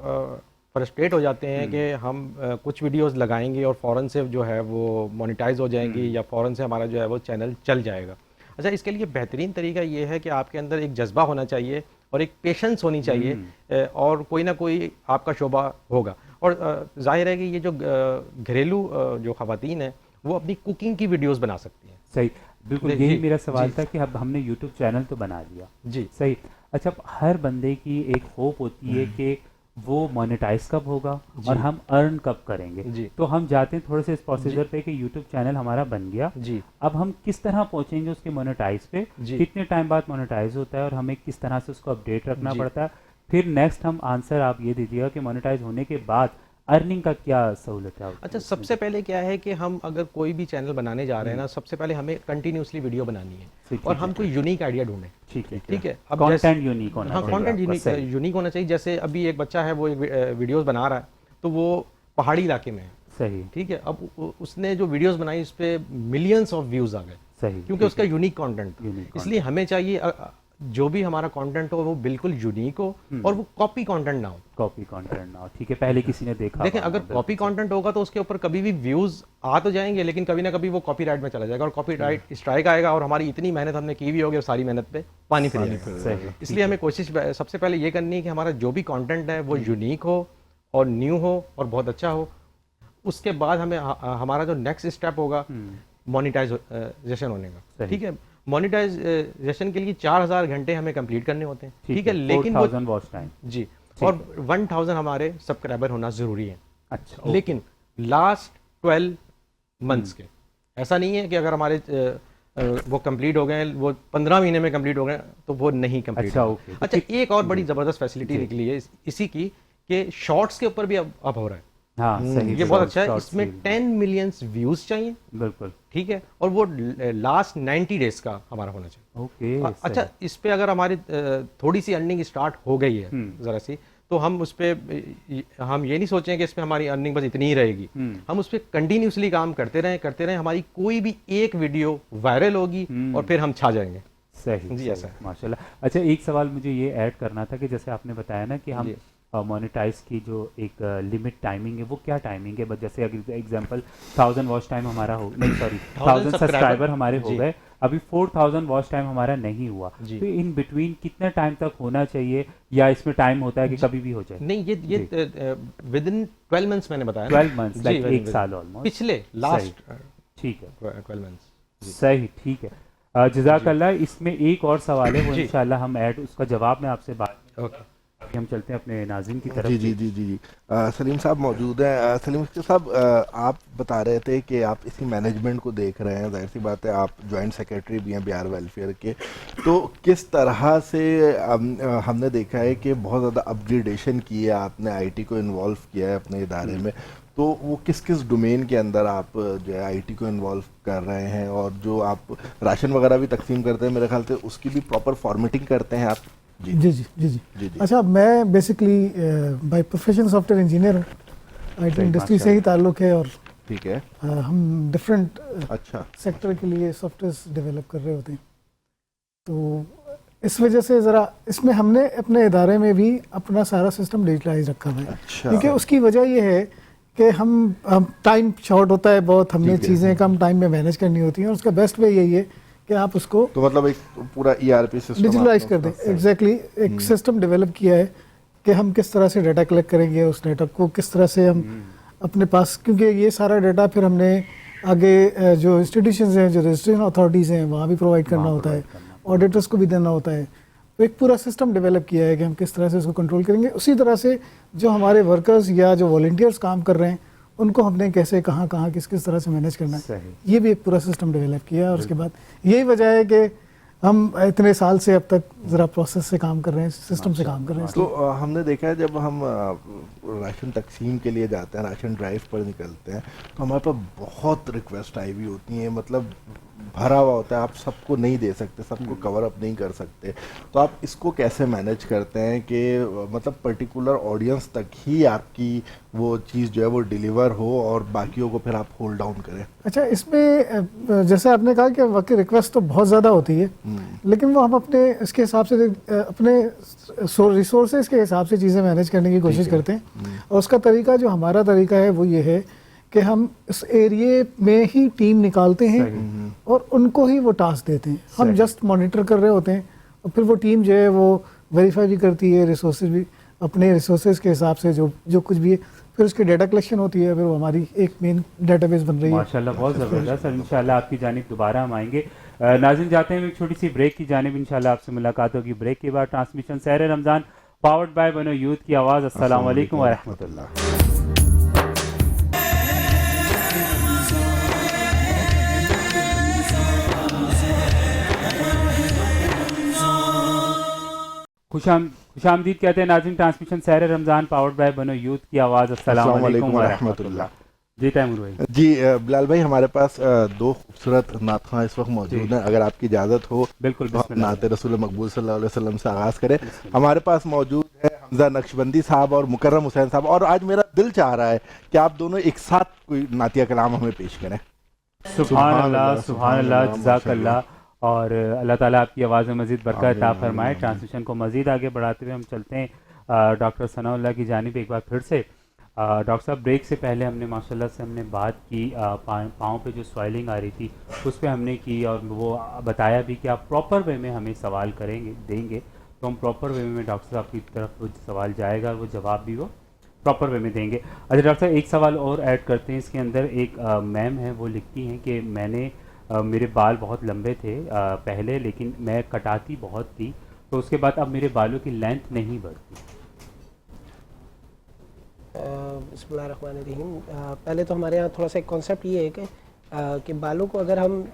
फ्रस्ट्रेट हो जाते हैं कि हम कुछ वीडियोस लगाएंगे और फ़ौरन से जो है वो मोनेटाइज हो जाएंगी, या फ़ौरन से हमारा जो है वो चैनल चल जाएगा। अच्छा, इसके लिए बेहतरीन तरीका ये है कि आपके अंदर एक जज्बा होना चाहिए और एक पेशेंस होनी चाहिए, और कोई ना कोई आपका शोबा होगा। और जाहिर है कि ये जो घरेलू जो ख़वातीन हैं वो अपनी कुकिंग की वीडियोस बना सकती हैं। सही, बिल्कुल यही मेरा सवाल था कि अब हमने यूट्यूब चैनल तो बना लिया जी, सही। अच्छा, हर बंदे की एक होप होती है कि वो मोनेटाइज कब होगा और हम अर्न कब करेंगे जी। तो हम जाते हैं थोड़े से इस प्रोसीजर पे कि यूट्यूब चैनल हमारा बन गया जी, अब हम किस तरह पहुंचेंगे उसके मोनेटाइज पे, कितने टाइम बाद मोनेटाइज होता है और हमें किस तरह से उसको अपडेट रखना पड़ता है, फिर नेक्स्ट हम आंसर आप ये दीजिएगा कि मोनेटाइज होने के बाद अर्निंग का क्या सहूलत है। अच्छा, सबसे पहले क्या है कि हम अगर कोई भी चैनल बनाने जा रहे हैं ना, सबसे पहले हमें कंटिन्यूसली वीडियो बनानी है और हम कोई यूनिक आइडिया ढूंढें। ठीक है, अब कंटेंट यूनिक होना चाहिए। हाँ, कंटेंट यूनिक होना चाहिए। जैसे अभी एक बच्चा है वो एक वीडियोस बना रहा है, तो वो पहाड़ी इलाके में है, सही, ठीक है। अब उसने जो वीडियोस बनाई उस पर मिलियंस ऑफ व्यूज आ गए, सही, क्योंकि उसका यूनिक कंटेंट। इसलिए हमें चाहिए जो भी हमारा कंटेंट हो वो बिल्कुल यूनिक हो और वो कॉपी कंटेंट ना हो। कॉपी कंटेंट ना हो, ठीक है, पहले किसी ने देखा। देखें, अगर कॉपी कंटेंट होगा तो उसके ऊपर कभी भी व्यूज आ तो जाएंगे, लेकिन कभी ना कभी वो कॉपीराइट में चला जाएगा और कॉपीराइट स्ट्राइक आएगा और हमारी इतनी मेहनत हमने की हुई होगी और सारी मेहनत पे पानी फिर जाएगा। इसलिए हमें कोशिश सबसे पहले ये करनी है कि हमारा जो भी कंटेंट है वो यूनिक हो और न्यू हो और बहुत अच्छा हो। उसके बाद हमें हमारा जो नेक्स्ट स्टेप होगा मोनेटाइजेशन होने का, ठीक है। मोनेटाइजेशन के लिए 4000 घंटे हमें कंप्लीट करने होते हैं, ठीक है, लेकिन वो वॉच टाइम जी, और 1000 हमारे सब्सक्राइबर होना जरूरी है। अच्छा, लेकिन लास्ट 12 मंथ्स के, ऐसा नहीं है कि अगर हमारे वो कंप्लीट हो गए, वो 15 महीने में कंप्लीट हो गए तो वो नहीं कंप्लीट। अच्छा, एक और बड़ी जबरदस्त फैसिलिटी निकली है इसी की कि शॉर्ट्स के ऊपर भी अब हो रहा है। हाँ, सही, ये बहुत अच्छा है। इसमें 10 मिलियन व्यूज चाहिए, बिल्कुल ठीक है, और वो लास्ट 90 डेज का हमारा होना चाहिए। ओके, अच्छा, इस पे अगर हमारी थोड़ी सी अर्निंग स्टार्ट हो गई है जरा सी, तो हम उस पे हम ये नहीं सोचें कि इसमें हमारी अर्निंग बस इतनी ही रहेगी। हम उस पर कंटिन्यूसली काम करते रहें, हमारी कोई भी एक वीडियो वायरल होगी और फिर हम छा जाएंगे। सही जी, ऐसा माशाल्लाह। अच्छा, एक सवाल मुझे ये ऐड करना था कि जैसे आपने बताया ना कि हम मोनेटाइज की जो एक लिमिट टाइमिंग है, वो क्या टाइमिंग है? बट जैसे अगर एग्जांपल 1000 वॉच टाइम हमारा हो, नहीं सॉरी 1000 सब्सक्राइबर हमारे हो गए, अभी 4000 वॉच टाइम हमारा नहीं हुआ, तो इन बिटवीन कितने टाइम तक होना चाहिए, या इसमें टाइम होता है कि कभी भी हो जाए? नहीं, ये विद इन 12 मंथ्स मैंने बताया, 12 मंथ्स, लाइक एक साल ऑलमोस्ट, पिछले लास्ट, ठीक है, 12 मंथ्स, सही, ठीक है। जज़ाकल्लाह। इसमें एक और सवाल है, वो इंशाल्लाह हम उसका जवाब मैं आपसे बात हम चलते हैं अपने नाज़रीन की तरफ। जी। सलीम साहब मौजूद हैं। सलीम साहब, आप बता रहे थे कि आप इसी मैनेजमेंट को देख रहे हैं, जाहिर सी बात है आप जॉइंट सेक्रेटरी भी हैं बिहार वेलफेयर के, तो किस तरह से हमने देखा है कि बहुत ज़्यादा अपग्रेडेशन की है आपने, आईटी को इन्वॉल्व किया है अपने इदारे में, तो वो किस किस डोमेन के अंदर आप जो है आईटी को इन्वॉल्व कर रहे हैं, और जो आप राशन वगैरह भी तकसीम करते हैं मेरे ख्याल से उसकी भी प्रॉपर फॉर्मेटिंग करते हैं आप? जी। अच्छा, मैं basically by profession software engineer हूँ, आईटी इंडस्ट्री से ही ताल्लुक़ है, और ठीक है, हम डिफरेंट सेक्टर के लिए सॉफ्टवेयर डेवलप कर रहे होते हैं। तो इस वजह से ज़रा इसमें हमने अपने इदारे में भी अपना सारा सिस्टम डिजिटलाइज रखा हुआ है, क्योंकि उसकी वजह ये है कि हम टाइम शॉर्ट होता है बहुत, हमने चीज़ें कम टाइम में मैनेज करनी होती हैं, और उसका बेस्ट वे यही है कि आप उसको तो मतलब एक पूरा ERP सिस्टम डिजिटलाइज कर दें। एग्जैक्टली, एक सिस्टम डेवलप किया है कि हम किस तरह से डाटा कलेक्ट करेंगे, उस डाटा को किस तरह से हम अपने पास, क्योंकि ये सारा डाटा फिर हमने आगे जो इंस्टीट्यूशंस हैं, जो रजिस्ट्रेशन अथॉरिटीज़ हैं, वहाँ भी प्रोवाइड करना होता है, ऑडिटर्स को भी देना होता है। तो एक पूरा सिस्टम डेवलप किया है कि हम किस तरह से उसको कंट्रोल करेंगे। उसी तरह से जो हमारे वर्कर्स या जो वॉलंटियर्स काम कर रहे हैं, उनको हमने कैसे कहाँ किस तरह से मैनेज करना है, ये भी एक पूरा सिस्टम डेवलप किया है। और उसके बाद यही वजह है कि हम इतने साल से अब तक ज़रा प्रोसेस से काम कर रहे हैं, सिस्टम से काम कर रहे हैं। तो हमने देखा है जब हम राशन तकसीम के लिए जाते हैं, राशन ड्राइव पर निकलते हैं, तो हमारे पास बहुत रिक्वेस्ट आई हुई होती हैं, मतलब भरा हुआ होता है, आप सबको नहीं दे सकते, सबको कवर अप नहीं कर सकते, तो आप इसको कैसे मैनेज करते हैं कि मतलब पर्टिकुलर ऑडियंस तक ही आपकी वो चीज़ जो है वो डिलीवर हो और बाकियों को फिर आप होल्ड डाउन करें? अच्छा, इसमें जैसे आपने कहा कि वाकई रिक्वेस्ट तो बहुत ज़्यादा होती है, लेकिन वो हम अपने इसके हिसाब से अपने रिसोर्सेज के हिसाब से चीज़ें मैनेज करने की कोशिश करते हैं। और उसका तरीका, जो हमारा तरीका है वो ये है कि हम इस एरिए में ही टीम निकालते हैं और उनको ही वो टास्क देते हैं। हम जस्ट मॉनिटर कर रहे होते हैं, और फिर वो टीम जो है वो वेरीफाई भी करती है, रिसोर्सेज भी अपने रिसोर्सेज के हिसाब से जो कुछ भी है, फिर उसकी डाटा कलेक्शन होती है, फिर वो हमारी एक मेन डेटाबेस बन रही है। माशाल्लाह, बहुत ज़बरदस्त। और इंशाल्लाह आपकी जानिब दोबारा हम आएंगे। नाज़रीन, जाते हैं एक छोटी सी ब्रेक की जानिब, इंशाल्लाह आपसे मुलाकात होगी ब्रेक के बाद। ट्रांसमिशन सहर रमज़ान पावर्ड बाय बनो यूथ की आवाज़। अस्सलाम वालेकुम व रहमतुल्लाह। खुशामदीद कहते हैं नाज़रीन, ट्रांसमिशन सहर रमज़ान पावर्ड बाय बनो यूथ की आवाज़। अस्सलाम वालेकुम व रहमतुल्लाह। जी तैमूर भाई। जी बिलाल भाई, हमारे पास दो खूबसूरत नात ख़्वां इस वक्त मौजूद हैं, अगर आपकी इजाज़त हो बिल्कुल नात रसूल मकबूल सल्लल्लाहु अलैहि वसल्लम से आगाज़ करें। हमारे पास मौजूद है हमजा नक्शबंदी साहब और मुकर्रम हुसैन साहब, और आज मेरा दिल चाह रहा है कि आप दोनों एक साथ कोई नातिया कलाम हमें पेश करें। सुभान अल्लाह, सुभान अल्लाह, जज़ाकल्लाह। और अल्लाह ताला आपकी आवाज़ में मज़ीद बरकत अता फरमाए। ट्रांसमिशन को मज़ीद आगे बढ़ाते हुए हम चलते हैं डॉक्टर सनाउल्लाह की जानिब एक बार फिर से। डॉक्टर साहब, ब्रेक से पहले हमने माशाल्लाह से हमने बात की पाँव पे जो स्वेलिंग आ रही थी उस पर हमने की, और वो बताया भी कि आप प्रॉपर वे में हमें सवाल देंगे तो हम प्रॉपर वे में डॉक्टर साहब की तरफ वो सवाल जाएगा और वो जवाब भी वो प्रॉपर वे में देंगे। अच्छा डॉक्टर साहब, एक सवाल और ऐड करते हैं इसके अंदर। एक मैम है, वो लिखती हैं कि मैंने मेरे बाल बहुत लंबे थे पहले, लेकिन मैं कटाती बहुत थी, तो उसके बाद अब मेरे बालों की लेंथ नहीं बढ़ती। बिस्मिल्लाहिर्रहमानिर्रहीम। पहले तो हमारे यहाँ थोड़ा सा एक कॉन्सेप्ट ये है कि बालों को अगर हम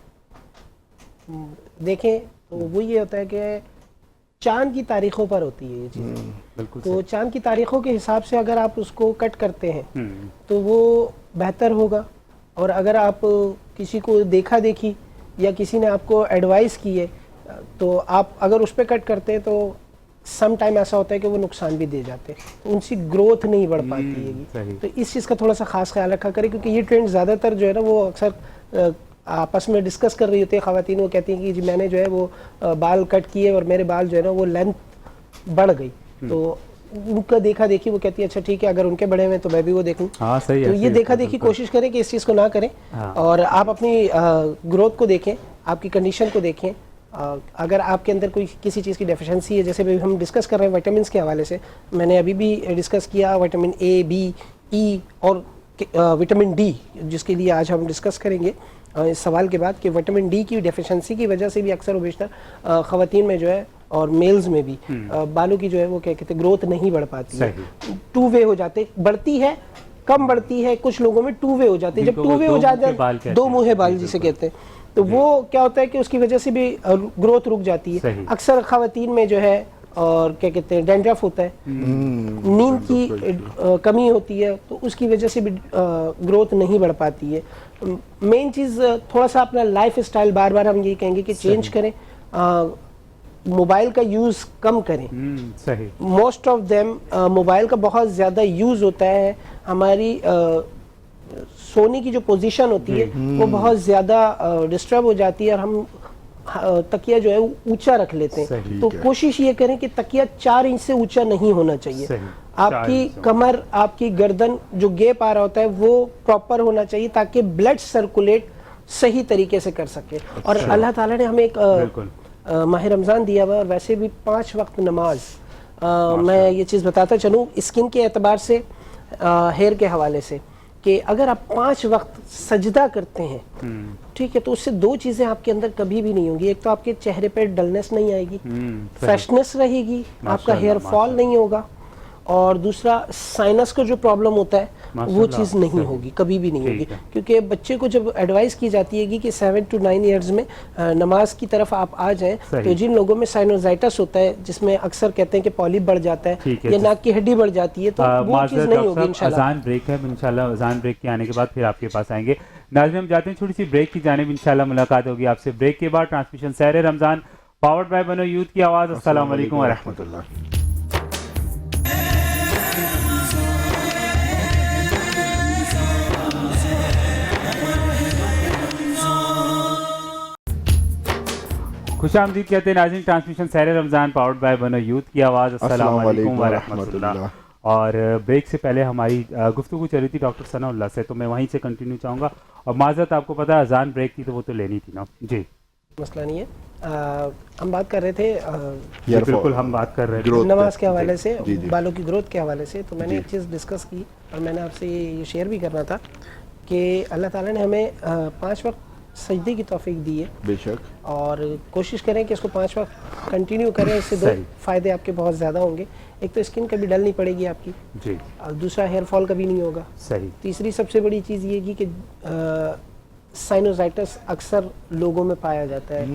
देखें तो वो ये होता है कि चांद की तारीखों पर होती है ये चीज़। बिल्कुल। तो चांद की तारीखों के हिसाब से अगर आप उसको कट करते हैं तो वो बेहतर होगा। और अगर आप किसी को देखा देखी या किसी ने आपको एडवाइस की है तो आप अगर उस पर कट करते हैं तो सम टाइम ऐसा होता है कि वो नुकसान भी दे जाते हैं, तो उनकी ग्रोथ नहीं बढ़ पाती है। तो इस चीज़ का थोड़ा सा खास ख्याल रखा करें, क्योंकि ये ट्रेंड ज़्यादातर जो है ना वो अक्सर आपस में डिस्कस कर रही होती है ख़वातीन। वो कहती हैं कि जी मैंने जो है वो बाल कट किए और मेरे बाल जो है ना वो लेंथ बढ़ गई, तो उनका देखा देखी वो कहती है अच्छा ठीक है, अगर उनके बड़े हुए तो मैं भी वो देखूं। हाँ, सही है। तो ये देखा देखी कोशिश करें कि इस चीज़ को ना करें। और आप अपनी ग्रोथ को देखें, आपकी कंडीशन को देखें। अगर आपके अंदर कोई किसी चीज़ की डेफिशिएंसी है, जैसे भी हम डिस्कस कर रहे हैं विटामिन के हवाले से, मैंने अभी भी डिस्कस किया विटामिन ए, बी, ई और विटामिन डी, जिसके लिए आज हम डिस्कस करेंगे इस सवाल के बाद, कि विटामिन डी की डेफिशिएंसी की वजह से भी अक्सर बेशतर ख़वातीन में जो है और मेल्स में भी बालों की जो है वो क्या कहते हैं ग्रोथ नहीं बढ़ पाती है। टू वे हो जाते, बढ़ती है कम बढ़ती है, कुछ लोगों में टू वे हो जाती है। जब टू वे हो जाते हैं, दो मुँहे बाल जिसे कहते हैं, तो वो क्या होता है कि उसकी वजह से भी ग्रोथ रुक जाती है। अक्सर ख़वातीन में जो है और क्या कहते हैं डैंड्रफ होता है, नींद की कमी होती है, तो उसकी वजह से भी ग्रोथ नहीं बढ़ पाती है। मेन चीज़ थोड़ा सा अपना लाइफ स्टाइल, बार बार हम ये कहेंगे कि चेंज करें, मोबाइल का यूज़ कम करें। सही। मोस्ट ऑफ देम मोबाइल का बहुत ज़्यादा यूज़ होता है, हमारी सोने की जो पोजीशन होती है वो बहुत ज़्यादा डिस्टर्ब हो जाती है और हम तकिया जो है ऊंचा रख लेते हैं। तो कोशिश ये करें कि तकिया 4 इंच से ऊंचा नहीं होना चाहिए। आपकी कमर, आपकी गर्दन जो गैप आ रहा होता है वो प्रॉपर होना चाहिए, ताकि ब्लड सर्कुलेट सही तरीके से कर सके। और अल्लाह ताला ने हमें एक माह रमज़ान दिया हुआ, और वैसे भी 5 वक्त नमाज, मैं ये चीज़ बताता चलूँ स्किन के एतबार से, हेयर के हवाले से, कि अगर आप 5 वक्त सजदा करते हैं, ठीक है, तो उससे 2 चीज़ें आपके अंदर कभी भी नहीं होंगी। एक तो आपके चेहरे पे डलनेस नहीं आएगी, फ्रेशनेस रहेगी, आपका हेयर फॉल नहीं होगा, और दूसरा साइनस का जो प्रॉब्लम होता है वो चीज़ नहीं होगी, कभी भी नहीं होगी। क्योंकि बच्चे को जब एडवाइस की जाती है कि 7 to 9 ईयर्स में नमाज की तरफ आप आ जाएं, तो जिन लोगों में साइनोजाइटिस होता है, जिसमें अक्सर कहते हैं कि पॉलिप बढ़ जाता है या नाक की हड्डी बढ़ जाती है, तो वो चीज़ नहीं होगी इंशाल्लाह। अज़ान ब्रेक है, इंशाल्लाह अज़ान ब्रेक के आने के बाद फिर आपके पास आएंगे। नाज़रीन, हम जाते हैं छोटी सी ब्रेक की जानिब, इंशाल्लाह मुलाकात होगी आपसे ब्रेक के बाद। ट्रांसमिशन सहर रमज़ान पावर्ड बाय बनो यूथ की आवाज़। अस्सलाम वालेकुम व रहमतुल्लाह। खुशामदीद कहते हैं नाज़रीन, ट्रांसमिशन सहर रमज़ान पावर्ड बाय बनो यूथ की आवाज़। अस्सलाम वालेकुम व रहमतुल्लाह। और ब्रेक से पहले हमारी गुफ्तगू चल रही थी डॉक्टर सनाउल्लाह से, तो मैं वहीं से कंटिन्यू चाहूँगा। और माज़रत, आपको पता है अज़ान ब्रेक थी तो वो तो लेनी थी ना जी, मसला नहीं है। हम बात कर रहे थे, बिल्कुल हम बात कर रहे थे नमाज के हवाले से, बालों की ग्रोथ के हवाले से। तो मैंने एक चीज़ डिस्कस की और मैंने आपसे ये शेयर भी करना था कि अल्लाह ताला ने हमें 5 वक्त सजदे की तौफीक दी है, बेशक, और कोशिश करें कि इसको 5 वक्त कंटिन्यू करें। इससे 2 फ़ायदे आपके बहुत ज़्यादा होंगे। एक तो स्किन कभी डल नहीं पड़ेगी आपकी जी, और दूसरा हेयर फॉल कभी नहीं होगा। सही। तीसरी सबसे बड़ी चीज़ ये कि साइनोजाइटिस अक्सर लोगों में पाया जाता है,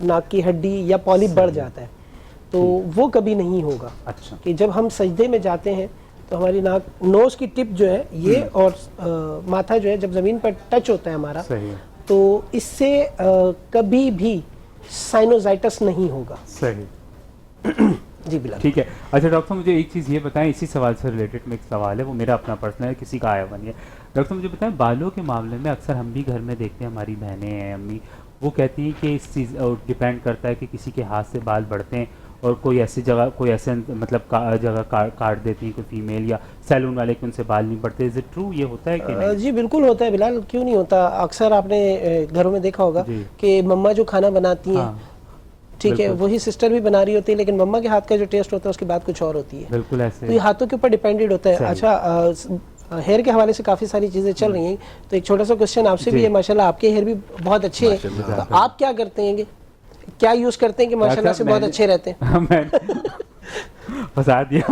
नाक की हड्डी या पॉलिप बढ़ जाता है, तो वो कभी नहीं होगा। अच्छा। कि जब हम सजदे में जाते हैं तो हमारी नाक, नोज़ की टिप जो है ये और माथा जो है जब ज़मीन पर टच होता है हमारा, तो इससे कभी भी साइनोजाइटिस नहीं होगा। सही। जी बिल्कुल ठीक है। अच्छा डॉक्टर, मुझे एक चीज़ ये बताएं, इसी सवाल से रिलेटेड में एक सवाल है, वो मेरा अपना पर्सनल है, किसी का आया हुआ नहीं है। डॉक्टर मुझे बताएं, बालों के मामले में अक्सर हम भी घर में देखते हैं, हमारी बहनें हैं, अम्मी, वो कहती हैं कि इस चीज़ डिपेंड करता है कि किसी के हाथ से बाल बढ़ते हैं और कोई ऐसी जगह कोई ऐसे मतलब जगह काट देती है कोई फीमेल या सैलून वाले के उनसे बाल नहीं बढ़ते। इज इट ट्रू, ये होता है कि नहीं? जी बिल्कुल होता है बिलाल, क्यों नहीं होता। अक्सर आपने घरों में देखा होगा कि मम्मा जो खाना बनाती हैं, ठीक है, वही सिस्टर भी बना रही होती है, लेकिन मम्मा के हाथ का जो टेस्ट होता है उसकी बात कुछ और होती है। बिल्कुल ऐसे, तो ये हाथों के ऊपर डिपेंडेड होता है। अच्छा, हेयर के हवाले से काफ़ी सारी चीज़ें चल रही हैं, तो एक छोटा सा क्वेश्चन आपसे भी है। माशाल्लाह आपके हेयर भी बहुत अच्छे हैं, तो आप क्या करते हैं, क्या यूज़ करते हैं कि माशाल्लाह से बहुत अच्छे रहते हैं? फंसा दिया।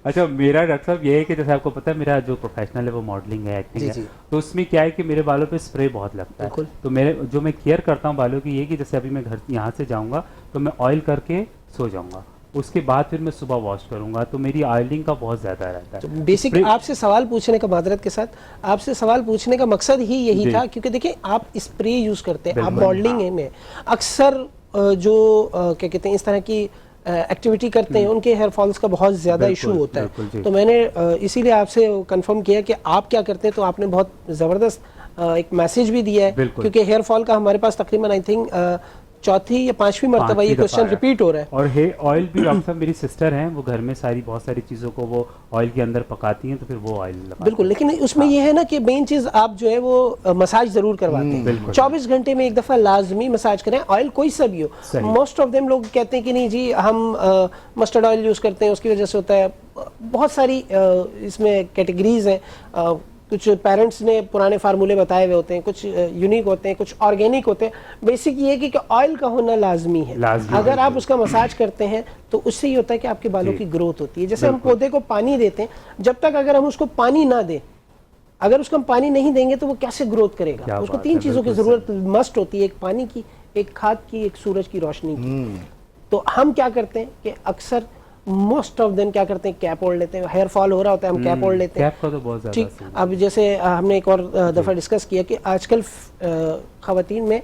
अच्छा, मेरा डॉक्टर साहब ये है कि जैसे आपको पता है मेरा जो प्रोफेशनल है वो मॉडलिंग है, एक्टिंग है, तो उसमें क्या है कि मेरे बालों पे स्प्रे बहुत लगता है। तो मेरे जो मैं केयर करता हूँ बालों की ये कि जैसे अभी मैं घर यहाँ से जाऊँगा तो मैं ऑयल करके सो जाऊँगा, उसके बाद फिर मैं सुबह वॉश करूंगा, तो मेरी ऑयलिंग का बहुत ज़्यादा रहता है। तो बेसिक आपसे सवाल पूछने का, मादरत के साथ आपसे सवाल पूछने का मकसद ही यही था, क्योंकि देखिए आप स्प्रे यूज़ करते हैं, आप मॉडलिंग में अक्सर जो क्या कहते हैं इस तरह की एक्टिविटी करते हैं उनके हेयर फॉल्स का बहुत ज़्यादा इशू होता है। तो मैंने इसीलिए आपसे कंफर्म किया कि आप क्या करते हैं, तो आपने बहुत ज़बरदस्त एक मैसेज भी दिया है, क्योंकि हेयर फॉल का हमारे पास तकरीबन आई थिंक चौथी या पांचवी मरतबा ये क्वेश्चन रिपीट हो रहा है। और हेयर ऑयल भी डॉक्टर साहब मेरी सिस्टर हैं, वो घर में बहुत सारी चीज़ों को वो ऑयल के अंदर पकाती हैं, तो फिर वो ऑयल बिल्कुल। लेकिन उसमें ये है ना कि मेन चीज़ आप जो है वो मसाज ज़रूर करवाते हैं, 24 घंटे में एक दफ़ा लाजमी मसाज करें, ऑयल कोई सा भी हो। मोस्ट ऑफ देम लोग कहते हैं कि नहीं जी हम मस्टर्ड ऑयल यूज़ करते हैं, उसकी वजह से होता है। बहुत सारी इसमें कैटेगरीज हैं, कुछ पेरेंट्स ने पुराने फार्मूले बताए हुए होते हैं, कुछ यूनिक होते हैं, कुछ ऑर्गेनिक होते हैं। बेसिक ये है कि ऑयल का होना लाजमी है। अगर आप उसका मसाज करते हैं तो उससे ये होता है कि आपके बालों की ग्रोथ होती है। जैसे हम पौधे को पानी देते हैं, जब तक अगर हम उसको पानी ना दें, अगर उसको हम पानी नहीं देंगे तो वो कैसे ग्रोथ करेगा? उसको 3 चीज़ों की ज़रूरत मस्ट होती है, एक पानी की, एक खाद की, एक सूरज की रोशनी की। तो हम क्या करते हैं कि अक्सर मोस्ट ऑफ देम क्या करते हैं, कैप ओढ़ लेते हैं। हेयर फॉल हो रहा होता है, हम कैप ओढ़ लेते हैं। कैप का तो बहुत ज़्यादा ठीक। अब जैसे हमने एक और दफ़ा डिस्कस किया कि आजकल ख़वातीन में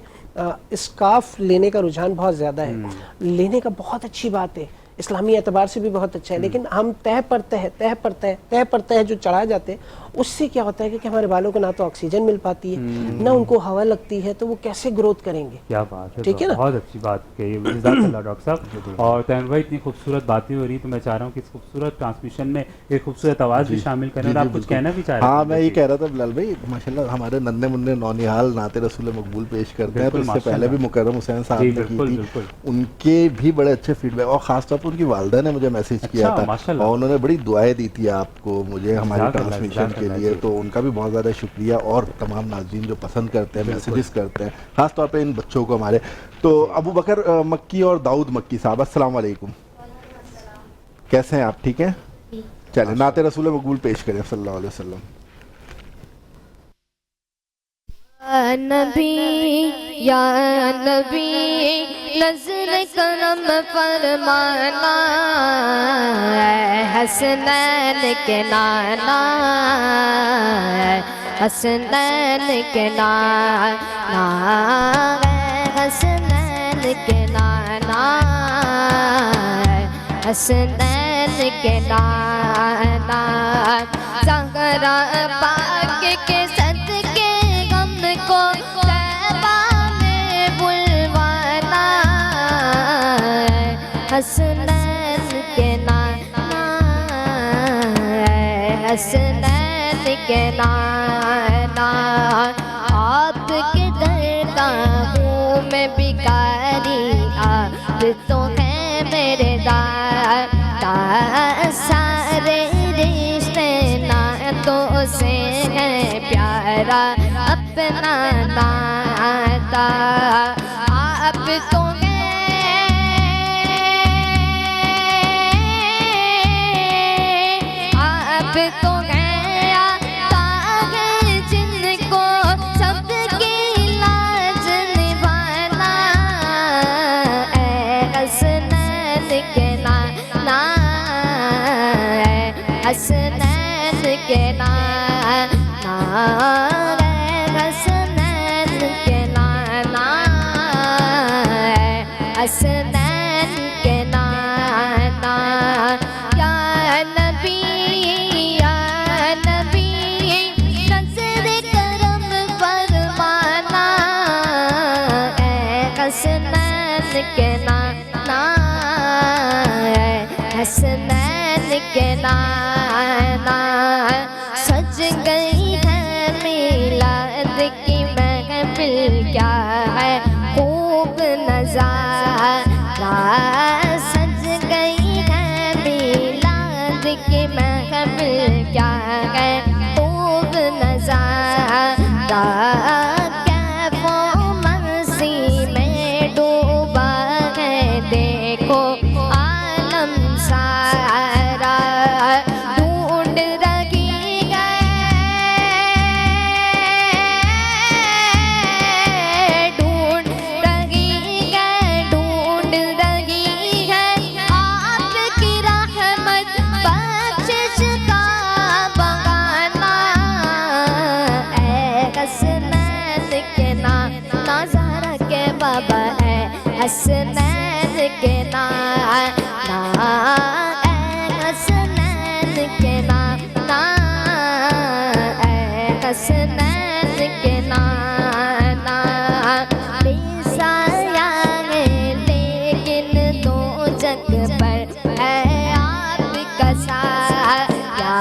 स्कार्फ लेने का रुझान बहुत ज़्यादा है। लेने का बहुत अच्छी बात है, इस्लामी एतबार से भी बहुत अच्छा है, लेकिन हम तह पर तह जो चढ़ा जाते हैं, उससे क्या होता है कि हमारे बालों को ना तो ऑक्सीजन मिल पाती है, ना उनको हवा लगती है, तो वो कैसे ग्रोथ करेंगे? क्या बात है, ठीक है ना? बहुत अच्छी बात कही डॉक्टर साहब। और तैन भाई इतनी खूबसूरत बातें हो रही, तो मैं चाह रहा हूँ कि इस खूबसूरत ट्रांसमिशन में एक खूबसूरत आवाज़ भी शामिल करें। और आप कुछ कहना भी चाह रहे हैं? हाँ, मैं ये कह रहा था बिलाल भाई, माशाल्लाह हमारे नन्हे मुन्ने नौनिहाल नाते रसूल मकबूल पेश करते हैं, तो इससे पहले भी मुकर्रम हुसैन साहब ने की थी, उनके भी बड़े अच्छे फीडबैक, और खासतौर पर उनकी वालदा ने मुझे मैसेज किया था और उन्होंने बड़ी दुआएं दी थी आपको, मुझे, हमारी ट्रांसमिशन के लिए। तो उनका भी बहुत ज़्यादा शुक्रिया, और तमाम नाज़रीन जो पसंद करते हैं, मैसेजेस करते हैं, ख़ासतौर पे इन बच्चों को हमारे। तो अबू बकर मक्की और दाऊद मक्की साहब, अस्सलाम वालेकुम, कैसे हैं आप? ठीक हैं? चलिए नाते रसूल मकबूल पेश करें सल्लल्लाहु अलैहि वसल्लम। नबी या नबी नज़र करम फरमाना, हसनैन के नाना, हसनैन के नाना, हसनैन के नाना, हसनैन के नाना, ज़हरा पाक के सदके गम को तैबा में बुलवाना, हसनैन के नाना, हसनैन के नाना, आपके दरगाह हूँ मैं भिखारी, आप तो है मेरे दाता, सारे रिश्ते नातों से है प्यारा अपना नाता, आप तो हसनैन के नाना, हसनैन के नाना, हसनैन के नाना, या नबी नज़र करम फरमाना, के नाना हसनैन के नाना सज गई है मिलाद की महफिल क्या है खूब नज़ारा सज गई है मिलाद की महफिल क्या है खूब नज़ारा कैफो मर्सी में डूबा है देखो आलम सारा ढूंढ रही है ढूंढ रही है आपकी रहमत बख्शिश का बहाना ऐ हसनैन के नाना ज़हरा के बाबा है हसनैन के नाना ऐ हसनैन के नाना ऐ हसनैन के नाना बेसाया है लेकिन दो जग पर है आपका साया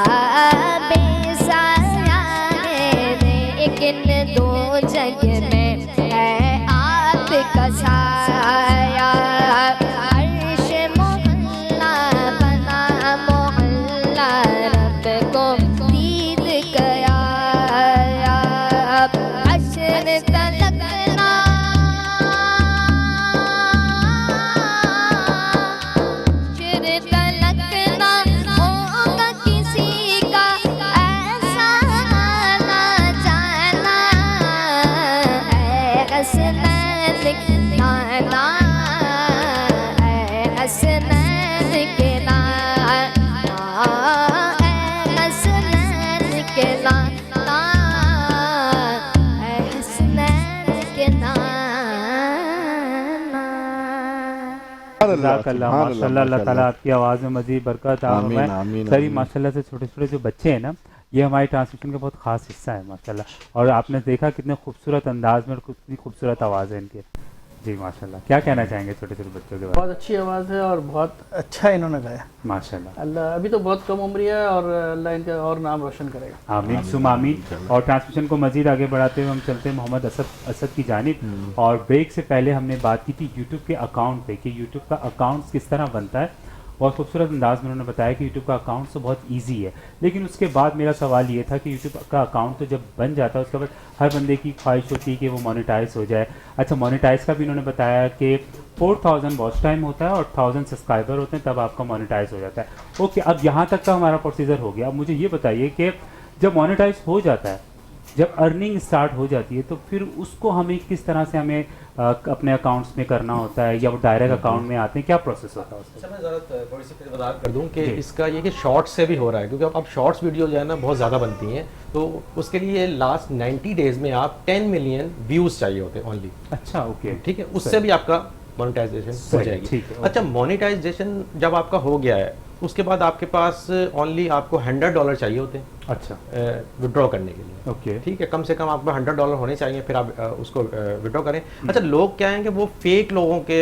बेसाया है लेकिन दो जग में है आपका साया अर्श मोहल्ला बना मोहल्ला रब को दीद गया हश्र तलकना हश्र तलकना होगा किसी का ऐसा आना जाना ऐ हसनैन के नाना ऐ हसनैन के नाना ऐ हसनैन के नाना ऐ हसनैन के नाना जज़ाकल्लाह माशाल्लाह अल्लाह ताला आपकी आवाज़ में मज़ीद बरकत आमीन, आमीन आमीन, सर ये आमीन। माशाल्लाह से छोटे छोटे जो बच्चे हैं ना ये हमारी ट्रांसमिशन का बहुत ख़ास हिस्सा है माशाल्लाह और आपने देखा कितने खूबसूरत अंदाज में और कितनी खूबसूरत आवाज़ है इनकी जी माशाल्लाह क्या कहना चाहेंगे छोटे छोटे बच्चों के बारे बहुत अच्छी आवाज़ है और बहुत अच्छा इन्होंने गाया में माशाल्लाह अल्लाह अभी तो बहुत कम उम्र है और अल्लाह इनका और नाम रोशन करेगा आमीन सुम आमीन और ट्रांसमिशन को मजीद आगे बढ़ाते हुए हम चलते हैं मोहम्मद असद की जानिब और ब्रेक से पहले हमने बात की थी यूट्यूब के अकाउंट पे कि यूट्यूब का अकाउंट किस तरह बनता है बहुत खूबसूरत अंदाज में उन्होंने बताया कि यूट्यूब का अकाउंट तो बहुत इजी है लेकिन उसके बाद मेरा सवाल ये था कि यूट्यूब का अकाउंट तो जब बन जाता है उसके बाद हर बंदे की ख्वाहिश होती है कि वो मोनेटाइज हो जाए अच्छा मोनेटाइज का भी उन्होंने बताया कि 4000 वॉच टाइम होता है और 1000 सब्सक्राइबर होते हैं तब आपका मोनेटाइज हो जाता है ओके अब यहाँ तक का हमारा प्रोसीजर हो गया अब मुझे ये बताइए कि जब मोनेटाइज हो जाता है जब अर्निंग स्टार्ट हो जाती है तो फिर उसको हमें किस तरह से हमें अपने अकाउंट्स में करना होता है या वो डायरेक्ट अकाउंट में आते हैं क्या प्रोसेस होता है उसका मैं ज़रा थोड़ी सी वजाहत कर दूं कि इसका ये कि शॉर्ट्स से भी हो रहा है क्योंकि अब शॉर्ट्स वीडियो जो है ना बहुत ज़्यादा बनती हैं तो उसके लिए लास्ट 90 डेज़ में आप 10 मिलियन व्यूज़ चाहिए होते हैं ओनली अच्छा ओके ठीक है उससे भी आपका मोनेटाइजेशन हो जाएगी अच्छा मोनेटाइजेशन जब आपका हो गया है उसके बाद आपके पास ओनली आपको $100 चाहिए होते हैं अच्छा विड्रॉ करने के लिए ओके ठीक है कम से कम आपको $100 होने चाहिए फिर आप उसको विड्रॉ करें अच्छा लोग क्या हैं कि वो फेक लोगों के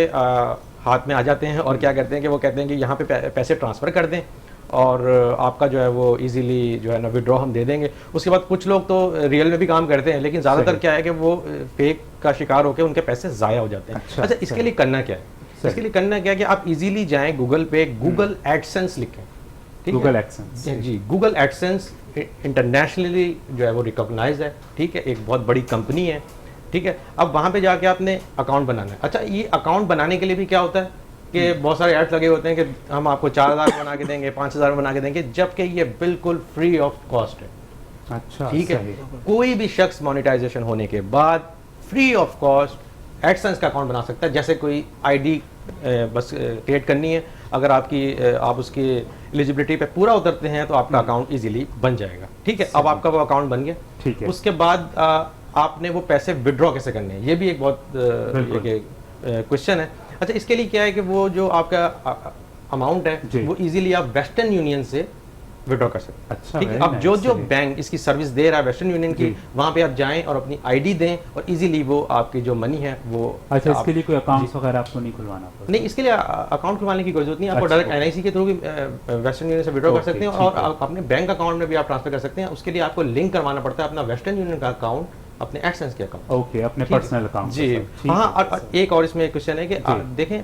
हाथ में आ जाते हैं और क्या करते हैं कि वो कहते हैं कि यहाँ पे पैसे ट्रांसफ़र कर दें और आपका जो है वो इजीली जो है ना विड्रॉ हम दे देंगे उसके बाद कुछ लोग तो रियल में भी काम करते हैं लेकिन ज़्यादातर क्या है कि वो फेक का शिकार होकर उनके पैसे ज़ाया हो जाते हैं अच्छा इसके लिए करना क्या है इसके लिए करना क्या है कि आप इजीली जाएं गूगल पे गूगल एडसेंस लिखें ठीक गूगल है एडसेंस जी गूगल एडसेंस इंटरनेशनली जो है वो रिकॉग्नाइज है ठीक है एक बहुत बड़ी कंपनी है ठीक है अब वहाँ पे जाके आपने अकाउंट बनाना है अच्छा ये अकाउंट बनाने के लिए भी क्या होता है कि बहुत सारे एड्स लगे होते हैं कि हम आपको 4000 बना के देंगे 5000 बना के देंगे जबकि ये बिल्कुल फ्री ऑफ कॉस्ट है अच्छा ठीक है कोई भी शख्स मोनेटाइजेशन होने के बाद फ्री ऑफ कॉस्ट एडसेंस का अकाउंट बना सकता है जैसे कोई आईडी बस क्रिएट करनी है अगर आपकी आप उसकी एलिजिबिलिटी पे पूरा उतरते हैं तो आपका अकाउंट इजीली बन जाएगा ठीक है अब आपका वो अकाउंट बन गया ठीक है उसके बाद आपने वो पैसे विड्रॉ कैसे करने हैं ये भी एक बहुत क्वेश्चन है अच्छा इसके लिए क्या है कि वो जो आपका अमाउंट है वो इजीली आप वेस्टर्न यूनियन से विड्रॉ कर सकते हैं। अच्छा, ठीक है, अब जो बैंक इसकी सर्विस दे रहा है वेस्टर्न यूनियन की, वहाँ पे आप जाएं और अपनी आईडी दें और इजीली वो आपकी जो मनी है वो। अच्छा, इसके लिए कोई अकाउंट्स वगैरह आपको नहीं खुलवाना पड़ता? नहीं, इसके लिए अकाउंट खुलवाने की कोई जरूरत नहीं, आपको डायरेक्ट एनआईसी के थ्रू भी वेस्टर्न यूनियन से विड्रॉ कर सकते हैं और आप अपने बैंक अकाउंट में भी आप ट्रांसफर कर सकते हैं। उसके लिए आपको लिंक करवाना पड़ता है अपना वेस्टर्न यूनियन का अकाउंट अपने एक्सेंस के अकाउंट। ओके, अपने पर्सनल अकाउंट। जी हाँ, और एक और इसमें क्वेश्चन है कि देखें,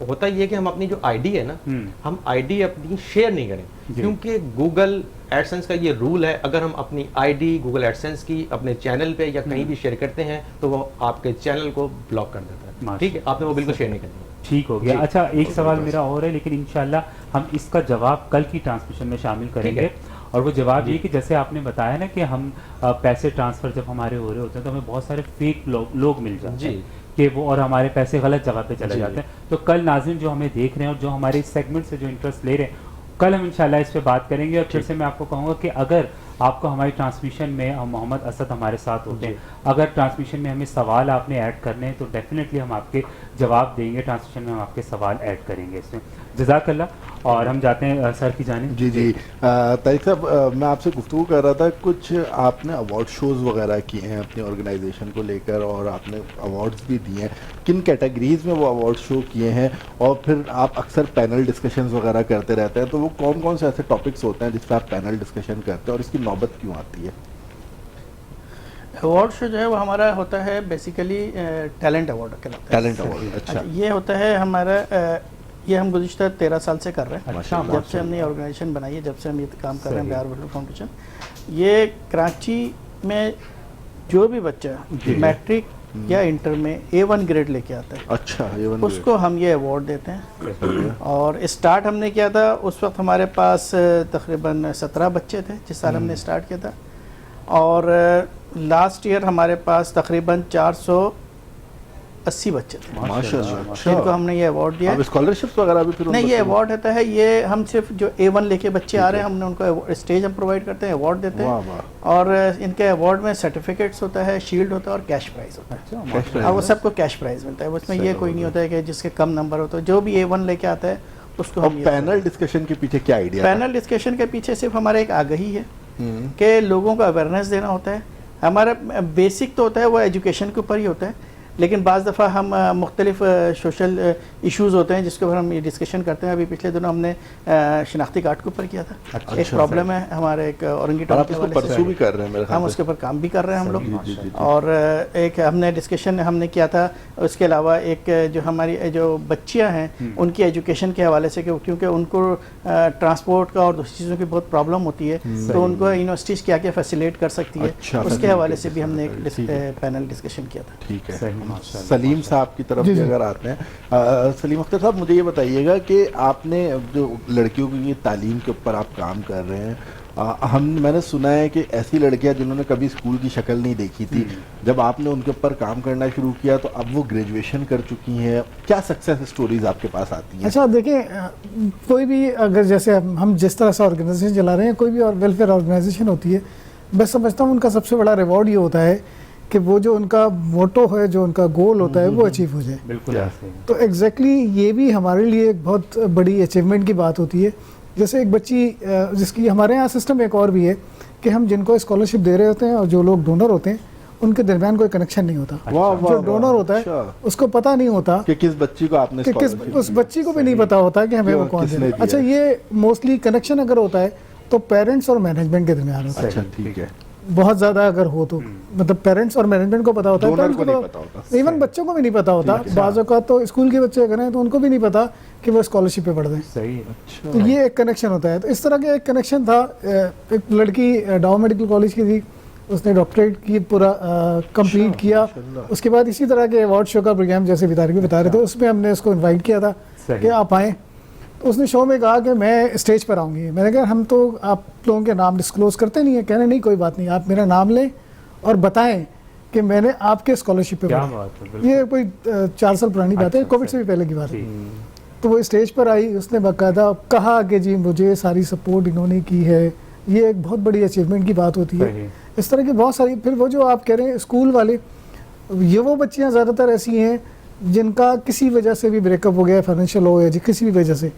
होता ये कि हम अपनी जो आईडी है ना, हम आईडी अपनी शेयर नहीं करें, क्योंकि गूगल एडसेंस का ये रूल है, अगर हम अपनी आईडी गूगल एडसेंस की अपने चैनल पे या कहीं भी शेयर करते हैं तो वो आपके चैनल को ब्लॉक कर देता है। ठीक है, आपने वो बिल्कुल शेयर नहीं करनी। ठीक हो गया। अच्छा, एक सवाल मेरा और है, लेकिन इंशाल्लाह हम इसका जवाब कल की ट्रांसमिशन में शामिल करेंगे। और वो जवाब ये कि जैसे आपने बताया ना कि हम पैसे ट्रांसफ़र जब हमारे हो रहे होते हैं तो हमें बहुत सारे फेक लोग मिल जाते हैं कि वो, और हमारे पैसे गलत जगह पे चले जाते हैं। तो कल नाज़रीन जो हमें देख रहे हैं और जो हमारे इस सेगमेंट से जो इंटरेस्ट ले रहे हैं, कल हम इंशाल्लाह इस पे बात करेंगे। और फिर से मैं आपको कहूँगा कि अगर आपको हमारी ट्रांसमिशन में मोहम्मद असद हमारे साथ होते हैं, अगर ट्रांसमिशन में हमें सवाल आपने ऐड करने हैं तो डेफिनेटली हम आपके जवाब देंगे, ट्रांसमिशन में हम आपके सवाल ऐड करेंगे इसमें। जज़ाकल्लाह। और हम जाते हैं सर की जानिब। जी जी, तारिक साहब, मैं आपसे गुफ्तगू कर रहा था, कुछ आपने अवार्ड शोज़ वगैरह किए हैं अपनी ऑर्गेनाइजेशन को लेकर और आपने अवार्ड्स भी दिए हैं, किन कैटेगरीज में वो अवार्ड शो किए हैं? और फिर आप अक्सर पैनल डिस्कशंस वगैरह करते रहते हैं, तो वो कौन कौन से ऐसे टॉपिक्स होते हैं जिस पर आप पैनल डिस्कशन करते हैं और इसकी नौबत क्यों आती है? अवार्ड शो जो है वो हमारा होता है बेसिकली टैलेंट अवार्ड कहलाता है। टैलेंट अवार्ड, अच्छा। ये होता है हमारा, ये हम गुज़िश्ता 13 साल से कर रहे हैं। अच्छा, जब से हमने ऑर्गेनाइजेशन बनाई है, जब से हम ये काम कर रहे हैं बिहार वेलफेयर फाउंडेशन। ये कराची में जो भी बच्चा मैट्रिक या इंटर में A1 ग्रेड लेके आता है, अच्छा, A1 उसको हम ये अवार्ड देते हैं। और स्टार्ट हमने किया था, उस वक्त हमारे पास तकरीबन 17 बच्चे थे जिस साल हमने स्टार्ट किया था, और लास्ट ईयर हमारे पास तकरीबन 480 बच्चे थे माशाल्लाह, जिनको हमने ये अवार्ड दिया। स्कॉलरशिप्स वगैरह भी फिर नहीं, ये अवार्ड होता है, ये हम सिर्फ जो A1 लेके बच्चे आ रहे हैं हमने उनको स्टेज हम प्रोवाइड करते हैं, अवार्ड देते हैं, और इनके अवार्ड में सर्टिफिकेट्स होता है, शील्ड होता है और कैश प्राइज होता है। और वो सबको कैश प्राइज मिलता है, उसमें ये कोई नहीं होता है कि जिसके कम नंबर हो, तो जो भी A1 लेके आता है उसको हम। पैनल डिस्कशन के पीछे क्या आइडिया? पैनल डिस्कशन के पीछे सिर्फ हमारा एक आगाही है कि लोगों को अवेयरनेस देना होता है। हमारा बेसिक तो होता है वो एजुकेशन के ऊपर ही होता है, लेकिन बाज़ दफ़ा हम मुख्तलिफ सोशल इश्यूज़ होते हैं जिसके ऊपर हम ये डिस्कशन करते हैं। अभी पिछले दिनों हमने शनाख्ती कार्ड के ऊपर किया था। अच्छा, एक प्रॉब्लम है हमारे एक औरंगी टाउन के हवाले से भी कर रहे हैं, हम उसके ऊपर काम भी कर रहे हैं हम लोग। और एक हमने डिस्कशन हमने किया था, उसके अलावा एक जो हमारी जो बच्चियाँ हैं उनकी एजुकेशन के हवाले से, क्योंकि उनको ट्रांसपोर्ट का और दूसरी चीज़ों की बहुत प्रॉब्लम होती है, तो उनको यूनिवर्सिटीज़ क्या क्या फैसिलिटेट कर सकती है, उसके हवाले से भी हमने एक पैनल डिस्कशन किया था। ठीक है। सलीम साहब की तरफ से अगर आते हैं, सलीम अख्तर साहब, मुझे ये बताइएगा कि आपने जो लड़कियों की तालीम के ऊपर आप काम कर रहे हैं, मैंने सुना है कि ऐसी लड़कियां जिन्होंने कभी स्कूल की शक्ल नहीं देखी थी, जब आपने उनके ऊपर काम करना शुरू किया तो अब वो ग्रेजुएशन कर चुकी हैं। क्या सक्सेस स्टोरीज आपके पास आती हैं? अच्छा, देखिए, कोई भी अगर जैसे हम जिस तरह से ऑर्गेनाइजेशन चला रहे हैं, कोई भी वेलफेयर ऑर्गेनाइजेशन होती है, मैं समझता हूँ उनका सबसे बड़ा रिवॉर्ड ये होता है कि वो जो उनका मोटो है, जो उनका गोल होता है, वो अचीव हो जाए। बिल्कुल। तो एग्जैक्टली ये भी हमारे लिए एक बहुत बड़ी अचीवमेंट की बात होती है। जैसे एक बच्ची जिसकी हमारे यहाँ सिस्टम एक और भी है कि हम जिनको स्कॉलरशिप दे रहे होते हैं और जो लोग डोनर होते हैं उनके दरमियान कोई कनेक्शन नहीं होता। जो डोनर होता है उसको पता नहीं होता कि किस बच्ची को आपने, उस बच्ची को भी नहीं पता होता कि हमें वो कौन से। अच्छा, ये मोस्टली कनेक्शन अगर होता है तो पेरेंट्स और मैनेजमेंट के दरमियान होता है। अच्छा, ठीक है। बहुत ज़्यादा अगर हो तो मतलब पेरेंट्स और मैनेजमेंट को पता होता है, पेरेंट्स को नहीं पता होता, इवन बच्चों को भी नहीं पता होता। बाज़ों का तो स्कूल के बच्चे अगर हैं तो उनको भी नहीं पता कि वो स्कॉलरशिप पे पढ़ रहे हैं। सही है। अच्छा। तो ये एक कनेक्शन होता है। तो इस तरह का एक कनेक्शन था। एक लड़की डाउ मेडिकल कॉलेज की थी, उसने डॉक्टरेट की पूरा कंप्लीट किया। उसके बाद इसी तरह के अवार्ड शो का प्रोग्राम जैसे बितारी भी बता रहे थे, उसमें हमने उसको इन्वाइट किया था कि आप आएँ। तो उसने शो में कहा कि मैं स्टेज पर आऊँगी। मैंने कहा हम तो आप लोगों के नाम डिस्क्लोज करते नहीं है। कहने नहीं, कोई बात नहीं, आप मेरा नाम लें और बताएं कि मैंने आपके स्कॉलरशिप पे पढ़ा। ये कोई 4 साल पुरानी बात है, कोविड से भी पहले की बात है। तो वो स्टेज पर आई, उसने बाकायदा कहा कि जी मुझे सारी सपोर्ट इन्होंने की है। ये एक बहुत बड़ी अचीवमेंट की बात होती है। इस तरह की बहुत सारी। फिर वो जो आप कह रहे हैं स्कूल वाले, ये वो बच्चियाँ ज़्यादातर ऐसी हैं जिनका किसी वजह से भी ब्रेकअप हो गया, फाइनेंशियल हो या किसी भी वजह से,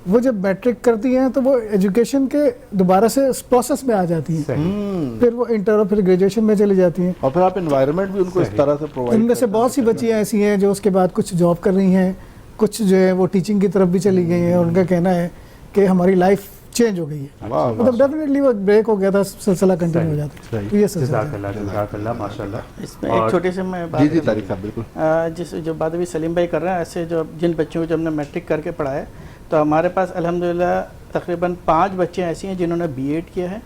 वो जब मैट्रिक करती हैं तो वो एजुकेशन के दोबारा से इस प्रोसेस में आ जाती हैं, फिर वो इंटर और फिर ग्रेजुएशन में चली जाती हैं। और फिर आप एनवायरनमेंट भी उनको इस तरह से प्रोवाइड। इनमें से बहुत सी बच्चियाँ ऐसी हैं जो उसके बाद कुछ जॉब कर रही हैं, कुछ जो है वो टीचिंग की तरफ भी चली गई हैं, और उनका कहना है कि हमारी लाइफ चेंज हो गई है। मतलब डेफिनेटली वो ब्रेक हो गया था, सिलसिला कंटिन्यू हो जाता है। ये जज़ाकल्लाह माशाल्लाह। इसमें एक छोटे से मैं बात, जी तारिक साहब बिल्कुल, जिस जो बात अभी सलीम भाई कर रहे हैं, ऐसे जो जिन बच्चों को जब हमने मैट्रिक करके पढ़ाया तो हमारे पास अल्हम्दुलिल्लाह तकरीबन 5 बच्चे ऐसी हैं जिन्होंने बीएड किया है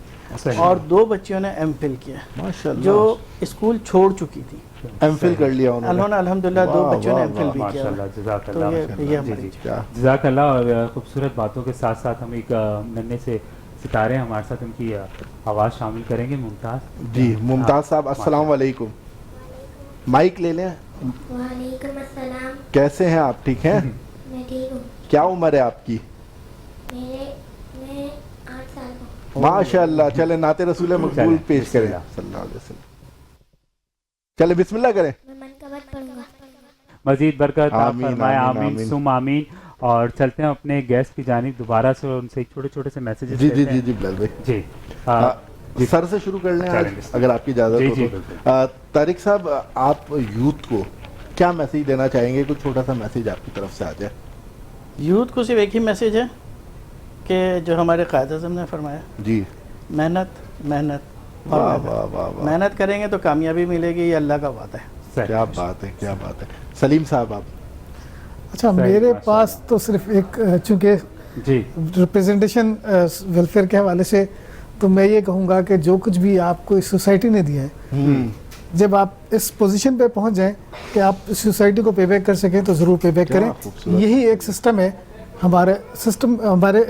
और 2 बच्चियों ने एमफिल किया है, माशाल्लाह, जो स्कूल छोड़ चुकी थी, एमफिल कर लिया उन्होंने अल्हम्दुलिल्लाह। 2 बच्चों ने एमफिल भी किया। जज़ाकल्लाह तो जज़ाकल्लाह। और खूबसूरत बातों के साथ साथ हम एक नन्हे से सितारे हमारे साथ उनकी आवाज़ शामिल करेंगे। मुमताज़ जी, मुमताज़ साहब अस्सलाम वालेकुम, माइक ले लें। वालेकुम अस्सलाम। कैसे हैं आप, ठीक हैं? मैं ठीक हूँ। क्या उम्र है आपकी? मैं 8 साल का। माशाअल्लाह। चले नाते रसूल मकबूल पेश करें सल्लल्लाहु अलैहि वसल्लम। चले बिस्मिल्लाह करें। मैं मन का बात पढ़ूंगा। मजीद बरकत आमीन, फरमाए, आमीन, आमीन आमीन। सुम आमीन। और चलते हैं अपने गेस्ट की जानिब दोबारा से, उनसे एक छोटे छोटे से मैसेजेस जी जी जी जी बिलाल भाई जी सर से शुरू कर लें आज, अगर आपकी इजाज़त हो तो। तारिक साहब, आप यूथ को क्या मैसेज देना चाहेंगे? कुछ छोटा सा मैसेज आपकी तरफ से आ जाए। यूथ को सिर्फ एक ही मैसेज है कि जो हमारे कायद आज़म ने फरमाया, जी, मेहनत मेहनत और मेहनत करेंगे तो कामयाबी मिलेगी, ये अल्लाह का वादा है। क्या बात है, क्या बात है। सलीम साहब आप? अच्छा, मेरे पास तो सिर्फ एक, चूँकि रिप्रेजेंटेशन वेलफेयर के हवाले से, तो मैं ये कहूँगा कि जो कुछ भी आपको इस सोसाइटी ने दिया है, जब आप इस पोजीशन पे पहुंच जाएं कि आप इस सोसाइटी को पे बैक कर सकें तो ज़रूर पे बैक करें। यही एक सिस्टम है, हमारे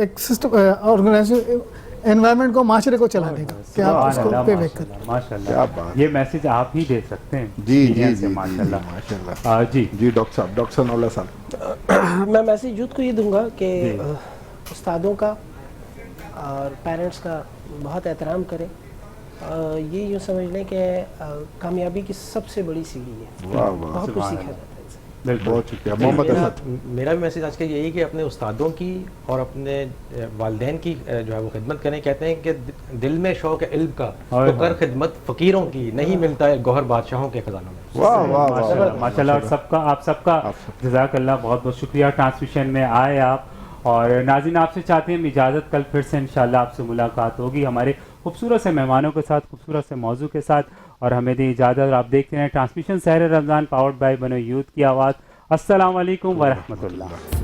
एक सिस्टम ऑर्गेनाइजेशन एनवायरनमेंट को, माशरे को चलाने का, कि आप उसको पे बैक करें। माशाल्लाह, ये मैसेज आप ही दे सकते हैं। जी जी जी माशाल्लाह माशाल्लाह। जी जी डॉक्टर साहब, डॉक्टर सनाउल्लाह साहब। मैं मैसेज यूथ को ये दूंगा कि उस्तादों का और पेरेंट्स का बहुत एहतराम करें। ये यूँ समझ लें कि कामयाबी की सबसे बड़ी सीढ़ी है। बहुत कुछ सीखा जाता है। बहुत शुक्रिया मोहम्मद असद। मेरा भी मैसेज आज का यही कि अपने उस्तादों की और अपने वालिदैन की जो है वो खिदमत करें। कहते हैं कि दिल में शौक है इल्म का तो कर खिदमत फ़कीरों की, नहीं मिलता है गौहर बादशाहों के खजानों में। वाह वाह माशाल्लाह। और सबका आप सबका जज़ाकल्लाह, बहुत बहुत शुक्रिया ट्रांसमिशन में आए आप। और नाज़रीन, आपसे चाहते हैं इजाज़त, कल फिर से इंशाल्लाह आपसे मुलाकात होगी हमारे खूबसूरत से मेहमानों के साथ, खूबसूरत से मौजू के साथ। और हमें दें इजाज़त। और आप देखते हैं ट्रांसमिशन सहर रमज़ान पावर्ड बाय बनो यूथ की आवाज़। अस्सलाम वालेकुम व रहमतुल्लाह।